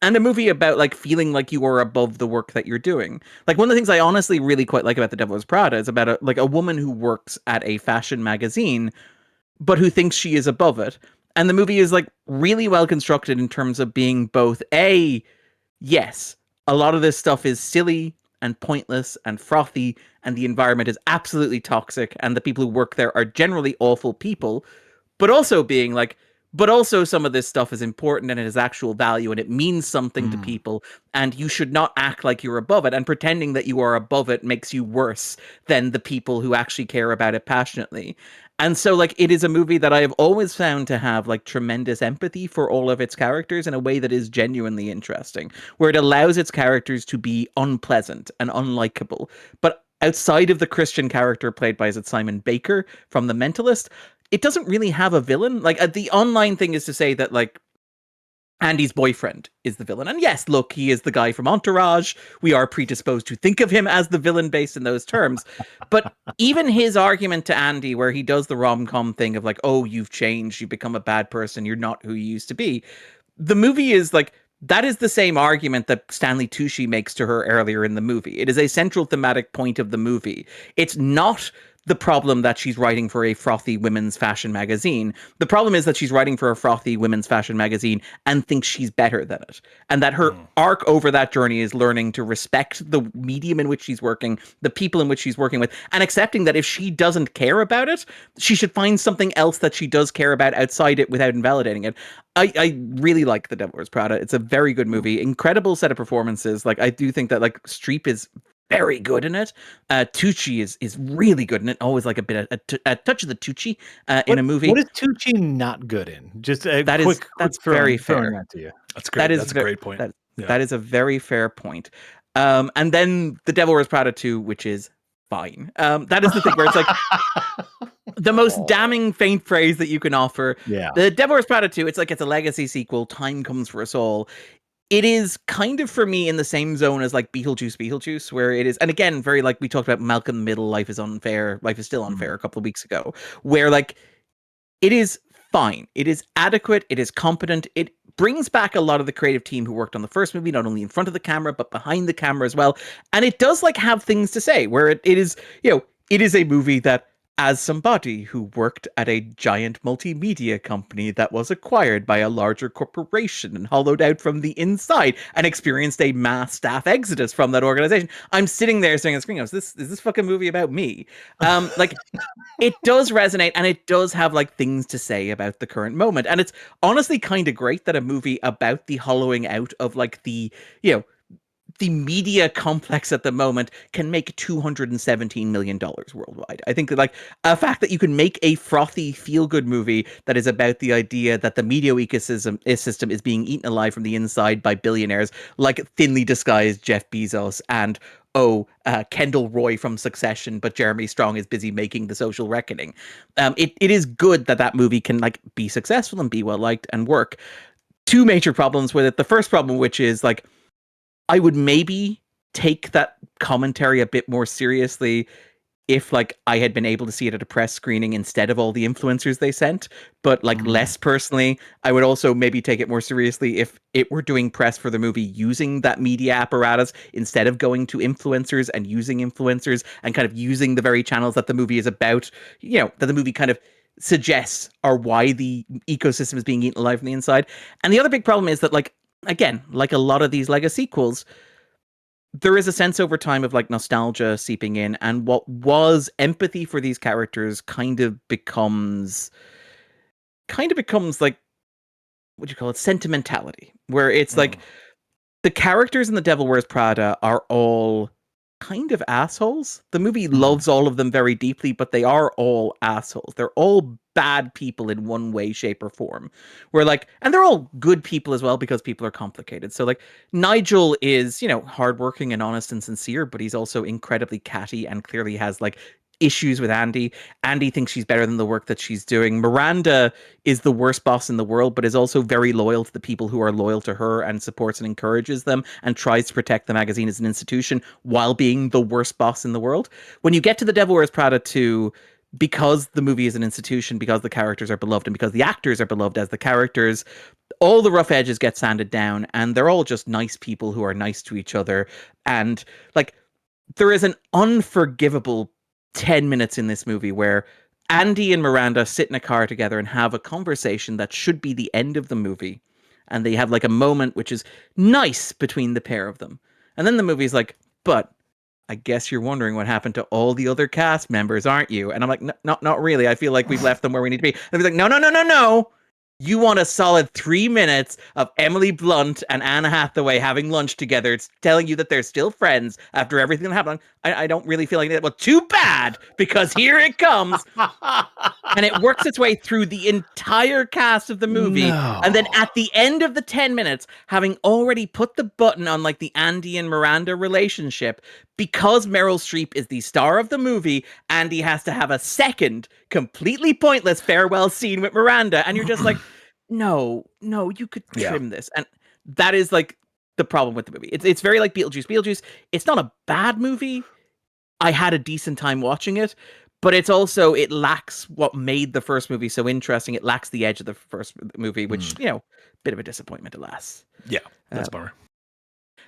and a movie about like feeling like you are above the work that you're doing. Like, one of the things I honestly really quite like about The Devil Wears Prada is about a woman who works at a fashion magazine, but who thinks she is above it. And the movie is like really well constructed in terms of being both yes, a lot of this stuff is silly and pointless and frothy, and the environment is absolutely toxic, and the people who work there are generally awful people, but also being like, but also some of this stuff is important and it has actual value and it means something to people, and you should not act like you're above it, and pretending that you are above it makes you worse than the people who actually care about it passionately. And so, like, it is a movie that I have always found to have, like, tremendous empathy for all of its characters in a way that is genuinely interesting, where it allows its characters to be unpleasant and unlikable. But outside of the Christian character played by, is it Simon Baker from The Mentalist, it doesn't really have a villain. Like, the online thing is to say that, like, Andy's boyfriend is the villain. And yes, look, he is the guy from Entourage. We are predisposed to think of him as the villain based in those terms. But even his argument to Andy, where he does the rom-com thing of like, oh, you've changed, you've become a bad person, you're not who you used to be. The movie is like, that is the same argument that Stanley Tucci makes to her earlier in the movie. It is a central thematic point of the movie. It's not the problem that she's writing for a frothy women's fashion magazine. The problem is that she's writing for a frothy women's fashion magazine and thinks she's better than it. And that her arc over that journey is learning to respect the medium in which she's working, the people in which she's working with, and accepting that if she doesn't care about it, she should find something else that she does care about outside it without invalidating it. I really like The Devil Wears Prada. It's a very good movie. Incredible set of performances. Like, I do think that like Streep is very good in it. Tucci is really good in it. Always like a touch of the Tucci in a movie. What is Tucci not good in? Just a that's very fair. That to you. That's great. That's a great point. That is a very fair point. And then The Devil Wears Prada 2, which is fine. That is the thing where it's like the most damning faint praise that you can offer. Yeah. The Devil Wears Prada 2, it's like it's a legacy sequel. Time comes for us all. It is kind of, for me, in the same zone as like Beetlejuice, where it is, and again, very like we talked about Malcolm in the Middle, Life is Unfair, Life is Still Unfair a couple of weeks ago, where like it is fine, it is adequate, it is competent, it brings back a lot of the creative team who worked on the first movie, not only in front of the camera, but behind the camera as well, and it does like have things to say, where it is, it is a movie that, as somebody who worked at a giant multimedia company that was acquired by a larger corporation and hollowed out from the inside and experienced a mass staff exodus from that organization, I'm sitting there staring at the screen, is this fucking movie about me? Like, it does resonate, and it does have like things to say about the current moment. And it's honestly kind of great that a movie about the hollowing out of like the media complex at the moment can make $217 million worldwide. I think that like a fact that you can make a frothy feel-good movie that is about the idea that the media ecosystem is being eaten alive from the inside by billionaires like thinly disguised Jeff Bezos and Kendall Roy from Succession, but Jeremy Strong is busy making The Social Reckoning. It is good that movie can like be successful and be well liked and work. Two major problems with it. The first problem, which is like, I would maybe take that commentary a bit more seriously if like I had been able to see it at a press screening instead of all the influencers they sent, but like less personally. I would also maybe take it more seriously if it were doing press for the movie using that media apparatus instead of going to influencers and using influencers and kind of using the very channels that the movie is about, that the movie kind of suggests are why the ecosystem is being eaten alive from the inside. And the other big problem is that like, again, like a lot of these Lego sequels, there is a sense over time of like nostalgia seeping in, and what was empathy for these characters kind of becomes like, what do you call it? Sentimentality, where it's like the characters in The Devil Wears Prada are all kind of assholes. The movie loves all of them very deeply, but they are all assholes. They're all bad people in one way, shape, or form. Where like, and they're all good people as well because people are complicated. So like, Nigel is, hardworking and honest and sincere, but he's also incredibly catty and clearly has like issues with Andy. Andy thinks she's better than the work that she's doing. Miranda is the worst boss in the world, but is also very loyal to the people who are loyal to her and supports and encourages them and tries to protect the magazine as an institution while being the worst boss in the world. When you get to The Devil Wears Prada 2, because the movie is an institution, because the characters are beloved, and because the actors are beloved as the characters, all the rough edges get sanded down, and they're all just nice people who are nice to each other. And like, there is an unforgivable 10 minutes in this movie where Andy and Miranda sit in a car together and have a conversation that should be the end of the movie. And they have like a moment which is nice between the pair of them. And then the movie's like, but I guess you're wondering what happened to all the other cast members, aren't you? And I'm like, not really. I feel like we've left them where we need to be. And they're like, no. You want a solid 3 minutes of Emily Blunt and Anne Hathaway having lunch together. It's telling you that they're still friends after everything that happened. I don't really feel like that. Well, too bad, because here it comes. And it works its way through the entire cast of the movie. No. And then at the end of the 10 minutes, having already put the button on like the Andy and Miranda relationship, because Meryl Streep is the star of the movie, Andy has to have a second, completely pointless farewell scene with Miranda. And you're just like, no, you could trim this. And that is like the problem with the movie. It's very like Beetlejuice. Beetlejuice, it's not a bad movie. I had a decent time watching it, but it lacks what made the first movie so interesting. It lacks the edge of the first movie, which, bit of a disappointment, alas. Yeah, that's a bummer.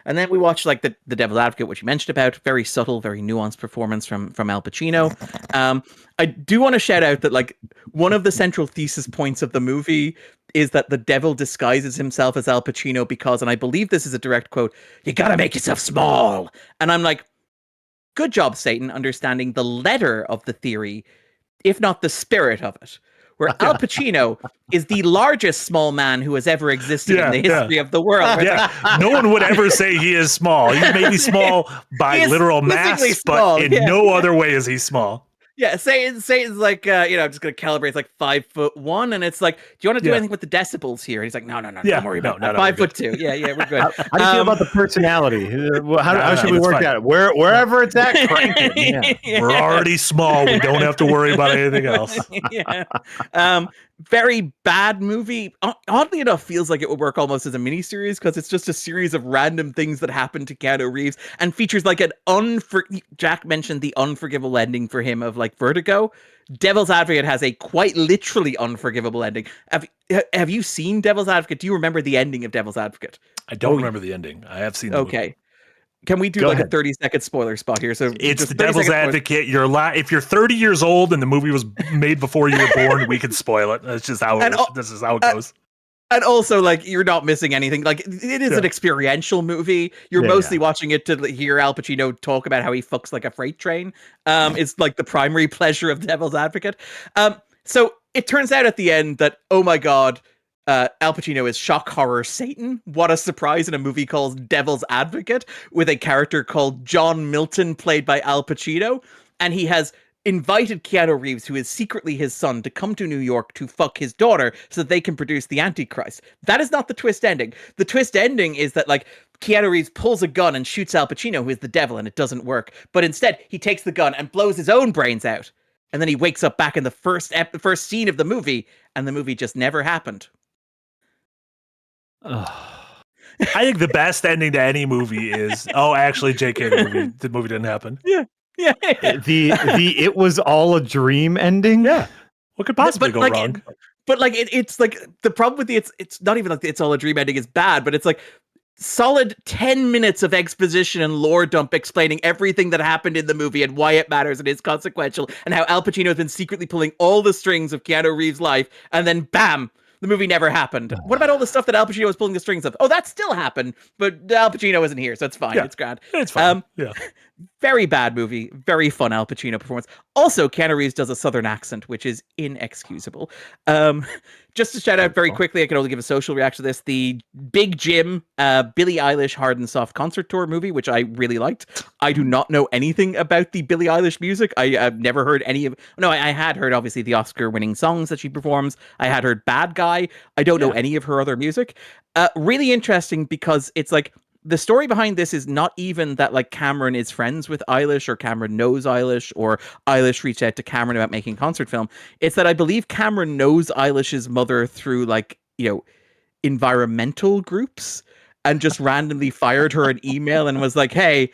And then we watched like the Devil's Advocate, which you mentioned about. Very subtle, very nuanced performance from Al Pacino. I do want to shout out that like one of the central thesis points of the movie is that the devil disguises himself as Al Pacino because, and I believe this is a direct quote, you gotta make yourself small. And I'm like, good job, Satan, understanding the letter of the theory, if not the spirit of it. Where Al Pacino is the largest small man who has ever existed in the history of the world. No one would ever say he is small. He may be small by literal mass, but in no other way is he small. Yeah, Satan's like, I'm just going to calibrate. It's like 5'1", and it's like, do you want to do anything with the decibels here? And he's like, no, don't worry about that. 5'2". Yeah, we're good. How do you feel about the personality? How should we work that? Wherever it's at, crank it. Yeah. We're already small. We don't have to worry about anything else. Very bad movie. Oddly enough, feels like it would work almost as a miniseries because it's just a series of random things that happen to Keanu Reeves and features like an Jack mentioned the unforgivable ending for him of like Vertigo. Devil's Advocate has a quite literally unforgivable ending. Have you seen Devil's Advocate? Do you remember the ending of Devil's Advocate? I don't remember the ending. I have seen the movie. Can we do a 30-second spoiler spot here? So it's the Devil's Advocate. If you're 30 years old and the movie was made before you were born, we can spoil it. That's just how this is how it goes. And also, like, you're not missing anything. Like, it is an experiential movie. You're mostly watching it to hear Al Pacino talk about how he fucks like a freight train. It's like the primary pleasure of Devil's Advocate. So it turns out at the end that, oh my God, Al Pacino is shock horror Satan. What a surprise in a movie called Devil's Advocate with a character called John Milton played by Al Pacino. And he has invited Keanu Reeves, who is secretly his son, to come to New York to fuck his daughter so that they can produce the Antichrist. That is not the twist ending. The twist ending is that like Keanu Reeves pulls a gun and shoots Al Pacino, who is the devil, and it doesn't work. But instead, he takes the gun and blows his own brains out. And then he wakes up back in the first scene of the movie, and the movie just never happened. I think the best ending to any movie is actually JK the movie didn't happen. Yeah. The it was all a dream ending. Yeah. What could possibly go wrong? But like it's like the problem with it's not even like it's all a dream ending is bad, but it's like solid 10 minutes of exposition and lore dump explaining everything that happened in the movie and why it matters and is consequential and how Al Pacino has been secretly pulling all the strings of Keanu Reeves' life, and then bam, the movie never happened. What about all the stuff that Al Pacino was pulling the strings of? Oh, that still happened, but Al Pacino isn't here, so it's fine. Yeah. It's grand. It's fine. Very bad movie. Very fun Al Pacino performance. Also, Keanu Reeves does a southern accent, which is inexcusable. Just to shout out very quickly, I can only give a social reaction to this. The Big Jim, Billie Eilish Hard and Soft concert tour movie, which I really liked. I do not know anything about the Billie Eilish music. I've never heard any of... No, I had heard, obviously, the Oscar-winning songs that she performs. I had heard Bad Guy. I don't know any of her other music. Really interesting because it's like the story behind this is not even that like Cameron is friends with Eilish or Cameron knows Eilish or Eilish reached out to Cameron about making a concert film. It's that I believe Cameron knows Eilish's mother through like, environmental groups and just randomly fired her an email and was like, hey,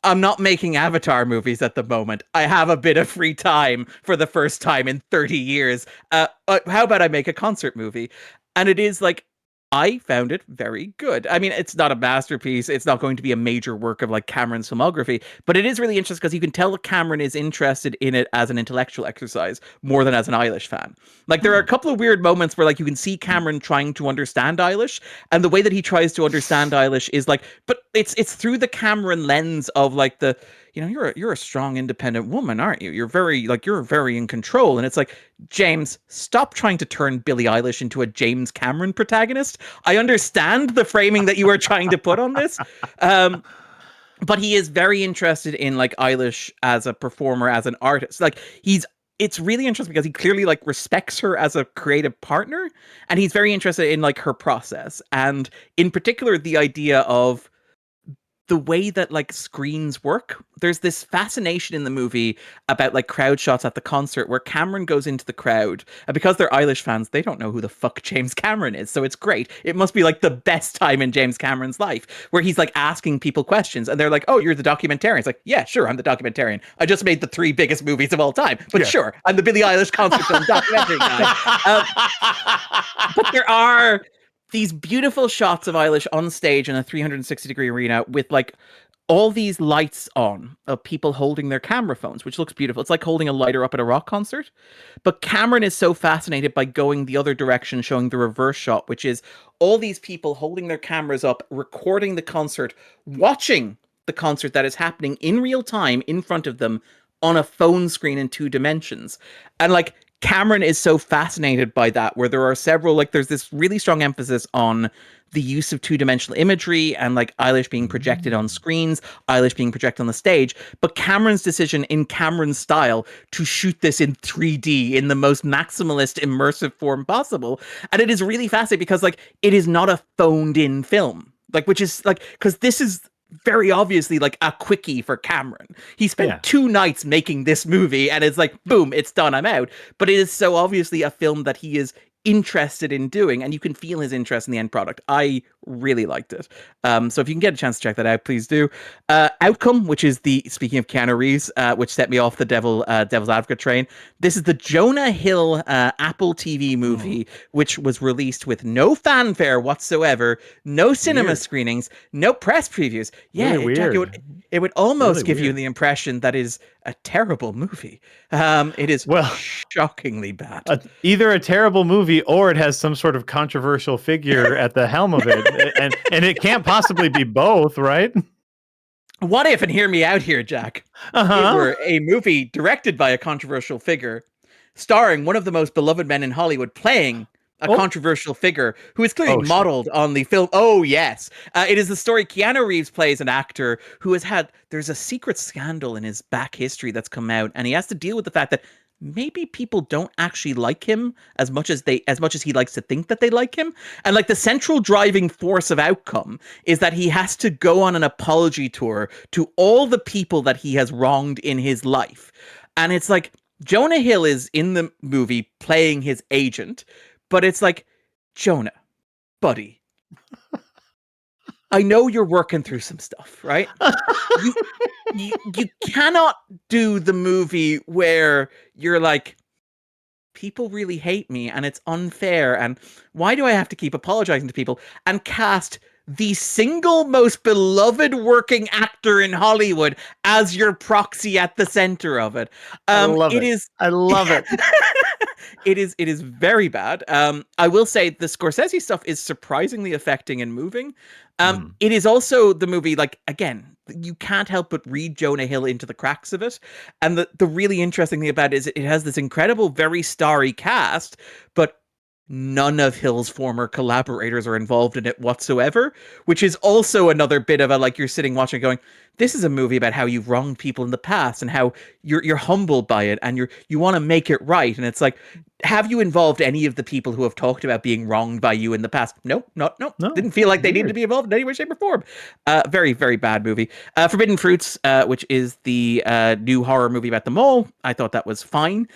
I'm not making Avatar movies at the moment. I have a bit of free time for the first time in 30 years. How about I make a concert movie? And it is like, I found it very good. I mean, it's not a masterpiece. It's not going to be a major work of like Cameron's filmography, but it is really interesting because you can tell that Cameron is interested in it as an intellectual exercise more than as an Eilish fan. Like there are a couple of weird moments where like you can see Cameron trying to understand Eilish, and the way that he tries to understand Eilish is like, but it's through the Cameron lens of like the, you're a strong, independent woman, aren't you? You're very in control. And it's like, James, stop trying to turn Billie Eilish into a James Cameron protagonist. I understand the framing that you are trying to put on this. But he is very interested in like Eilish as a performer, as an artist. Like it's really interesting because he clearly like respects her as a creative partner, and he's very interested in like her process. And in particular, the idea of the way that like screens work. There's this fascination in the movie about like crowd shots at the concert where Cameron goes into the crowd, and because they're Eilish fans, they don't know who the fuck James Cameron is. So it's great. It must be like the best time in James Cameron's life where he's like asking people questions and they're like, oh, you're the documentarian. It's like, yeah, sure. I'm the documentarian. I just made the 3 biggest movies of all time, but sure. I'm the Billie Eilish concert film documentary guy. But there are these beautiful shots of Eilish on stage in a 360-degree arena with like all these lights on of people holding their camera phones, which looks beautiful. It's like holding a lighter up at a rock concert. But Cameron is so fascinated by going the other direction, showing the reverse shot, which is all these people holding their cameras up, recording the concert, watching the concert that is happening in real time in front of them on a phone screen in 2 dimensions. And like, Cameron is so fascinated by that, where there are several, like there's this really strong emphasis on the use of 2-dimensional imagery and like Eilish being projected on screens, Eilish being projected on the stage, but Cameron's decision in Cameron's style to shoot this in 3D in the most maximalist immersive form possible. And it is really fascinating because like it is not a phoned in film, like, which is like, because this is very obviously like a quickie for Cameron. He spent 2 nights making this movie and it's like, boom, it's done, I'm out. But it is so obviously a film that he is interested in doing, and you can feel his interest in the end product. I really liked it. So if you can get a chance to check that out, please do. Outcome, which is the, speaking of Keanu Reeves, which set me off the Devil's Advocate train. This is the Jonah Hill Apple TV movie, which was released with no fanfare whatsoever, no cinema screenings, no press previews. Yeah, really Jack, it would almost really give you the impression that is a terrible movie. It is shockingly bad. Either a terrible movie or it has some sort of controversial figure at the helm of it. And it can't possibly be both, right? What if, and hear me out here, Jack, it were a movie directed by a controversial figure, starring one of the most beloved men in Hollywood, playing a controversial figure who is clearly modeled on the film. Oh, yes. It is the story. Keanu Reeves plays an actor who there's a secret scandal in his back history that's come out, and he has to deal with the fact that maybe people don't actually like him as much as he likes to think that they like him. And like the central driving force of Outcome is that he has to go on an apology tour to all the people that he has wronged in his life. And it's like Jonah Hill is in the movie playing his agent, but it's like, Jonah, buddy, I know you're working through some stuff, right? You cannot do the movie where you're like, people really hate me and it's unfair and why do I have to keep apologizing to people, and cast the single most beloved working actor in Hollywood as your proxy at the center of it. I love it. It is very bad. I will say the Scorsese stuff is surprisingly affecting and moving. It is also the movie, like, again, you can't help but read Jonah Hill into the cracks of it. And the really interesting thing about it is it has this incredible, very starry cast, but none of Hill's former collaborators are involved in it whatsoever, which is also another bit of a, like, you're sitting watching going, this is a movie about how you've wronged people in the past and how you're humbled by it and you want to make it right. And it's like, have you involved any of the people who have talked about being wronged by you in the past? No. Didn't feel like they needed to be involved in any way, shape, or form. Very, very bad movie. Forbidden Fruits, which is the new horror movie about the mole. I thought that was fine.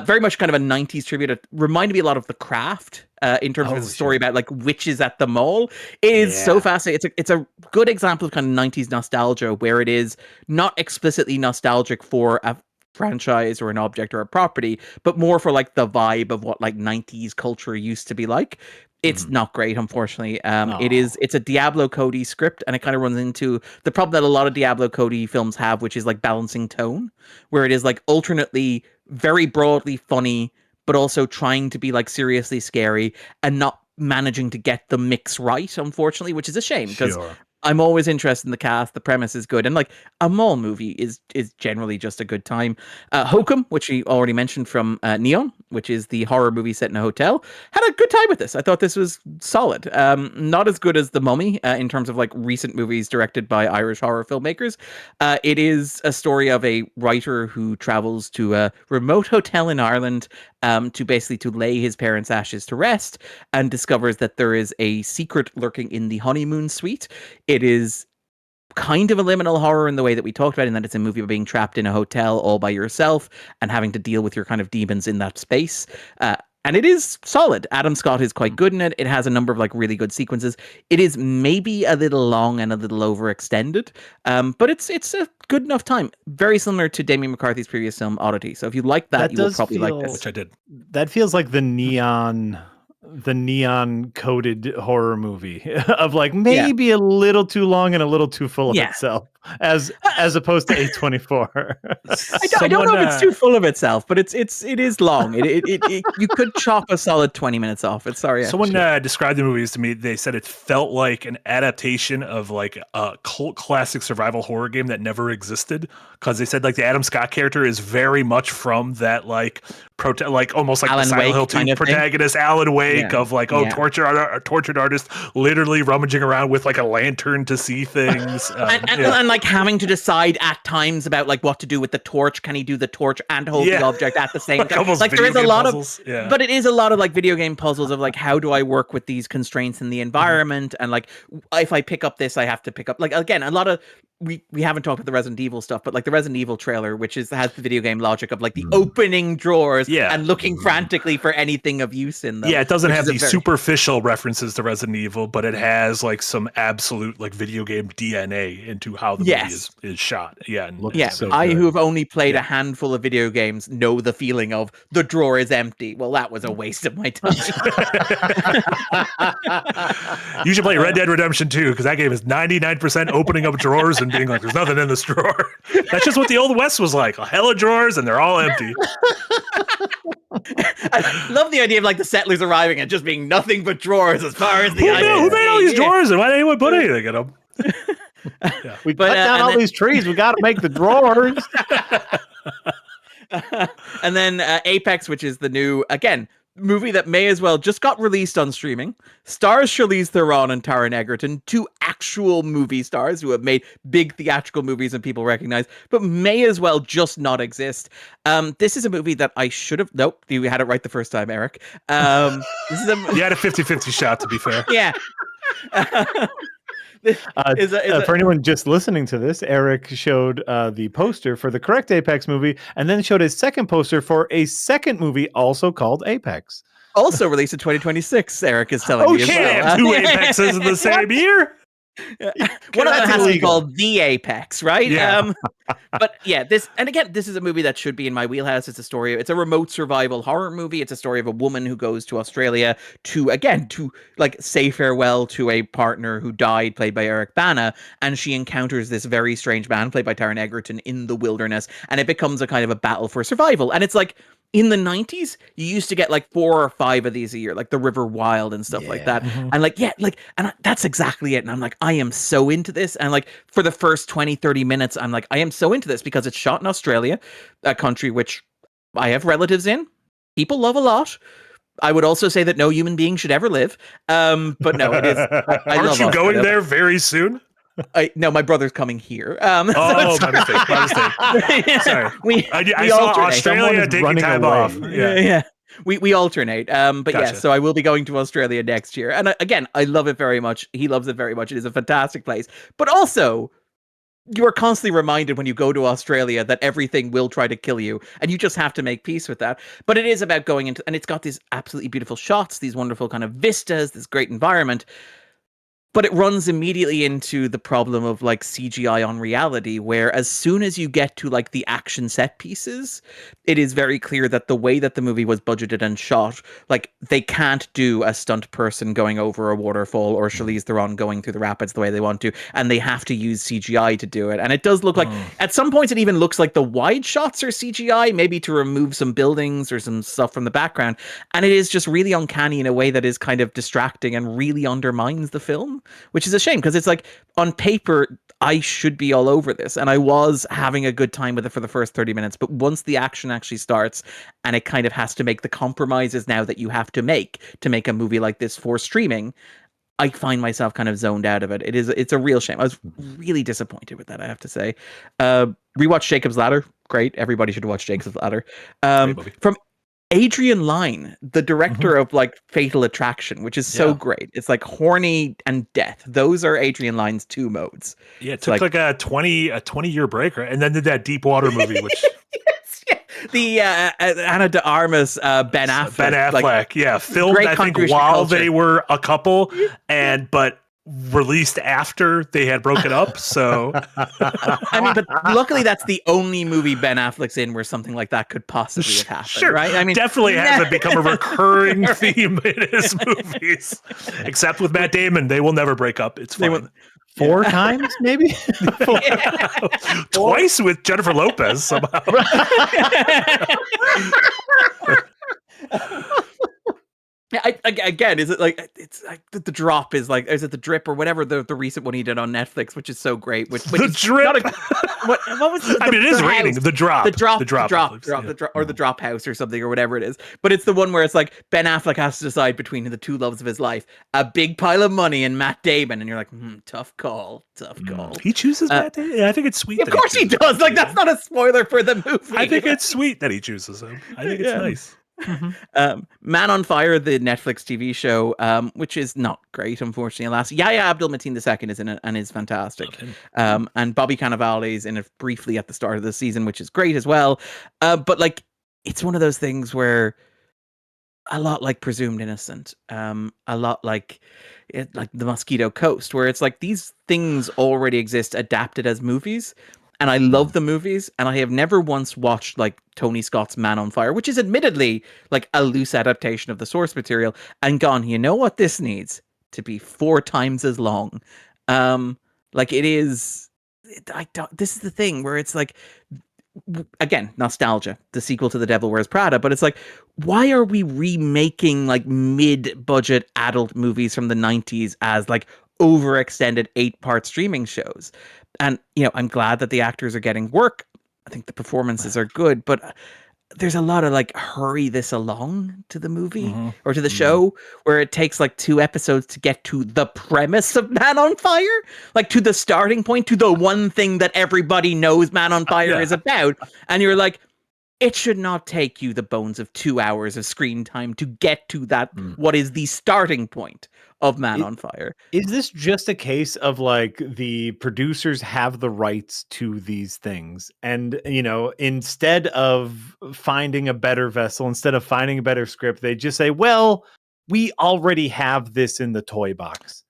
Very much kind of a 90s tribute. It reminded me a lot of The Craft in terms of the story about like witches at the mall. It is so fascinating. It's a good example of kind of 90s nostalgia where it is not explicitly nostalgic for a franchise or an object or a property, but more for like the vibe of what like 90s culture used to be like. It's not great, unfortunately. It's a Diablo Cody script, and it kind of runs into the problem that a lot of Diablo Cody films have, which is like balancing tone, where it is like alternately very broadly funny, but also trying to be like seriously scary and not managing to get the mix right, unfortunately, which is a shame because I'm always interested in the cast. The premise is good. And like a mall movie is generally just a good time. Hokum, which we already mentioned from Neon, which is the horror movie set in a hotel, had a good time with this. I thought this was solid. Not as good as The Mummy in terms of like recent movies directed by Irish horror filmmakers. It is a story of a writer who travels to a remote hotel in Ireland to lay his parents' ashes to rest, and discovers that there is a secret lurking in the honeymoon suite. It is kind of a liminal horror in the way that we talked about, in that it's a movie about being trapped in a hotel all by yourself and having to deal with your kind of demons in that space. And it is solid. Adam Scott is quite good in it. It has a number of like really good sequences. It is maybe a little long and a little overextended, but it's a good enough time. Very similar to Damien McCarthy's previous film Odyssey. So if you like that you will probably like this. Which I did. That feels like the neon coded horror movie of like maybe a little too long and a little too full of itself as opposed to A24. I don't know if it's too full of itself, but it is long. It you could chop a solid 20 minutes off it. Sorry. Someone described the movies to me. They said it felt like an adaptation of like a cult classic survival horror game that never existed, because they said like the Adam Scott character is very much from that like almost like Alan the Silent Hill 2 kind of protagonist Alan Wake of like tortured artist literally rummaging around with like a lantern to see things and like having to decide at times about like what to do with the torch. Can he do the torch and hold the object at the same time? Like there is a lot puzzles. But it is a lot of like video game puzzles of like, how do I work with these constraints in the environment? And like, if I pick up this, I have to pick up, like, again, a lot of, we haven't talked about the Resident Evil stuff, but like the Resident Evil trailer, which has the video game logic of like the opening drawers and looking frantically for anything of use in them. Yeah, it doesn't have these superficial references to Resident Evil, but it has like some absolute like video game DNA into how the movie is shot. Yeah, who have only played a handful of video games know the feeling of the drawer is empty. Well, that was a waste of my time. You should play Red Dead Redemption 2, because that game is 99% opening up drawers and being like, there's nothing in this drawer. That's just what the Old West was like. A hell of drawers, and they're all empty. I love the idea of like the settlers arriving and just being nothing but drawers as far as the who made all these drawers, and why did anyone put anything in them? We cut down all these trees. We got to make the drawers. And then Apex, which is the new, again, movie that may as well just got released on streaming. Stars Charlize Theron and Taron Egerton, two actual movie stars who have made big theatrical movies and people recognize, but may as well just not exist. This is a movie that I should have... Nope, you had it right the first time, Eric. This is you had a 50-50 shot, to be fair. Yeah. For anyone just listening to this, Eric showed the poster for the correct Apex movie, and then showed his second poster for a second movie also called Apex. Also released in 2026. Eric is telling me as well. Two Apexes in the same year. One of them has to be called The Apex, right? Yeah. But yeah, this is a movie that should be in my wheelhouse. It's a remote survival horror movie. It's a story of a woman who goes to Australia to like say farewell to a partner who died, played by Eric Bana, and she encounters this very strange man played by Taron Egerton in the wilderness, and it becomes a kind of a battle for survival. And it's like, in the 90s, you used to get like 4 or 5 of these a year, like The River Wild and stuff like that. And like, and that's exactly it. And I'm like, I am so into this. And like, for the first 20, 30 minutes, I'm like, I am so into this because it's shot in Australia, a country which I have relatives in. People love a lot. I would also say that no human being should ever live. But no, it is. I Aren't love you going Australia. there very soon? No, my brother's coming here. Oh, my mistake. Sorry. I saw alternate. Australia taking time off. Yeah. We alternate. But Gotcha. yeah, so I will be going to Australia next year. And again, I love it very much. He loves it very much. It is a fantastic place. But also, you are constantly reminded when you go to Australia that everything will try to kill you, and you just have to make peace with that. But it is about going into, and it's got these absolutely beautiful shots, these wonderful kind of vistas, this great environment. But it runs immediately into the problem of like CGI on reality, where as soon as you get to like the action set pieces, it is very clear that the way that the movie was budgeted and shot, like they can't do a stunt person going over a waterfall or Charlize Theron going through the rapids the way they want to, and they have to use CGI to do it. And it does look like at some points it even looks like the wide shots are CGI, maybe to remove some buildings or some stuff from the background. And it is just really uncanny in a way that is kind of distracting and really undermines the film. Which is a shame, because it's like, on paper, I should be all over this. And I was having a good time with it for the first 30 minutes. But once the action actually starts, and it kind of has to make the compromises now that you have to make a movie like this for streaming, I find myself kind of zoned out of it. It's a real shame. I was really disappointed with that, I have to say. Rewatch Jacob's Ladder. Great. Everybody should watch Jacob's Ladder. From Adrian Lyne, the director of like Fatal Attraction, which is so great. It's like horny and death. Those are Adrian Lyne's two modes. Yeah, it took like a 20-year break, right? And then did that Deepwater movie, which the Ana de Armas Ben Affleck. Ben Affleck, like, filmed I think while they were a couple, but released after they had broken up. So I mean, but luckily that's the only movie Ben Affleck's in where something like that could possibly have happened. Sure, right? I mean, definitely hasn't become a recurring theme in his movies, except with Matt Damon. They will never break up. It's fine. Four times, maybe? Twice with Jennifer Lopez somehow. Again, is it like, it's like the drop is like, is it the drip or whatever the recent one he did on Netflix, which is so great. Which the drip. What was it? I mean, it is raining. The drop, or the drop house or something or whatever it is. But it's the one where it's like Ben Affleck has to decide between the two loves of his life: a big pile of money and Matt Damon. And you're like, tough call. He chooses Matt Damon. Yeah, I think it's sweet. Of course he does. Like, that's not a spoiler for the movie. I think it's sweet that he chooses him. I think it's nice. Man on Fire, the Netflix TV show, which is not great, unfortunately. Alas, Yahya Abdul-Mateen II is in it and is fantastic. And Bobby Cannavale is in it briefly at the start of the season, which is great as well. But like, it's one of those things where a lot like Presumed Innocent, a lot like The Mosquito Coast, where it's like these things already exist adapted as movies. And I love the movies, and I have never once watched like Tony Scott's Man on Fire, which is admittedly like a loose adaptation of the source material, and gone, you know what this needs? To be 4 times as long. Like it is, this is the thing where it's like, again, nostalgia, the sequel to The Devil Wears Prada, but it's like, why are we remaking like mid-budget adult movies from the 90s as like overextended 8-part streaming shows? And, you know, I'm glad that the actors are getting work. I think the performances are good, but there's a lot of like hurry this along to the movie or to the show, where it takes like 2 episodes to get to the premise of Man on Fire, like to the starting point, to the one thing that everybody knows Man on Fire is about. And you're like, it should not take you the bones of 2 hours of screen time to get to that, what is the starting point of Man on Fire. Is this just a case of like the producers have the rights to these things, and you know, instead of finding a better vessel, instead of finding a better script, they just say, well, we already have this in the toy box.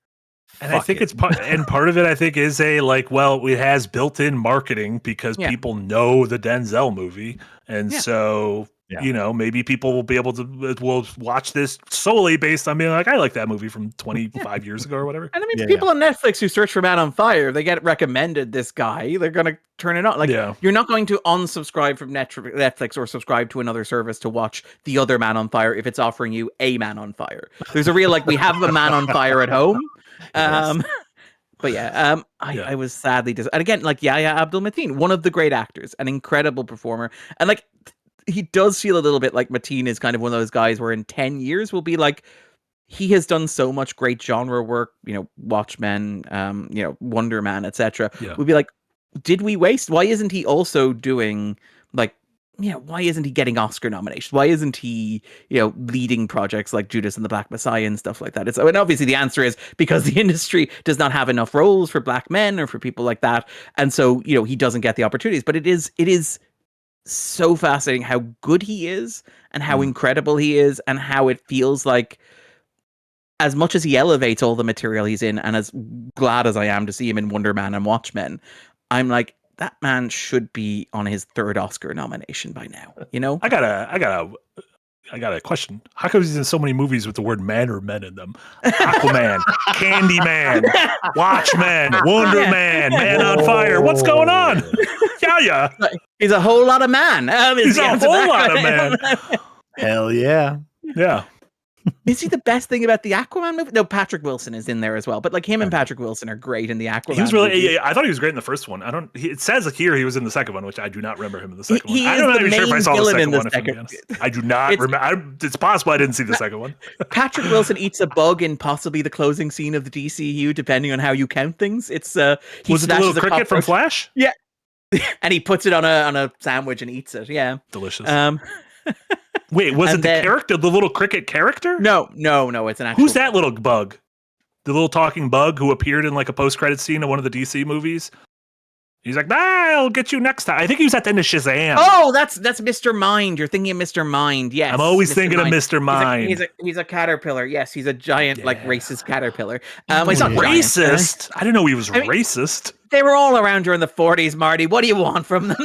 And I think it's part of it, I think, is it has built-in marketing because people know the Denzel movie. And so, you know, maybe people will be able to will watch this solely based on being like, I like that movie from 25 years ago or whatever. And I mean, people on Netflix who search for Man on Fire, they get recommended this guy. They're going to turn it on. Like, you're not going to unsubscribe from Netflix or subscribe to another service to watch the other Man on Fire if it's offering you a Man on Fire. There's a real, like, we have a Man on Fire at home. But I was sadly and again, like Yahya Abdul-Mateen, one of the great actors, an incredible performer, and like he does feel a little bit like Mateen is kind of one of those guys where in 10 years will be like, he has done so much great genre work, Watchmen, Wonder Man, etc. Yeah. We'll be like, did we waste? Why isn't he also doing why isn't he getting Oscar nominations? Why isn't he, leading projects like Judas and the Black Messiah and stuff like that? And obviously the answer is because the industry does not have enough roles for black men or for people like that. And so, he doesn't get the opportunities, but it is so fascinating how good he is and how incredible he is and how it feels like, as much as he elevates all the material he's in, and as glad as I am to see him in Wonder Man and Watchmen, I'm like, that man should be on his 3rd Oscar nomination by now. I got a question. How come he's in so many movies with the word man or men in them? Aquaman, Candyman, Watchmen, Wonder Man, Man on Fire. What's going on? Yeah. He's a whole lot of man. He's a whole lot of man. Hell yeah. Yeah. Is he the best thing about the Aquaman movie? No, Patrick Wilson is in there as well. But like him and Patrick Wilson are great in the Aquaman. He was really. movie. I thought he was great in the first one. It says here he was in the second one, which I do not remember him in the second He one. is I'm not the even sure if I main saw the villain second in the one. If I'm second- being honest. I do not remember. It's possible I didn't see the second one. Patrick Wilson eats a bug in possibly the closing scene of the DCU, depending on how you count things. It's Was it the snatches little a cricket from cockroach- Flash? Yeah, and he puts it on a sandwich and eats it. Yeah, Delicious. Wait, was and it the then- character, the little cricket character? no, it's an actual. Who's that little bug? The little talking bug who appeared in like a post-credit scene of one of the DC movies? He's like, I'll get you next time. I think he was at the end of Shazam. Oh, that's Mr. Mind. You're thinking of Mr. Mind. Yes, I'm always Mr. thinking Mind. of Mr. Mind. He's a caterpillar. Yes, he's a giant like racist caterpillar. He's not not racist. I didn't know he was racist. They were all around during the 40s, Marty. What do you want from them?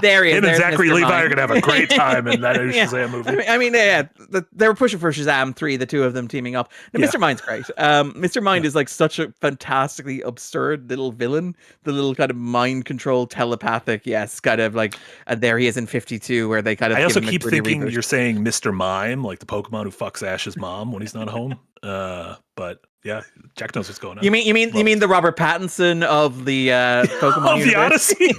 There he is. Him and There's Zachary Mr. Levi Mind. are going to have a great time in that Yeah. Shazam movie. I mean, they were pushing for Shazam 3, the two of them teaming up. Now, Yeah. Mr. Mind's great. Mr. Mind is like such a fantastically absurd little villain. The little kind of mind control telepathic, kind of like, there he is in 52, where they kind of. I also give him a keep gritty thinking reboot. you're saying Mr. Mime, like the Pokemon who fucks Ash's mom when he's not home. But yeah, Jack knows what's going on. You mean the Robert Pattinson of the Pokemon of the universe? Odyssey?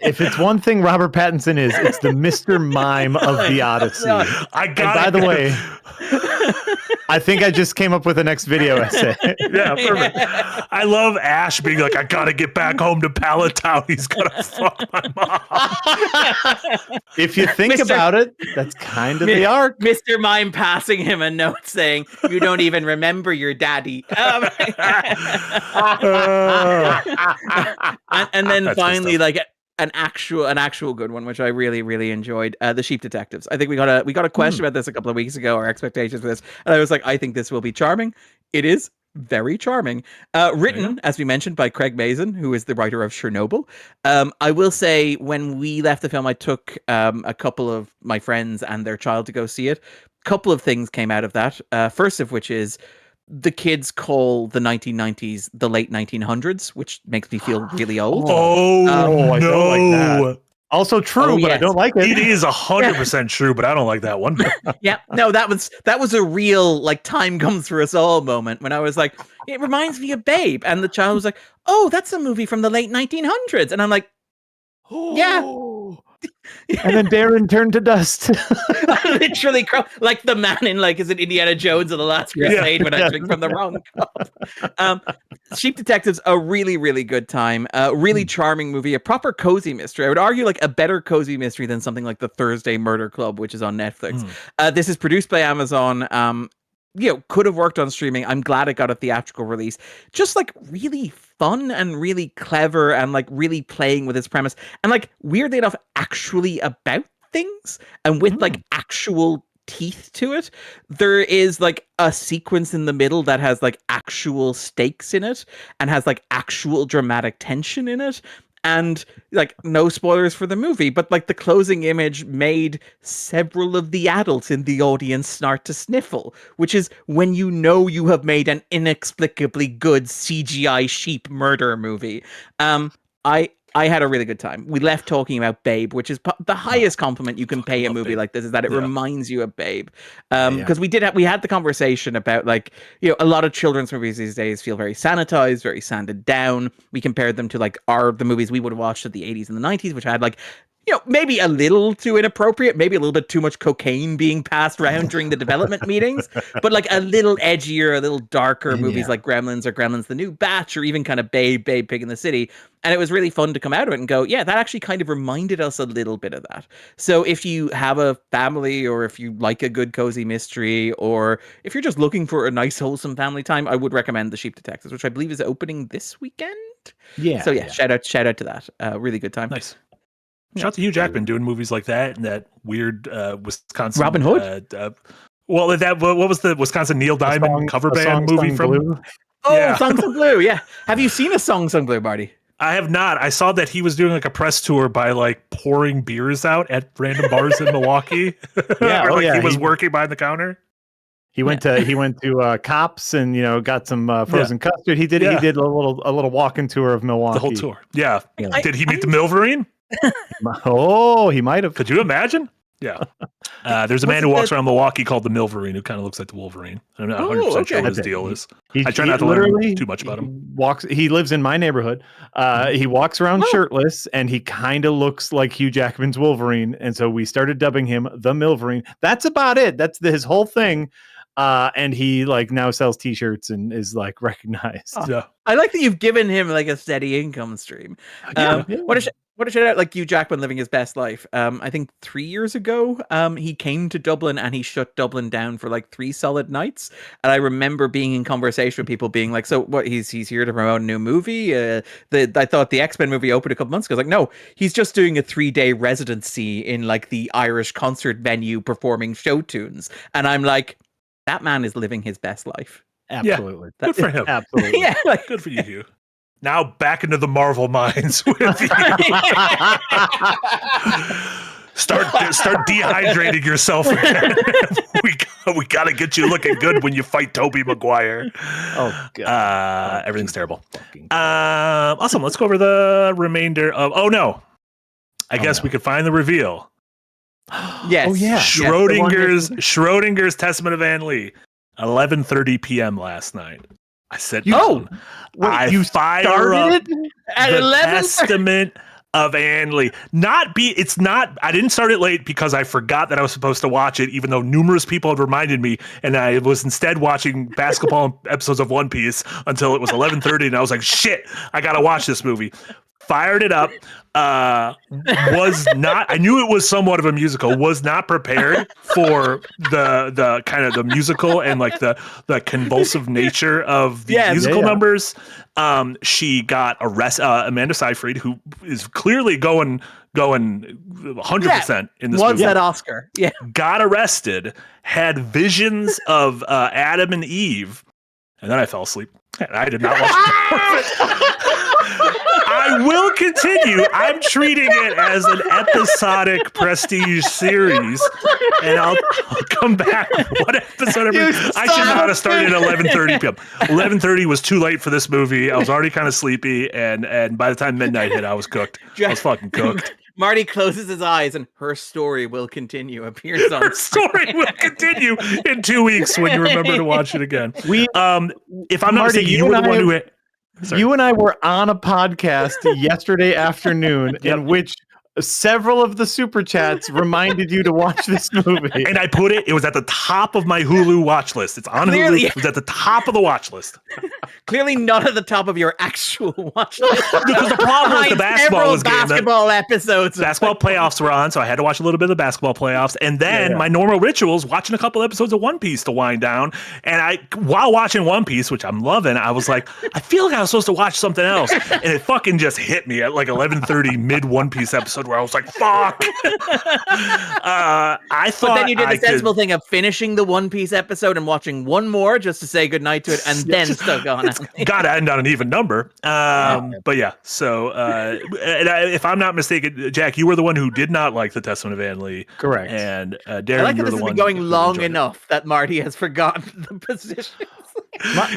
If it's one thing Robert Pattinson is, it's the Mr. Mime of the Odyssey. I got And by the way, I think I just came up with the next video essay. Yeah, perfect. I love Ash being like, I gotta get back home to Palatown. He's gonna fuck my mom. If you think Mr. about it, that's kind of the arc. Mr. Mime passing him a note saying, "You don't even remember your daddy." And then That's good finally, stuff. like an actual good one, which I really, really enjoyed. The Sheep Detectives. I think we got a question about this a couple of weeks ago, our expectations for this, and I was like, I think this will be charming. It is very charming. Written, as we mentioned, by Craig Mazin, who is the writer of Chernobyl. I will say, when we left the film, I took a couple of my friends and their child to go see it. Couple of things came out of that. First of which is the kids call the 1990s the late 1900s, which makes me feel really old. Oh, I no. don't like that. Also true, Oh, but I yes. don't like It it. is 100% true, but I don't like that one bit. Yeah, no, that was a real like time comes for us all moment when I was like, it reminds me of Babe, and the child was like, oh, that's a movie from the late 1900s, and I'm like, yeah. And then Darren turned to dust. literally like the man in like is it Indiana Jones or the Last Crusade when I drink from the wrong cup. Sheep Detectives, a really, really good time. Really charming movie, a proper cozy mystery. I would argue like a better cozy mystery than something like the Thursday Murder Club, which is on Netflix. This is produced by Amazon. Could have worked on streaming. I'm glad it got a theatrical release. Just like really fun and really clever and like really playing with its premise and like weirdly enough actually about things and with like actual teeth to it. There is like a sequence in the middle that has like actual stakes in it and has like actual dramatic tension in it. And like no spoilers for the movie, but like the closing image made several of the adults in the audience start to sniffle, which is when you know you have made an inexplicably good CGI sheep murder movie. I I had a really good time. We left talking about Babe, which is the highest compliment you can pay a movie like this, is that it reminds you of Babe. Because we had the conversation about, like, you know, a lot of children's movies these days feel very sanitized, very sanded down. We compared them to like the movies we would have watched at the 80s and the 90s, which had like, you know, maybe a little too inappropriate, maybe a little bit too much cocaine being passed around during the development meetings, but like a little edgier, a little darker movies like Gremlins or Gremlins the New Batch, or even kind of Babe, Pig in the City. And it was really fun to come out of it and go, yeah, that actually kind of reminded us a little bit of that. So if you have a family, or if you like a good cozy mystery, or if you're just looking for a nice wholesome family time, I would recommend The Sheep Detectives, which I believe is opening this weekend. Yeah. So yeah. shout out to that. Really good time. Nice. Shout out to Hugh Jackman doing movies like that, and that weird Wisconsin Robin Hood. What was the Wisconsin Neil Diamond cover band movie from? Blue? Songs of Blue. Yeah. Have you seen a Songs of Blue, Marty? I have not. I saw that he was doing like a press tour by like pouring beers out at random bars in Milwaukee. He was working behind the counter. He went to Cops and, you know, got some frozen custard. He did a little walking tour of Milwaukee. The whole tour. Yeah. Did he meet the Milverine? He might have. Could you imagine? Yeah. There's a man who walks around Milwaukee called the Milverine, who kind of looks like the Wolverine. I'm not 100% sure what his deal is. I try not to learn too much about him. He lives in my neighborhood. He walks around shirtless, and he kind of looks like Hugh Jackman's Wolverine. And so we started dubbing him the Milverine. That's about it. That's his whole thing. And he like now sells T-shirts and is like recognized. Yeah. I like that you've given him like a steady income stream. What a shout out, like Hugh Jackman living his best life. I think 3 years ago, he came to Dublin and he shut Dublin down for like 3 solid nights. And I remember being in conversation with people being like, so what, he's here to promote a new movie? I thought the X-Men movie opened a couple months ago. I was like, no, he's just doing a 3-day residency in like the Irish concert venue performing show tunes. And I'm like, that man is living his best life. Absolutely. Yeah, good for him. Absolutely. Yeah, like, good for you, Hugh. Now back into the Marvel mines with you. Start dehydrating yourself again. we got to get you looking good when you fight Tobey Maguire. Oh God. Everything's terrible. Awesome. Let's go over the remainder of. Oh no. I guess we could find the reveal. Yes. Oh yeah. Schrodinger's Testament of Anne Lee. 11:30 p.m. last night. I said, you started it at 11. Testament of Anne Lee. I didn't start it late because I forgot that I was supposed to watch it, even though numerous people had reminded me, and I was instead watching basketball episodes of One Piece until it was 11:30, and I was like, shit, I gotta watch this movie. Fired it up. I knew it was somewhat of a musical, was not prepared for the kind of the musical and like the convulsive nature of the musical numbers. She got arrested, Amanda Seyfried, who is clearly going 100% in this movie. Won that Oscar. Yeah. Got arrested, had visions of Adam and Eve, and then I fell asleep. And I did not watch it. I will continue. I'm treating it as an episodic prestige series, and I'll come back one episode every. I should not have started at 11:30 p.m. 11:30 was too late for this movie. I was already kind of sleepy, and by the time midnight hit, I was cooked. I was fucking cooked. Marty closes his eyes, and Her Story Will Continue appears on. Her Story Will Continue in 2 weeks when you remember to watch it again. If I'm not mistaken, you were the one who. Sorry. You and I were on a podcast yesterday afternoon in which several of the super chats reminded you to watch this movie. And I put it was at the top of my Hulu watch list. It's on Hulu. It was at the top of the watch list. Clearly not at the top of your actual watch list. Because the problem was the basketball was getting basketball episodes. Basketball playoffs were on, so I had to watch a little bit of the basketball playoffs. And then my normal rituals, watching a couple episodes of One Piece to wind down. And while watching One Piece, which I'm loving, I was like, I feel like I was supposed to watch something else. And it fucking just hit me at like 11:30 mid One Piece episode where I was like, fuck. I thought. But then you did the sensible thing of finishing the One Piece episode and watching one more just to say goodnight to it and then still going on. Gotta end on an even number. But yeah, so if I'm not mistaken, Jack, you were the one who did not like the Testament of Anne Lee. Correct. And Darren, I like you that were this the has one been going long enough that Marty has forgotten the positions.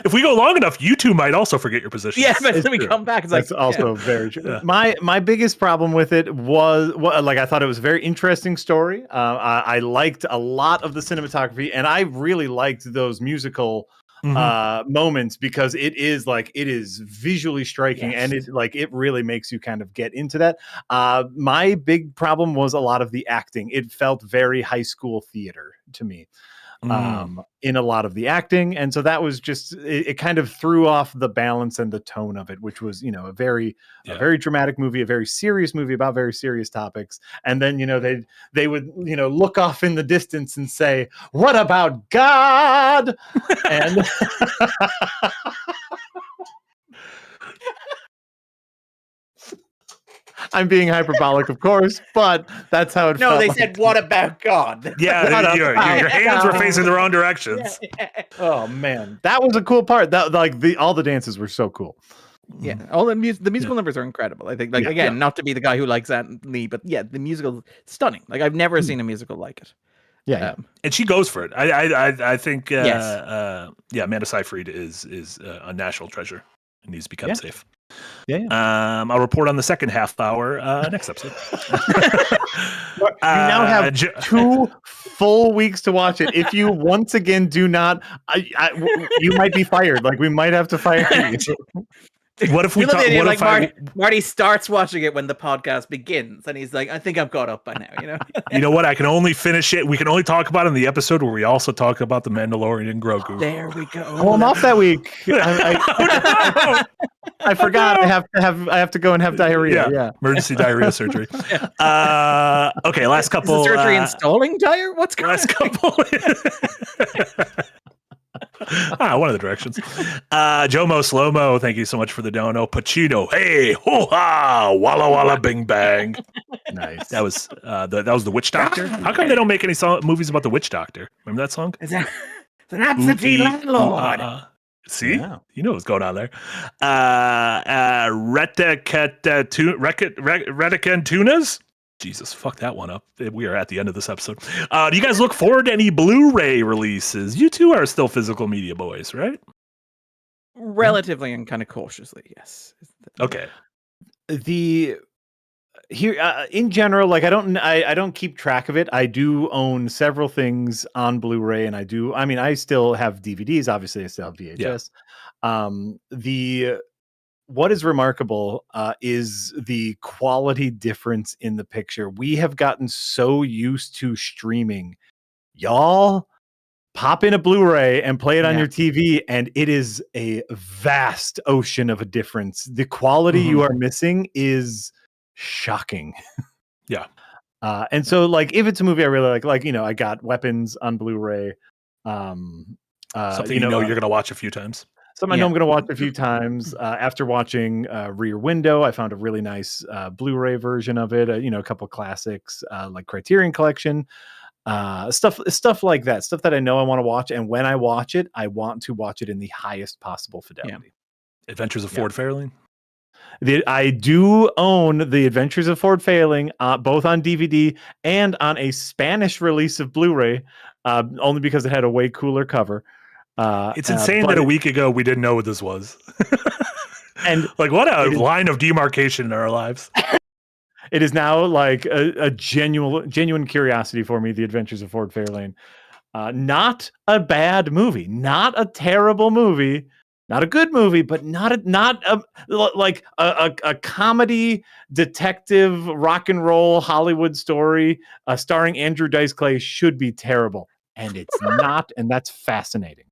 If we go long enough, you two might also forget your position. Yeah, but then we come back. It's like that's also very true. My biggest problem with it was like I thought it was a very interesting story. I liked a lot of the cinematography, and I really liked those musical moments because it is visually striking, and it really makes you kind of get into that. My big problem was a lot of the acting. It felt very high school theater to me. In a lot of the acting, and so that was just it kind of threw off the balance and the tone of it, which was a very dramatic movie, a very serious movie about very serious topics. And then they would look off in the distance and say, "What about God?" and I'm being hyperbolic, of course, but that's how it felt. No, they said, "What about God?" Yeah, your hands were facing the wrong directions. Oh man, that was a cool part. That all the dances were so cool. Yeah, all the musical numbers are incredible. I think, not to be the guy who likes Anthony, but the musical stunning. Like I've never seen a musical like it. Yeah, and she goes for it. I think yes. Amanda Seyfried is a national treasure and needs to become safe. Yeah. I'll report on the second half hour next episode. You now have 2 full weeks to watch it. If you once again do not, you might be fired. Like we might have to fire you. What if we Marty starts watching it when the podcast begins, and he's like, "I think I'm caught up by now." You know what? I can only finish it. We can only talk about it in the episode where we also talk about the Mandalorian and Grogu. There we go. Oh, I'm off that week. I forgot. I have to go and have diarrhea. Yeah. Emergency diarrhea surgery. Okay, last couple. Is the surgery installing diarrhea? What's going on? Last couple. One of the directions. Jomo Slow-Mo, thank you so much for the dono. Pacino, hey, hoo-ha, walla walla bing bang. Nice. That was the Witch Doctor. How come they don't make any movies about the Witch Doctor? Remember that song? It's an absentee landlord. See? Yeah. You know what's going on there. Retican Tunas? Jesus, fuck that one up. We are at the end of this episode. Do you guys look forward to any Blu-ray releases? You two are still physical media boys, right? Relatively and kind of cautiously, yes. Okay. In general, like I don't keep track of it. I do own several things on Blu-ray, and I still have DVDs. Obviously, I still have VHS. Yeah. What is remarkable is the quality difference in the picture. We have gotten so used to streaming. Y'all pop in a Blu-ray and play it on your TV, and it is a vast ocean of a difference. The quality you are missing is shocking. Yeah. And so, like, if it's a movie I really like, I got Weapons on Blu-ray. Something you're going to watch a few times. Something I know I'm going to watch a few times. After watching Rear Window, I found a really nice Blu-ray version of it. A couple classics like Criterion Collection, stuff like that. Stuff that I know I want to watch, and when I watch it, I want to watch it in the highest possible fidelity. Yeah. Adventures of Ford Fairlane. I do own The Adventures of Ford Fairlane, both on DVD and on a Spanish release of Blu-ray, only because it had a way cooler cover. It's insane that a week ago we didn't know what this was. And like, what a line of demarcation in our lives. It is now like a genuine curiosity for me, The Adventures of Ford Fairlane. Not a bad movie, not a terrible movie, not a good movie, but not a comedy detective rock and roll Hollywood story starring Andrew Dice Clay should be terrible, and it's not, and that's fascinating.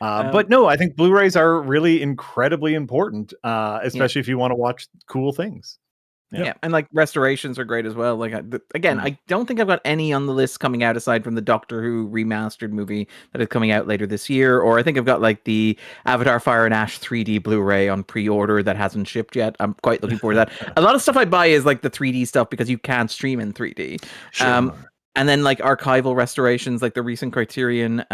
But no, I think Blu-rays are really incredibly important, especially if you want to watch cool things. Yeah, and like restorations are great as well. Like I don't think I've got any on the list coming out aside from the Doctor Who remastered movie that is coming out later this year, or I think I've got like the Avatar Fire and Ash 3D Blu-ray on pre-order that hasn't shipped yet. I'm quite looking forward to that. A lot of stuff I buy is like the 3D stuff because you can't stream in 3D. Sure. And then like archival restorations, like the recent Criterion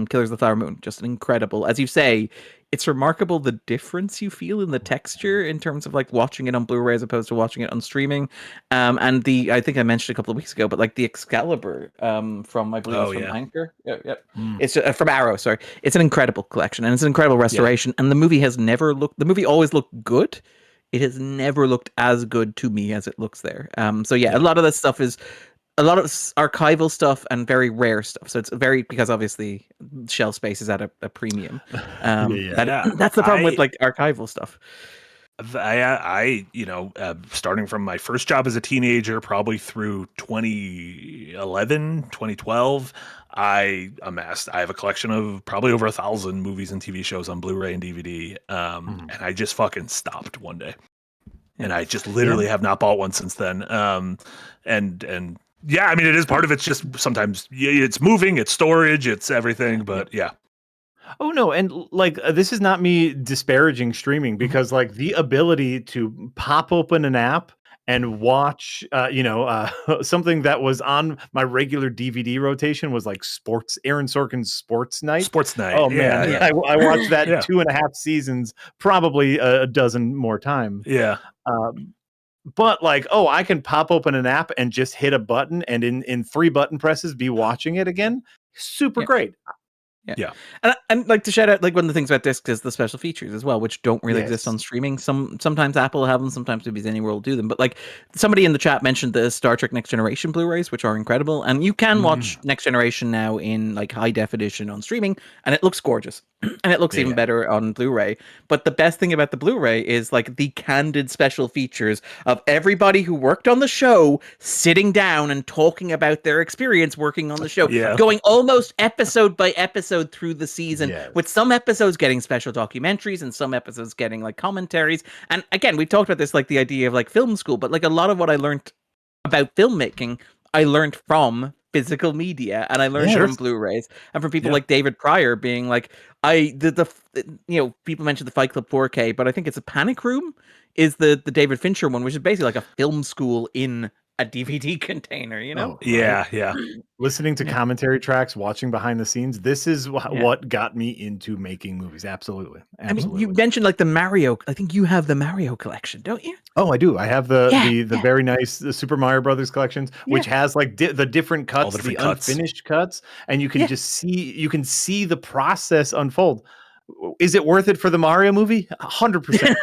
Killers of the Flower Moon, just incredible. As you say, it's remarkable the difference you feel in the texture in terms of like watching it on Blu-ray as opposed to watching it on streaming. And I think I mentioned a couple of weeks ago, but like the Excalibur from I believe it's from Anchor. It's from Arrow. Sorry, it's an incredible collection and it's an incredible restoration. And the movie the movie always looked good. It has never looked as good to me as it looks there. So a lot of this stuff is a lot of archival stuff and very rare stuff. So it's because obviously shelf space is at a premium. That's the problem with like archival stuff. I starting from my first job as a teenager, probably through 2011, 2012, I have a collection of probably over 1,000 movies and TV shows on Blu-ray and DVD. And I just fucking stopped one day. And I just literally have not bought one since then. And yeah, I mean, it is part of it's just sometimes it's moving, it's storage, it's everything, but yeah. Oh no, and like this is not me disparaging streaming because like the ability to pop open an app and watch something that was on my regular DVD rotation was like Aaron Sorkin's Sports Night. Oh man, I watched that 2.5 seasons, probably a dozen more times. Yeah. But like, I can pop open an app and just hit a button and in 3 button presses be watching it again. Super great. Yeah. And like to shout out, like one of the things about discs is the special features as well, which don't really exist on streaming. Sometimes Apple will have them, sometimes Movies Anywhere will do them. But like somebody in the chat mentioned the Star Trek Next Generation Blu-rays, which are incredible. And you can watch Next Generation now in like high definition on streaming, and it looks gorgeous. And it looks even better on Blu-ray. But the best thing about the Blu-ray is like the candid special features of everybody who worked on the show sitting down and talking about their experience working on the show, going almost episode by episode through the season, with some episodes getting special documentaries and some episodes getting like commentaries. And again, we've talked about this, like the idea of like film school, but like a lot of what I learned about filmmaking, I learned from physical media, and I learned from Blu-rays and from people like David Pryor being like, people mentioned the Fight Club 4K, but I think it's a Panic Room is the David Fincher one, which is basically like a film school in a DVD container, Listening to commentary tracks, watching behind the scenes. This is what got me into making movies. Absolutely. I mean, you mentioned like the Mario. I think you have the Mario collection, don't you? Oh, I do. I have the very nice the Super Mario Brothers collections, which has like the different cuts, the unfinished cuts, and you can just see the process unfold. Is it worth it for the Mario movie? 100%.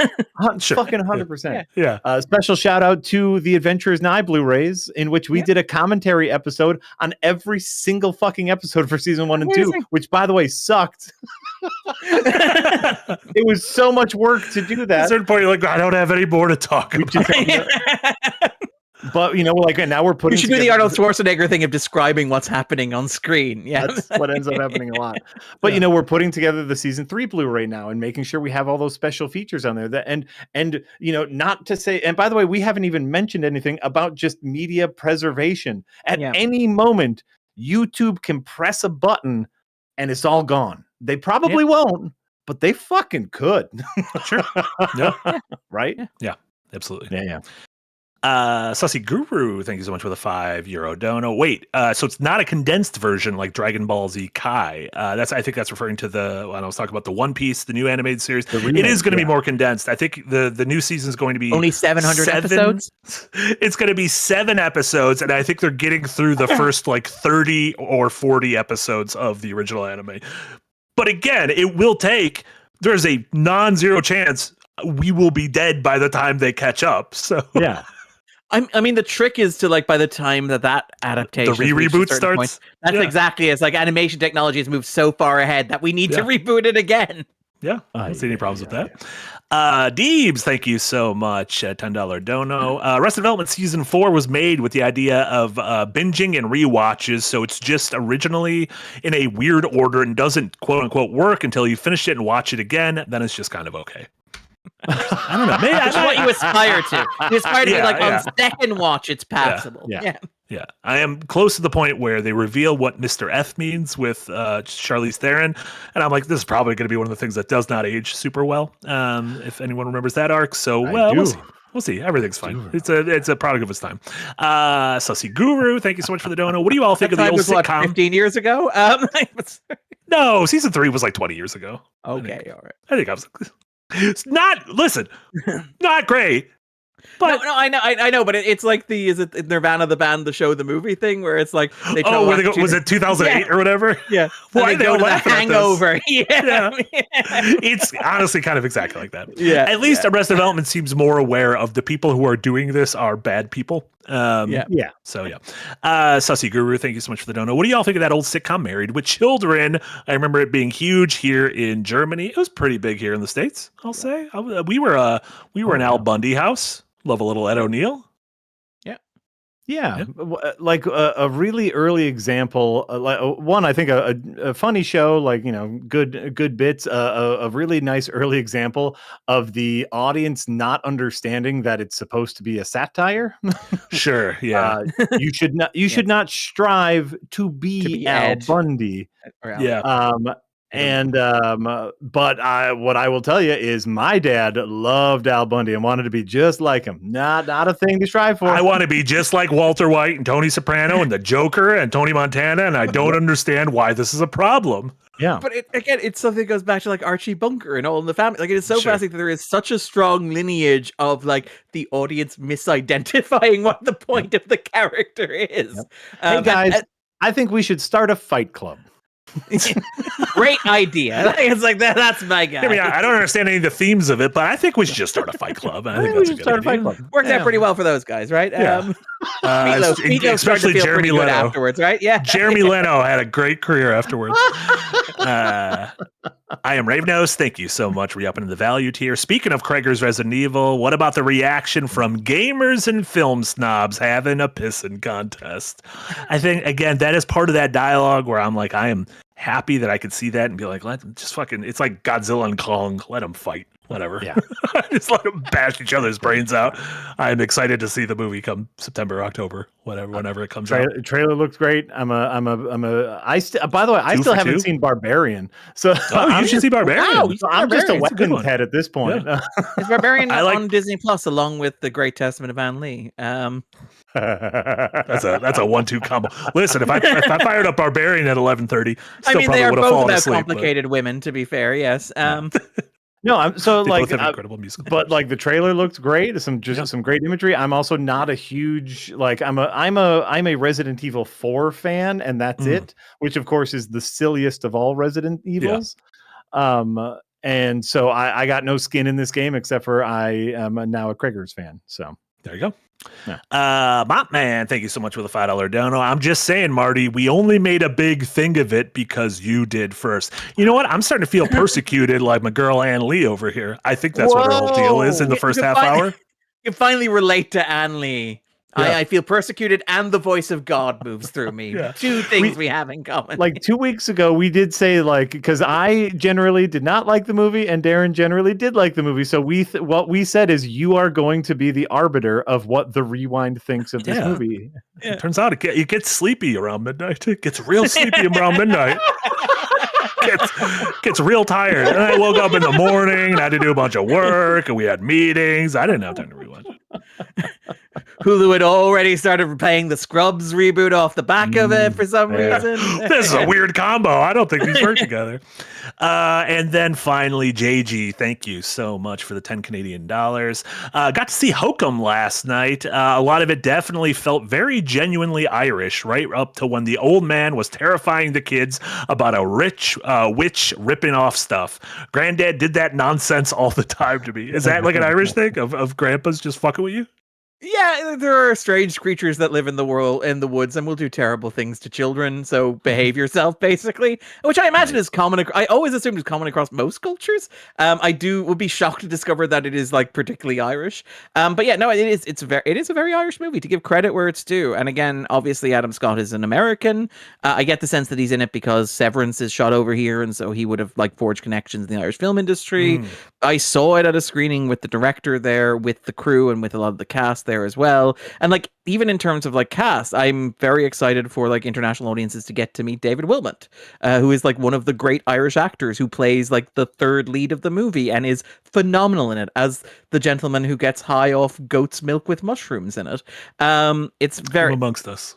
Fucking 100%. Yeah. Special shout out to the Adventures Now Blu-rays, in which we did a commentary episode on every single fucking episode for season 1 and 2, which by the way sucked. It was so much work to do that. At a certain point, you're like, I don't have any more to talk about. But and now we're putting. You should do the Arnold Schwarzenegger thing of describing what's happening on screen. Yeah, that's what ends up happening a lot. But we're putting together the season 3 Blu-ray now and making sure we have all those special features on there. And not to say. And by the way, we haven't even mentioned anything about just media preservation. At any moment, YouTube can press a button and it's all gone. They probably won't, but they fucking could. Sure. Yeah. Right. Yeah. Absolutely. Yeah. Sussy Guru, thank you so much for the €5 dono. Wait, so it's not a condensed version like Dragon Ball Z Kai. I think that's referring to when I was talking about the One Piece, the new animated series. It is going to be more condensed. I think the new season is going to be only 700 episodes. It's going to be 7 episodes, and I think they're getting through the first like 30 or 40 episodes of the original anime. But again, there's a non-zero chance we will be dead by the time they catch up. So yeah. I mean, the trick is to like by the time that adaptation, the reboot starts. Point, that's exactly it. It's like animation technology has moved so far ahead that we need to reboot it again. Yeah, I don't see any problems with that. Deebs, thank you so much. $10 dono. Arrested Development season 4 was made with the idea of binging and rewatches, so it's just originally in a weird order and doesn't quote unquote work until you finish it and watch it again. Then it's just kind of okay. I don't know. Maybe that's what you aspire to. You aspire to be like on second watch, it's passable. Yeah. I am close to the point where they reveal what Mr. F means with Charlize Theron, and I'm like, this is probably going to be one of the things that does not age super well. If anyone remembers that arc, we'll see. We'll see. Everything's fine. It's a product of its time. Sussy Guru, thank you so much for the dono. What do you all think of the old sitcom? 15 years ago? No, season 3 was like 20 years ago. Okay, all right. I think I was. It's not. Listen, not great. But no, I know, but it's like is it Nirvana the band, the show, the movie thing, where it's like they was it 2008 or whatever? Yeah, why they go to the laughing Hangover? Yeah. It's honestly kind of exactly like that. Yeah, at least Arrested Development seems more aware of the people who are doing this are bad people. So Sussy Guru, thank you so much for the dono. What do y'all think of that old sitcom Married with Children? I remember it being huge here in Germany. It was pretty big here in the States, I'll say. We were an Al Bundy house. Love a little Ed O'Neill. Yeah, like a really early example. One, I think a funny show, like good bits. A really nice early example of the audience not understanding that it's supposed to be a satire. Sure, yeah. You should not strive to be Al Bundy. Yeah. But what I will tell you is my dad loved Al Bundy and wanted to be just like him. Not a thing to strive for. I want to be just like Walter White and Tony Soprano and the Joker and Tony Montana, and I don't understand why this is a problem. Yeah, but it's something that goes back to like Archie Bunker and All in the Family. Like, it is so fascinating that there is such a strong lineage of like the audience misidentifying what the point of the character is. Hey guys, I think we should start a fight club. Great idea. It's like that's my guy. I mean, I don't understand any of the themes of it, but I think we should just start a fight club. I think that's a good idea. Worked out pretty well for those guys, right? Yeah. Meatloaf Especially Jeremy Leno afterwards, right? Yeah. Jeremy Leno had a great career afterwards. I am Ravenose. Thank you so much. Re-upping the value tier. Speaking of Krager's Resident Evil, what about the reaction from gamers and film snobs having a pissing contest? I think, again, that is part of that dialogue where I'm like, I am happy that I could see that and be like, it's like Godzilla and Kong. Let them fight. Whatever. Yeah. Just let them bash each other's brains out. I'm excited to see the movie come September, October, whenever it comes out. Trailer looks great. By the way, I still haven't seen Barbarian. So you should see Barbarian. Wow, I'm just a weapons head at this point. Yeah. Is Barbarian on Disney Plus along with The Great Testament of Anne Lee? That's a 1-2 combo. Listen, if I fired up Barbarian at 11:30, they are both about complicated women. To be fair, yes. No, I'm so like incredible musical. But like the trailer looks great. Some great imagery. I'm also not a huge I'm a Resident Evil 4 fan, and that's it. Which of course is the silliest of all Resident Evils. Yeah. And so I got no skin in this game except for I am now a Krager's fan. So there you go. Yeah. Mop Man, thank you so much for the $5 dono. I'm just saying, Marty, we only made a big thing of it because you did first. You know what? I'm starting to feel persecuted like my girl Anne Lee over here. I think that's what her whole deal is in the first half hour. You can finally relate to Anne Lee. Yeah. I feel persecuted and the voice of God moves through me. Yeah. Two things we have in common. Like 2 weeks ago, we did say because I generally did not like the movie and Darren generally did like the movie. So what we said is you are going to be the arbiter of what the Rewind thinks of this movie. Yeah. It turns out it gets sleepy around midnight. It gets real sleepy around midnight. Gets real tired. And I woke up in the morning and I had to do a bunch of work and we had meetings. I didn't have time to rewatch it. Hulu had already started playing the Scrubs reboot off the back of it for some reason. This is a weird combo. I don't think these work together. And then finally, JG, thank you so much for the 10 Canadian dollars. Got to see Hokum last night. A lot of it definitely felt very genuinely Irish, right up to when the old man was terrifying the kids about a rich witch ripping off stuff. Granddad did that nonsense all the time to me. Is that like an Irish thing of grandpas just fucking with you? Yeah, there are strange creatures that live in the world, in the woods, and will do terrible things to children. So behave yourself, basically. Which I imagine is common. I always assumed is common across most cultures. I would be shocked to discover that it is like particularly Irish. But yeah, no, it is. It is a very Irish movie, to give credit where it's due. And again, obviously, Adam Scott is an American. I get the sense that he's in it because Severance is shot over here, and so he would have like forged connections in the Irish film industry. I saw it at a screening with the director there, with the crew, and with a lot of the cast there as well. And like even in terms of like cast, I'm very excited for like international audiences to get to meet David Wilmot, who is like one of the great Irish actors who plays like the third lead of the movie and is phenomenal in it as the gentleman who gets high off goat's milk with mushrooms in it. It's very amongst us.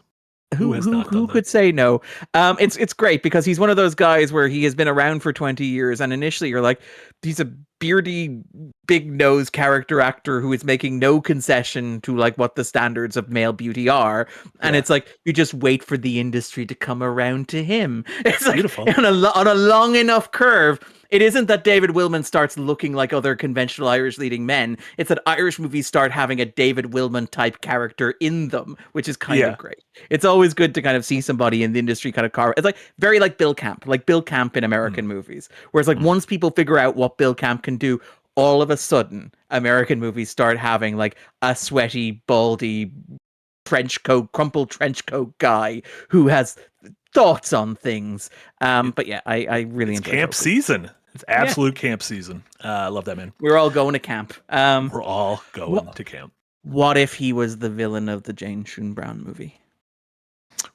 Who could say no? It's great because he's one of those guys where he has been around for 20 years, and initially you're like, he's a beardy, big nose character actor who is making no concession to like what the standards of male beauty are, and it's like you just wait for the industry to come around to him. It's like beautiful on a long enough curve. It isn't that David Willman starts looking like other conventional Irish leading men. It's that Irish movies start having a David Willman type character in them, which is kind of great. It's always good to kind of see somebody in the industry kind of carve. It's like very like Bill Camp in American movies. Whereas like once people figure out what Bill Camp can do, all of a sudden American movies start having like a sweaty, baldy crumpled trench coat guy who has thoughts on things. But yeah, I really enjoy camp season. It's absolute camp season. I love that, man. We're all going to camp. We're all going to camp. What if he was the villain of the Jane Shun Brown movie?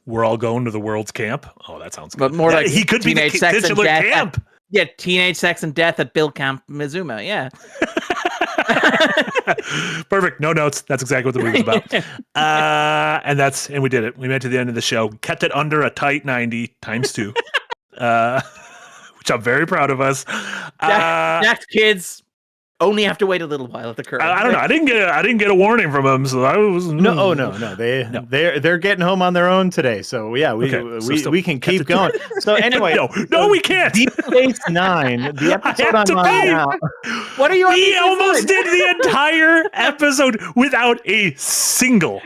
We're all going to the world's camp. Oh, that sounds good. But more like he could be the sex and death camp. Teenage sex and death at Bill Camp Mizuma. Yeah. Perfect. No notes. That's exactly what the movie's about. And we did it. We made it to the end of the show. Kept it under a tight 90 times 2. Which I'm very proud of us. Next kids only have to wait a little while at the curve. I don't know. I didn't get a warning from them, so I was no. They're getting home on their own today. So yeah, we can keep going. So anyway, no, we can't. Deep Space Nine, the episode I'm on now. What are you? We almost did the entire episode without a single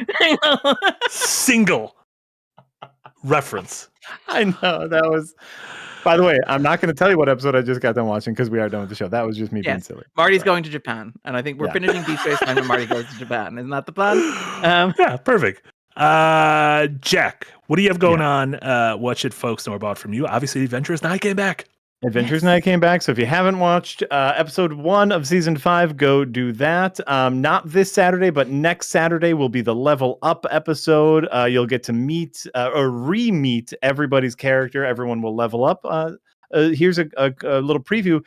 reference. I know that was. By the way, I'm not going to tell you what episode I just got done watching because we are done with the show. That was just me being silly. Marty's going to Japan, and I think we're finishing Deep Space Nine when Marty goes to Japan. Isn't that the plan? Yeah, perfect. Jack, what do you have going on? What should folks know about from you? Obviously, Adventures Night came back. Adventures Night came back. So if you haven't watched episode 1 of season 5, go do that. Not this Saturday, but next Saturday will be the Level Up episode. You'll get to meet or re-meet everybody's character. Everyone will level up. Here's a little preview.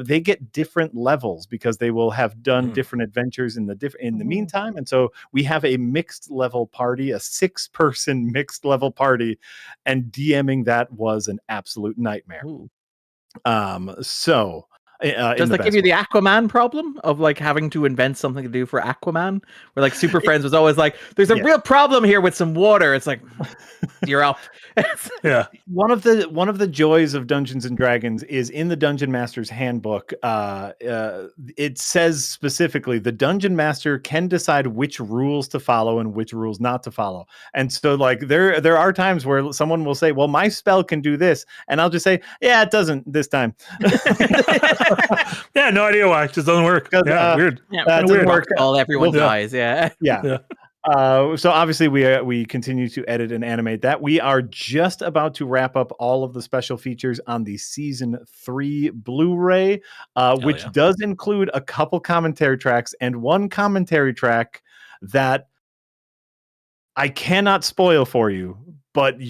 They get different levels because they will have done different adventures in the meantime. And so we have a mixed level party, a 6-person mixed level party, and DMing that was an absolute nightmare. Ooh. Does that give you the Aquaman problem of like having to invent something to do for Aquaman? Where like Super Friends was always like, there's a real problem here with some water. It's like, you're up. Yeah. One of the joys of Dungeons and Dragons is in the Dungeon Master's handbook. It says specifically the Dungeon Master can decide which rules to follow and which rules not to follow. And so like there are times where someone will say, well, my spell can do this. And I'll just say, yeah, it doesn't this time. Yeah, no idea why. It just doesn't work. Yeah, weird. Yeah, it doesn't work. Everyone dies. Yeah. So obviously we continue to edit and animate that. We are just about to wrap up all of the special features on the season 3 Blu-ray, which does include a couple commentary tracks and one commentary track that I cannot spoil for you. So that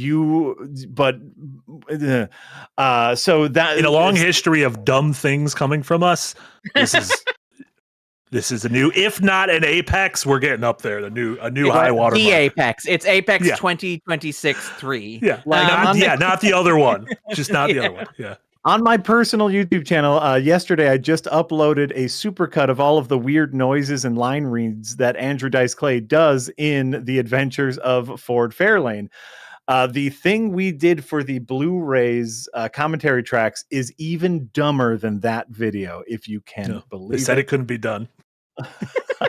in a long history of dumb things coming from us, this is a new, if not an apex, we're getting up there. A new high water. The mark. apex. It's Apex 2026-3. Yeah, not the other one. Just not the other one. Yeah. On my personal YouTube channel, yesterday I just uploaded a supercut of all of the weird noises and line reads that Andrew Dice Clay does in The Adventures of Ford Fairlane. The thing we did for the Blu-rays commentary tracks is even dumber than that video, if you can believe it. They said it couldn't be done.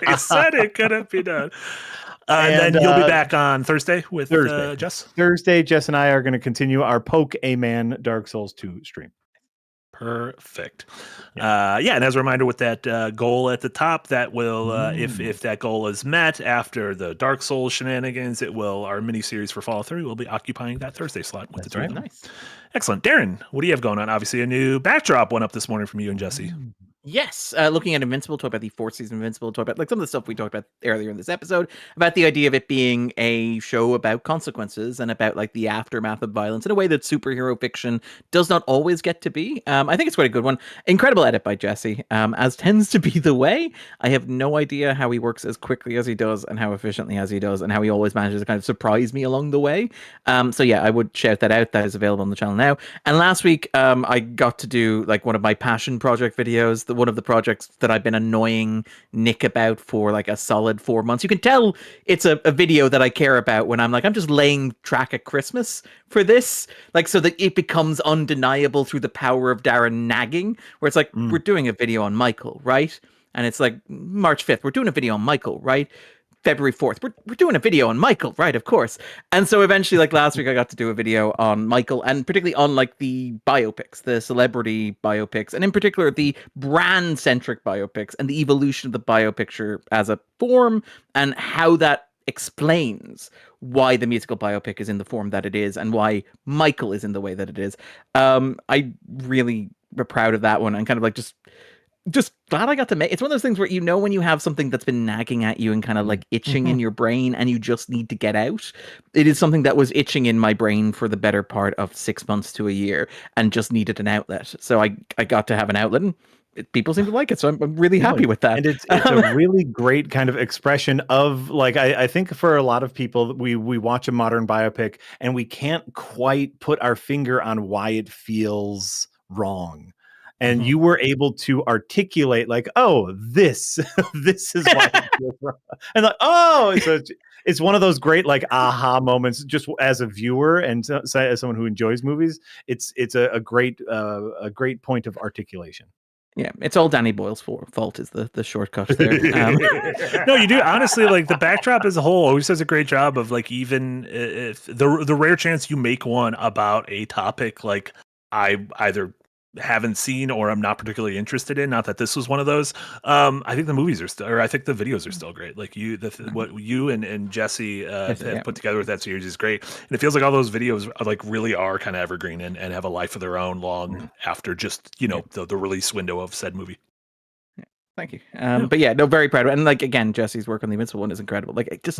They said it couldn't be done. And then you'll be back on Thursday with Jess? Thursday, Jess and I are going to continue our Poke a Man Dark Souls 2 stream. Perfect. And as a reminder, with that goal at the top, that will, if that goal is met after the Dark Souls shenanigans, our mini series for Fallout 3 will be occupying that Thursday slot with the tournament. Nice. Excellent. Darren, what do you have going on? Obviously, a new backdrop went up this morning from you and Jesse. Yes, looking at Invincible, talk about the fourth season of Invincible, talk about like some of the stuff we talked about earlier in this episode, about the idea of it being a show about consequences and about like the aftermath of violence in a way that superhero fiction does not always get to be. I think it's quite a good one. Incredible edit by Jesse, as tends to be the way. I have no idea how he works as quickly as he does and how efficiently as he does and how he always manages to kind of surprise me along the way. So yeah, I would shout that out. That is available on the channel now. And last week, I got to do like one of my passion project videos, one of the projects that I've been annoying Nick about for like a solid 4 months. You can tell it's a video that I care about when I'm like, I'm just laying track at Christmas for this, like so that it becomes undeniable through the power of Darren nagging, where it's like, we're doing a video on Michael, right? And it's like March 5th, we're doing a video on Michael, right? February 4th, we're doing a video on Michael, right? Of course. And so eventually, like last week, I got to do a video on Michael, and particularly on like the biopics, the celebrity biopics, and in particular the brand-centric biopics and the evolution of the biopicture as a form and how that explains why the musical biopic is in the form that it is and why Michael is in the way that it is. I really were proud of that one and kind of like just glad I got to make. It's one of those things where you know when you have something that's been nagging at you and kind of like itching in your brain and you just need to get out. It is something that was itching in my brain for the better part of 6 months to a year and just needed an outlet. So I got to have an outlet and people seem to like it. So I'm really happy with that. And it's a really great kind of expression of like, I think for a lot of people, we watch a modern biopic and we can't quite put our finger on why it feels wrong. And you were able to articulate like, oh, this is why it feels wrong. And like, oh, it's one of those great like aha moments just as a viewer and so as someone who enjoys movies. It's a great point of articulation. Yeah, it's all Danny Boyle's fault is the shortcut there. No, you do honestly like the backdrop as a whole always does a great job of like even if the rare chance you make one about a topic like I either haven't seen or I'm not particularly interested in. Not that this was one of those. I think the movies are still, or I think the videos are still great. Like what you and Jesse have put together with that series is great. And it feels like all those videos are like really are kind of evergreen and have a life of their own long after just, the release window of said movie. Thank you. But yeah, no, very proud of it. And like, again, Jesse's work on the Invincible one is incredible. Like it just,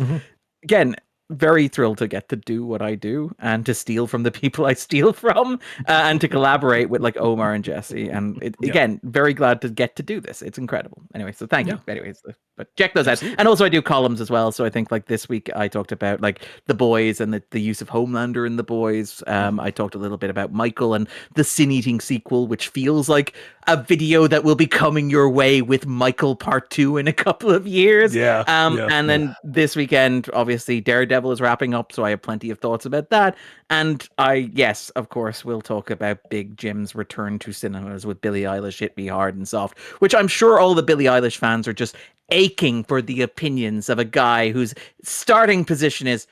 again, very thrilled to get to do what I do and to steal from the people I steal from and to collaborate with like Omar and Jesse. And again, very glad to get to do this. It's incredible. Anyway, so thank you. Anyways, but check those out. And also I do columns as well. So I think like this week I talked about like The Boys and the use of Homelander in The Boys. I talked a little bit about Michael and the Sin Eating sequel, which feels like a video that will be coming your way with Michael Part 2 in a couple of years. And then this weekend, obviously Daredevil is wrapping up, so I have plenty of thoughts about that. And yes, of course, we'll talk about Big Jim's return to cinemas with Billie Eilish, Hit Me Hard and Soft, which I'm sure all the Billie Eilish fans are just aching for the opinions of a guy whose starting position is,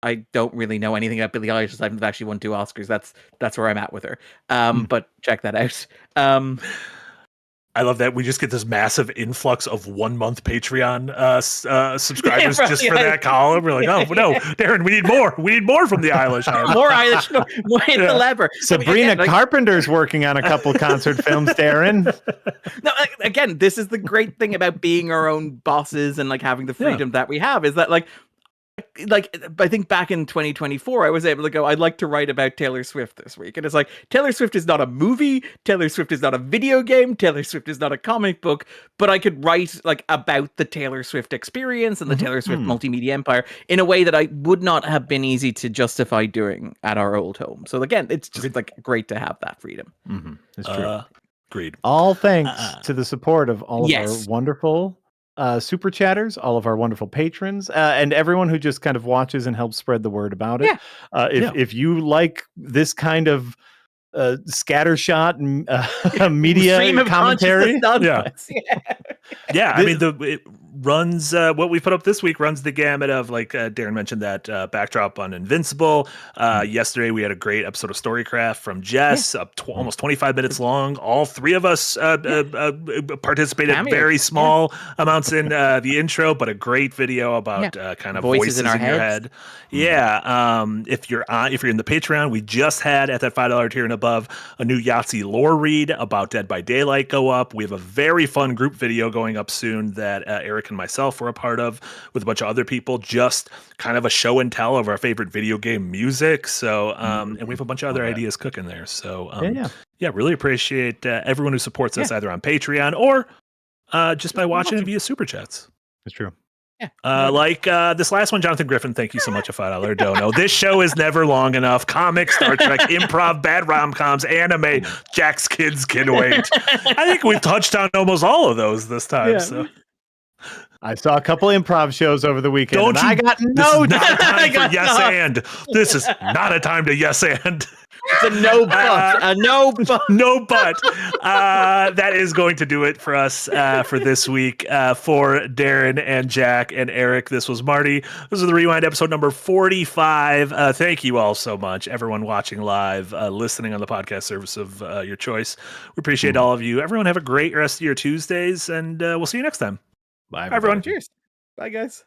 I don't really know anything about Billie Eilish aside from actually won 2 Oscars. That's where I'm at with her. But check that out. I love that we just get this massive influx of 1 month Patreon subscribers just for that column. We're like, oh no, Darren, we need more. We need more from the Eilish. More Eilish. More hit the lever. Sabrina Carpenter's working on a couple concert films, Darren. No, again, this is the great thing about being our own bosses and like having the freedom that we have is that like I think back in 2024, I was able to go, I'd like to write about Taylor Swift this week. And it's like, Taylor Swift is not a movie. Taylor Swift is not a video game. Taylor Swift is not a comic book. But I could write like about the Taylor Swift experience and the Taylor Swift multimedia empire in a way that I would not have been easy to justify doing at our old home. So again, it's just like great to have that freedom. It's true. Agreed. All thanks to the support of all of our wonderful super chatters, all of our wonderful patrons, and everyone who just kind of watches and helps spread the word about it. If you like this kind of scattershot media commentary, I mean, runs what we put up this week runs the gamut of, like Darren mentioned, that backdrop on Invincible. Yesterday we had a great episode of Storycraft from Jess, almost 25 minutes long. All three of us participated very small amounts in the intro, but a great video about kind of voices in your head. Yeah. If you're in the Patreon, we just had at that $5 tier and above a new Yahtzee lore read about Dead by Daylight go up. We have a very fun group video going up soon that Eric and myself were a part of with a bunch of other people, just kind of a show and tell of our favorite video game music. So, and we have a bunch of other ideas cooking there. So, really appreciate everyone who supports us either on Patreon or just by watching it via Super Chats. It's true. Like this last one, Jonathan Griffin, thank you so much, a $5 dono. This show is never long enough. Comics, Star Trek, improv, bad rom-coms, anime, Jack's Kids Can Wait. I think we've touched on almost all of those this time. So I saw a couple improv shows over the weekend. I got no time for yes and. This is not a time to yes and. It's a no but. A no but. No but. That is going to do it for us for this week. For Darren and Jack and Eric, this was Marty. This is the Rewind episode number 45. Thank you all so much. Everyone watching live, listening on the podcast service of your choice. We appreciate all of you. Everyone have a great rest of your Tuesdays, and we'll see you next time. Bye, everyone. Cheers. Bye, guys.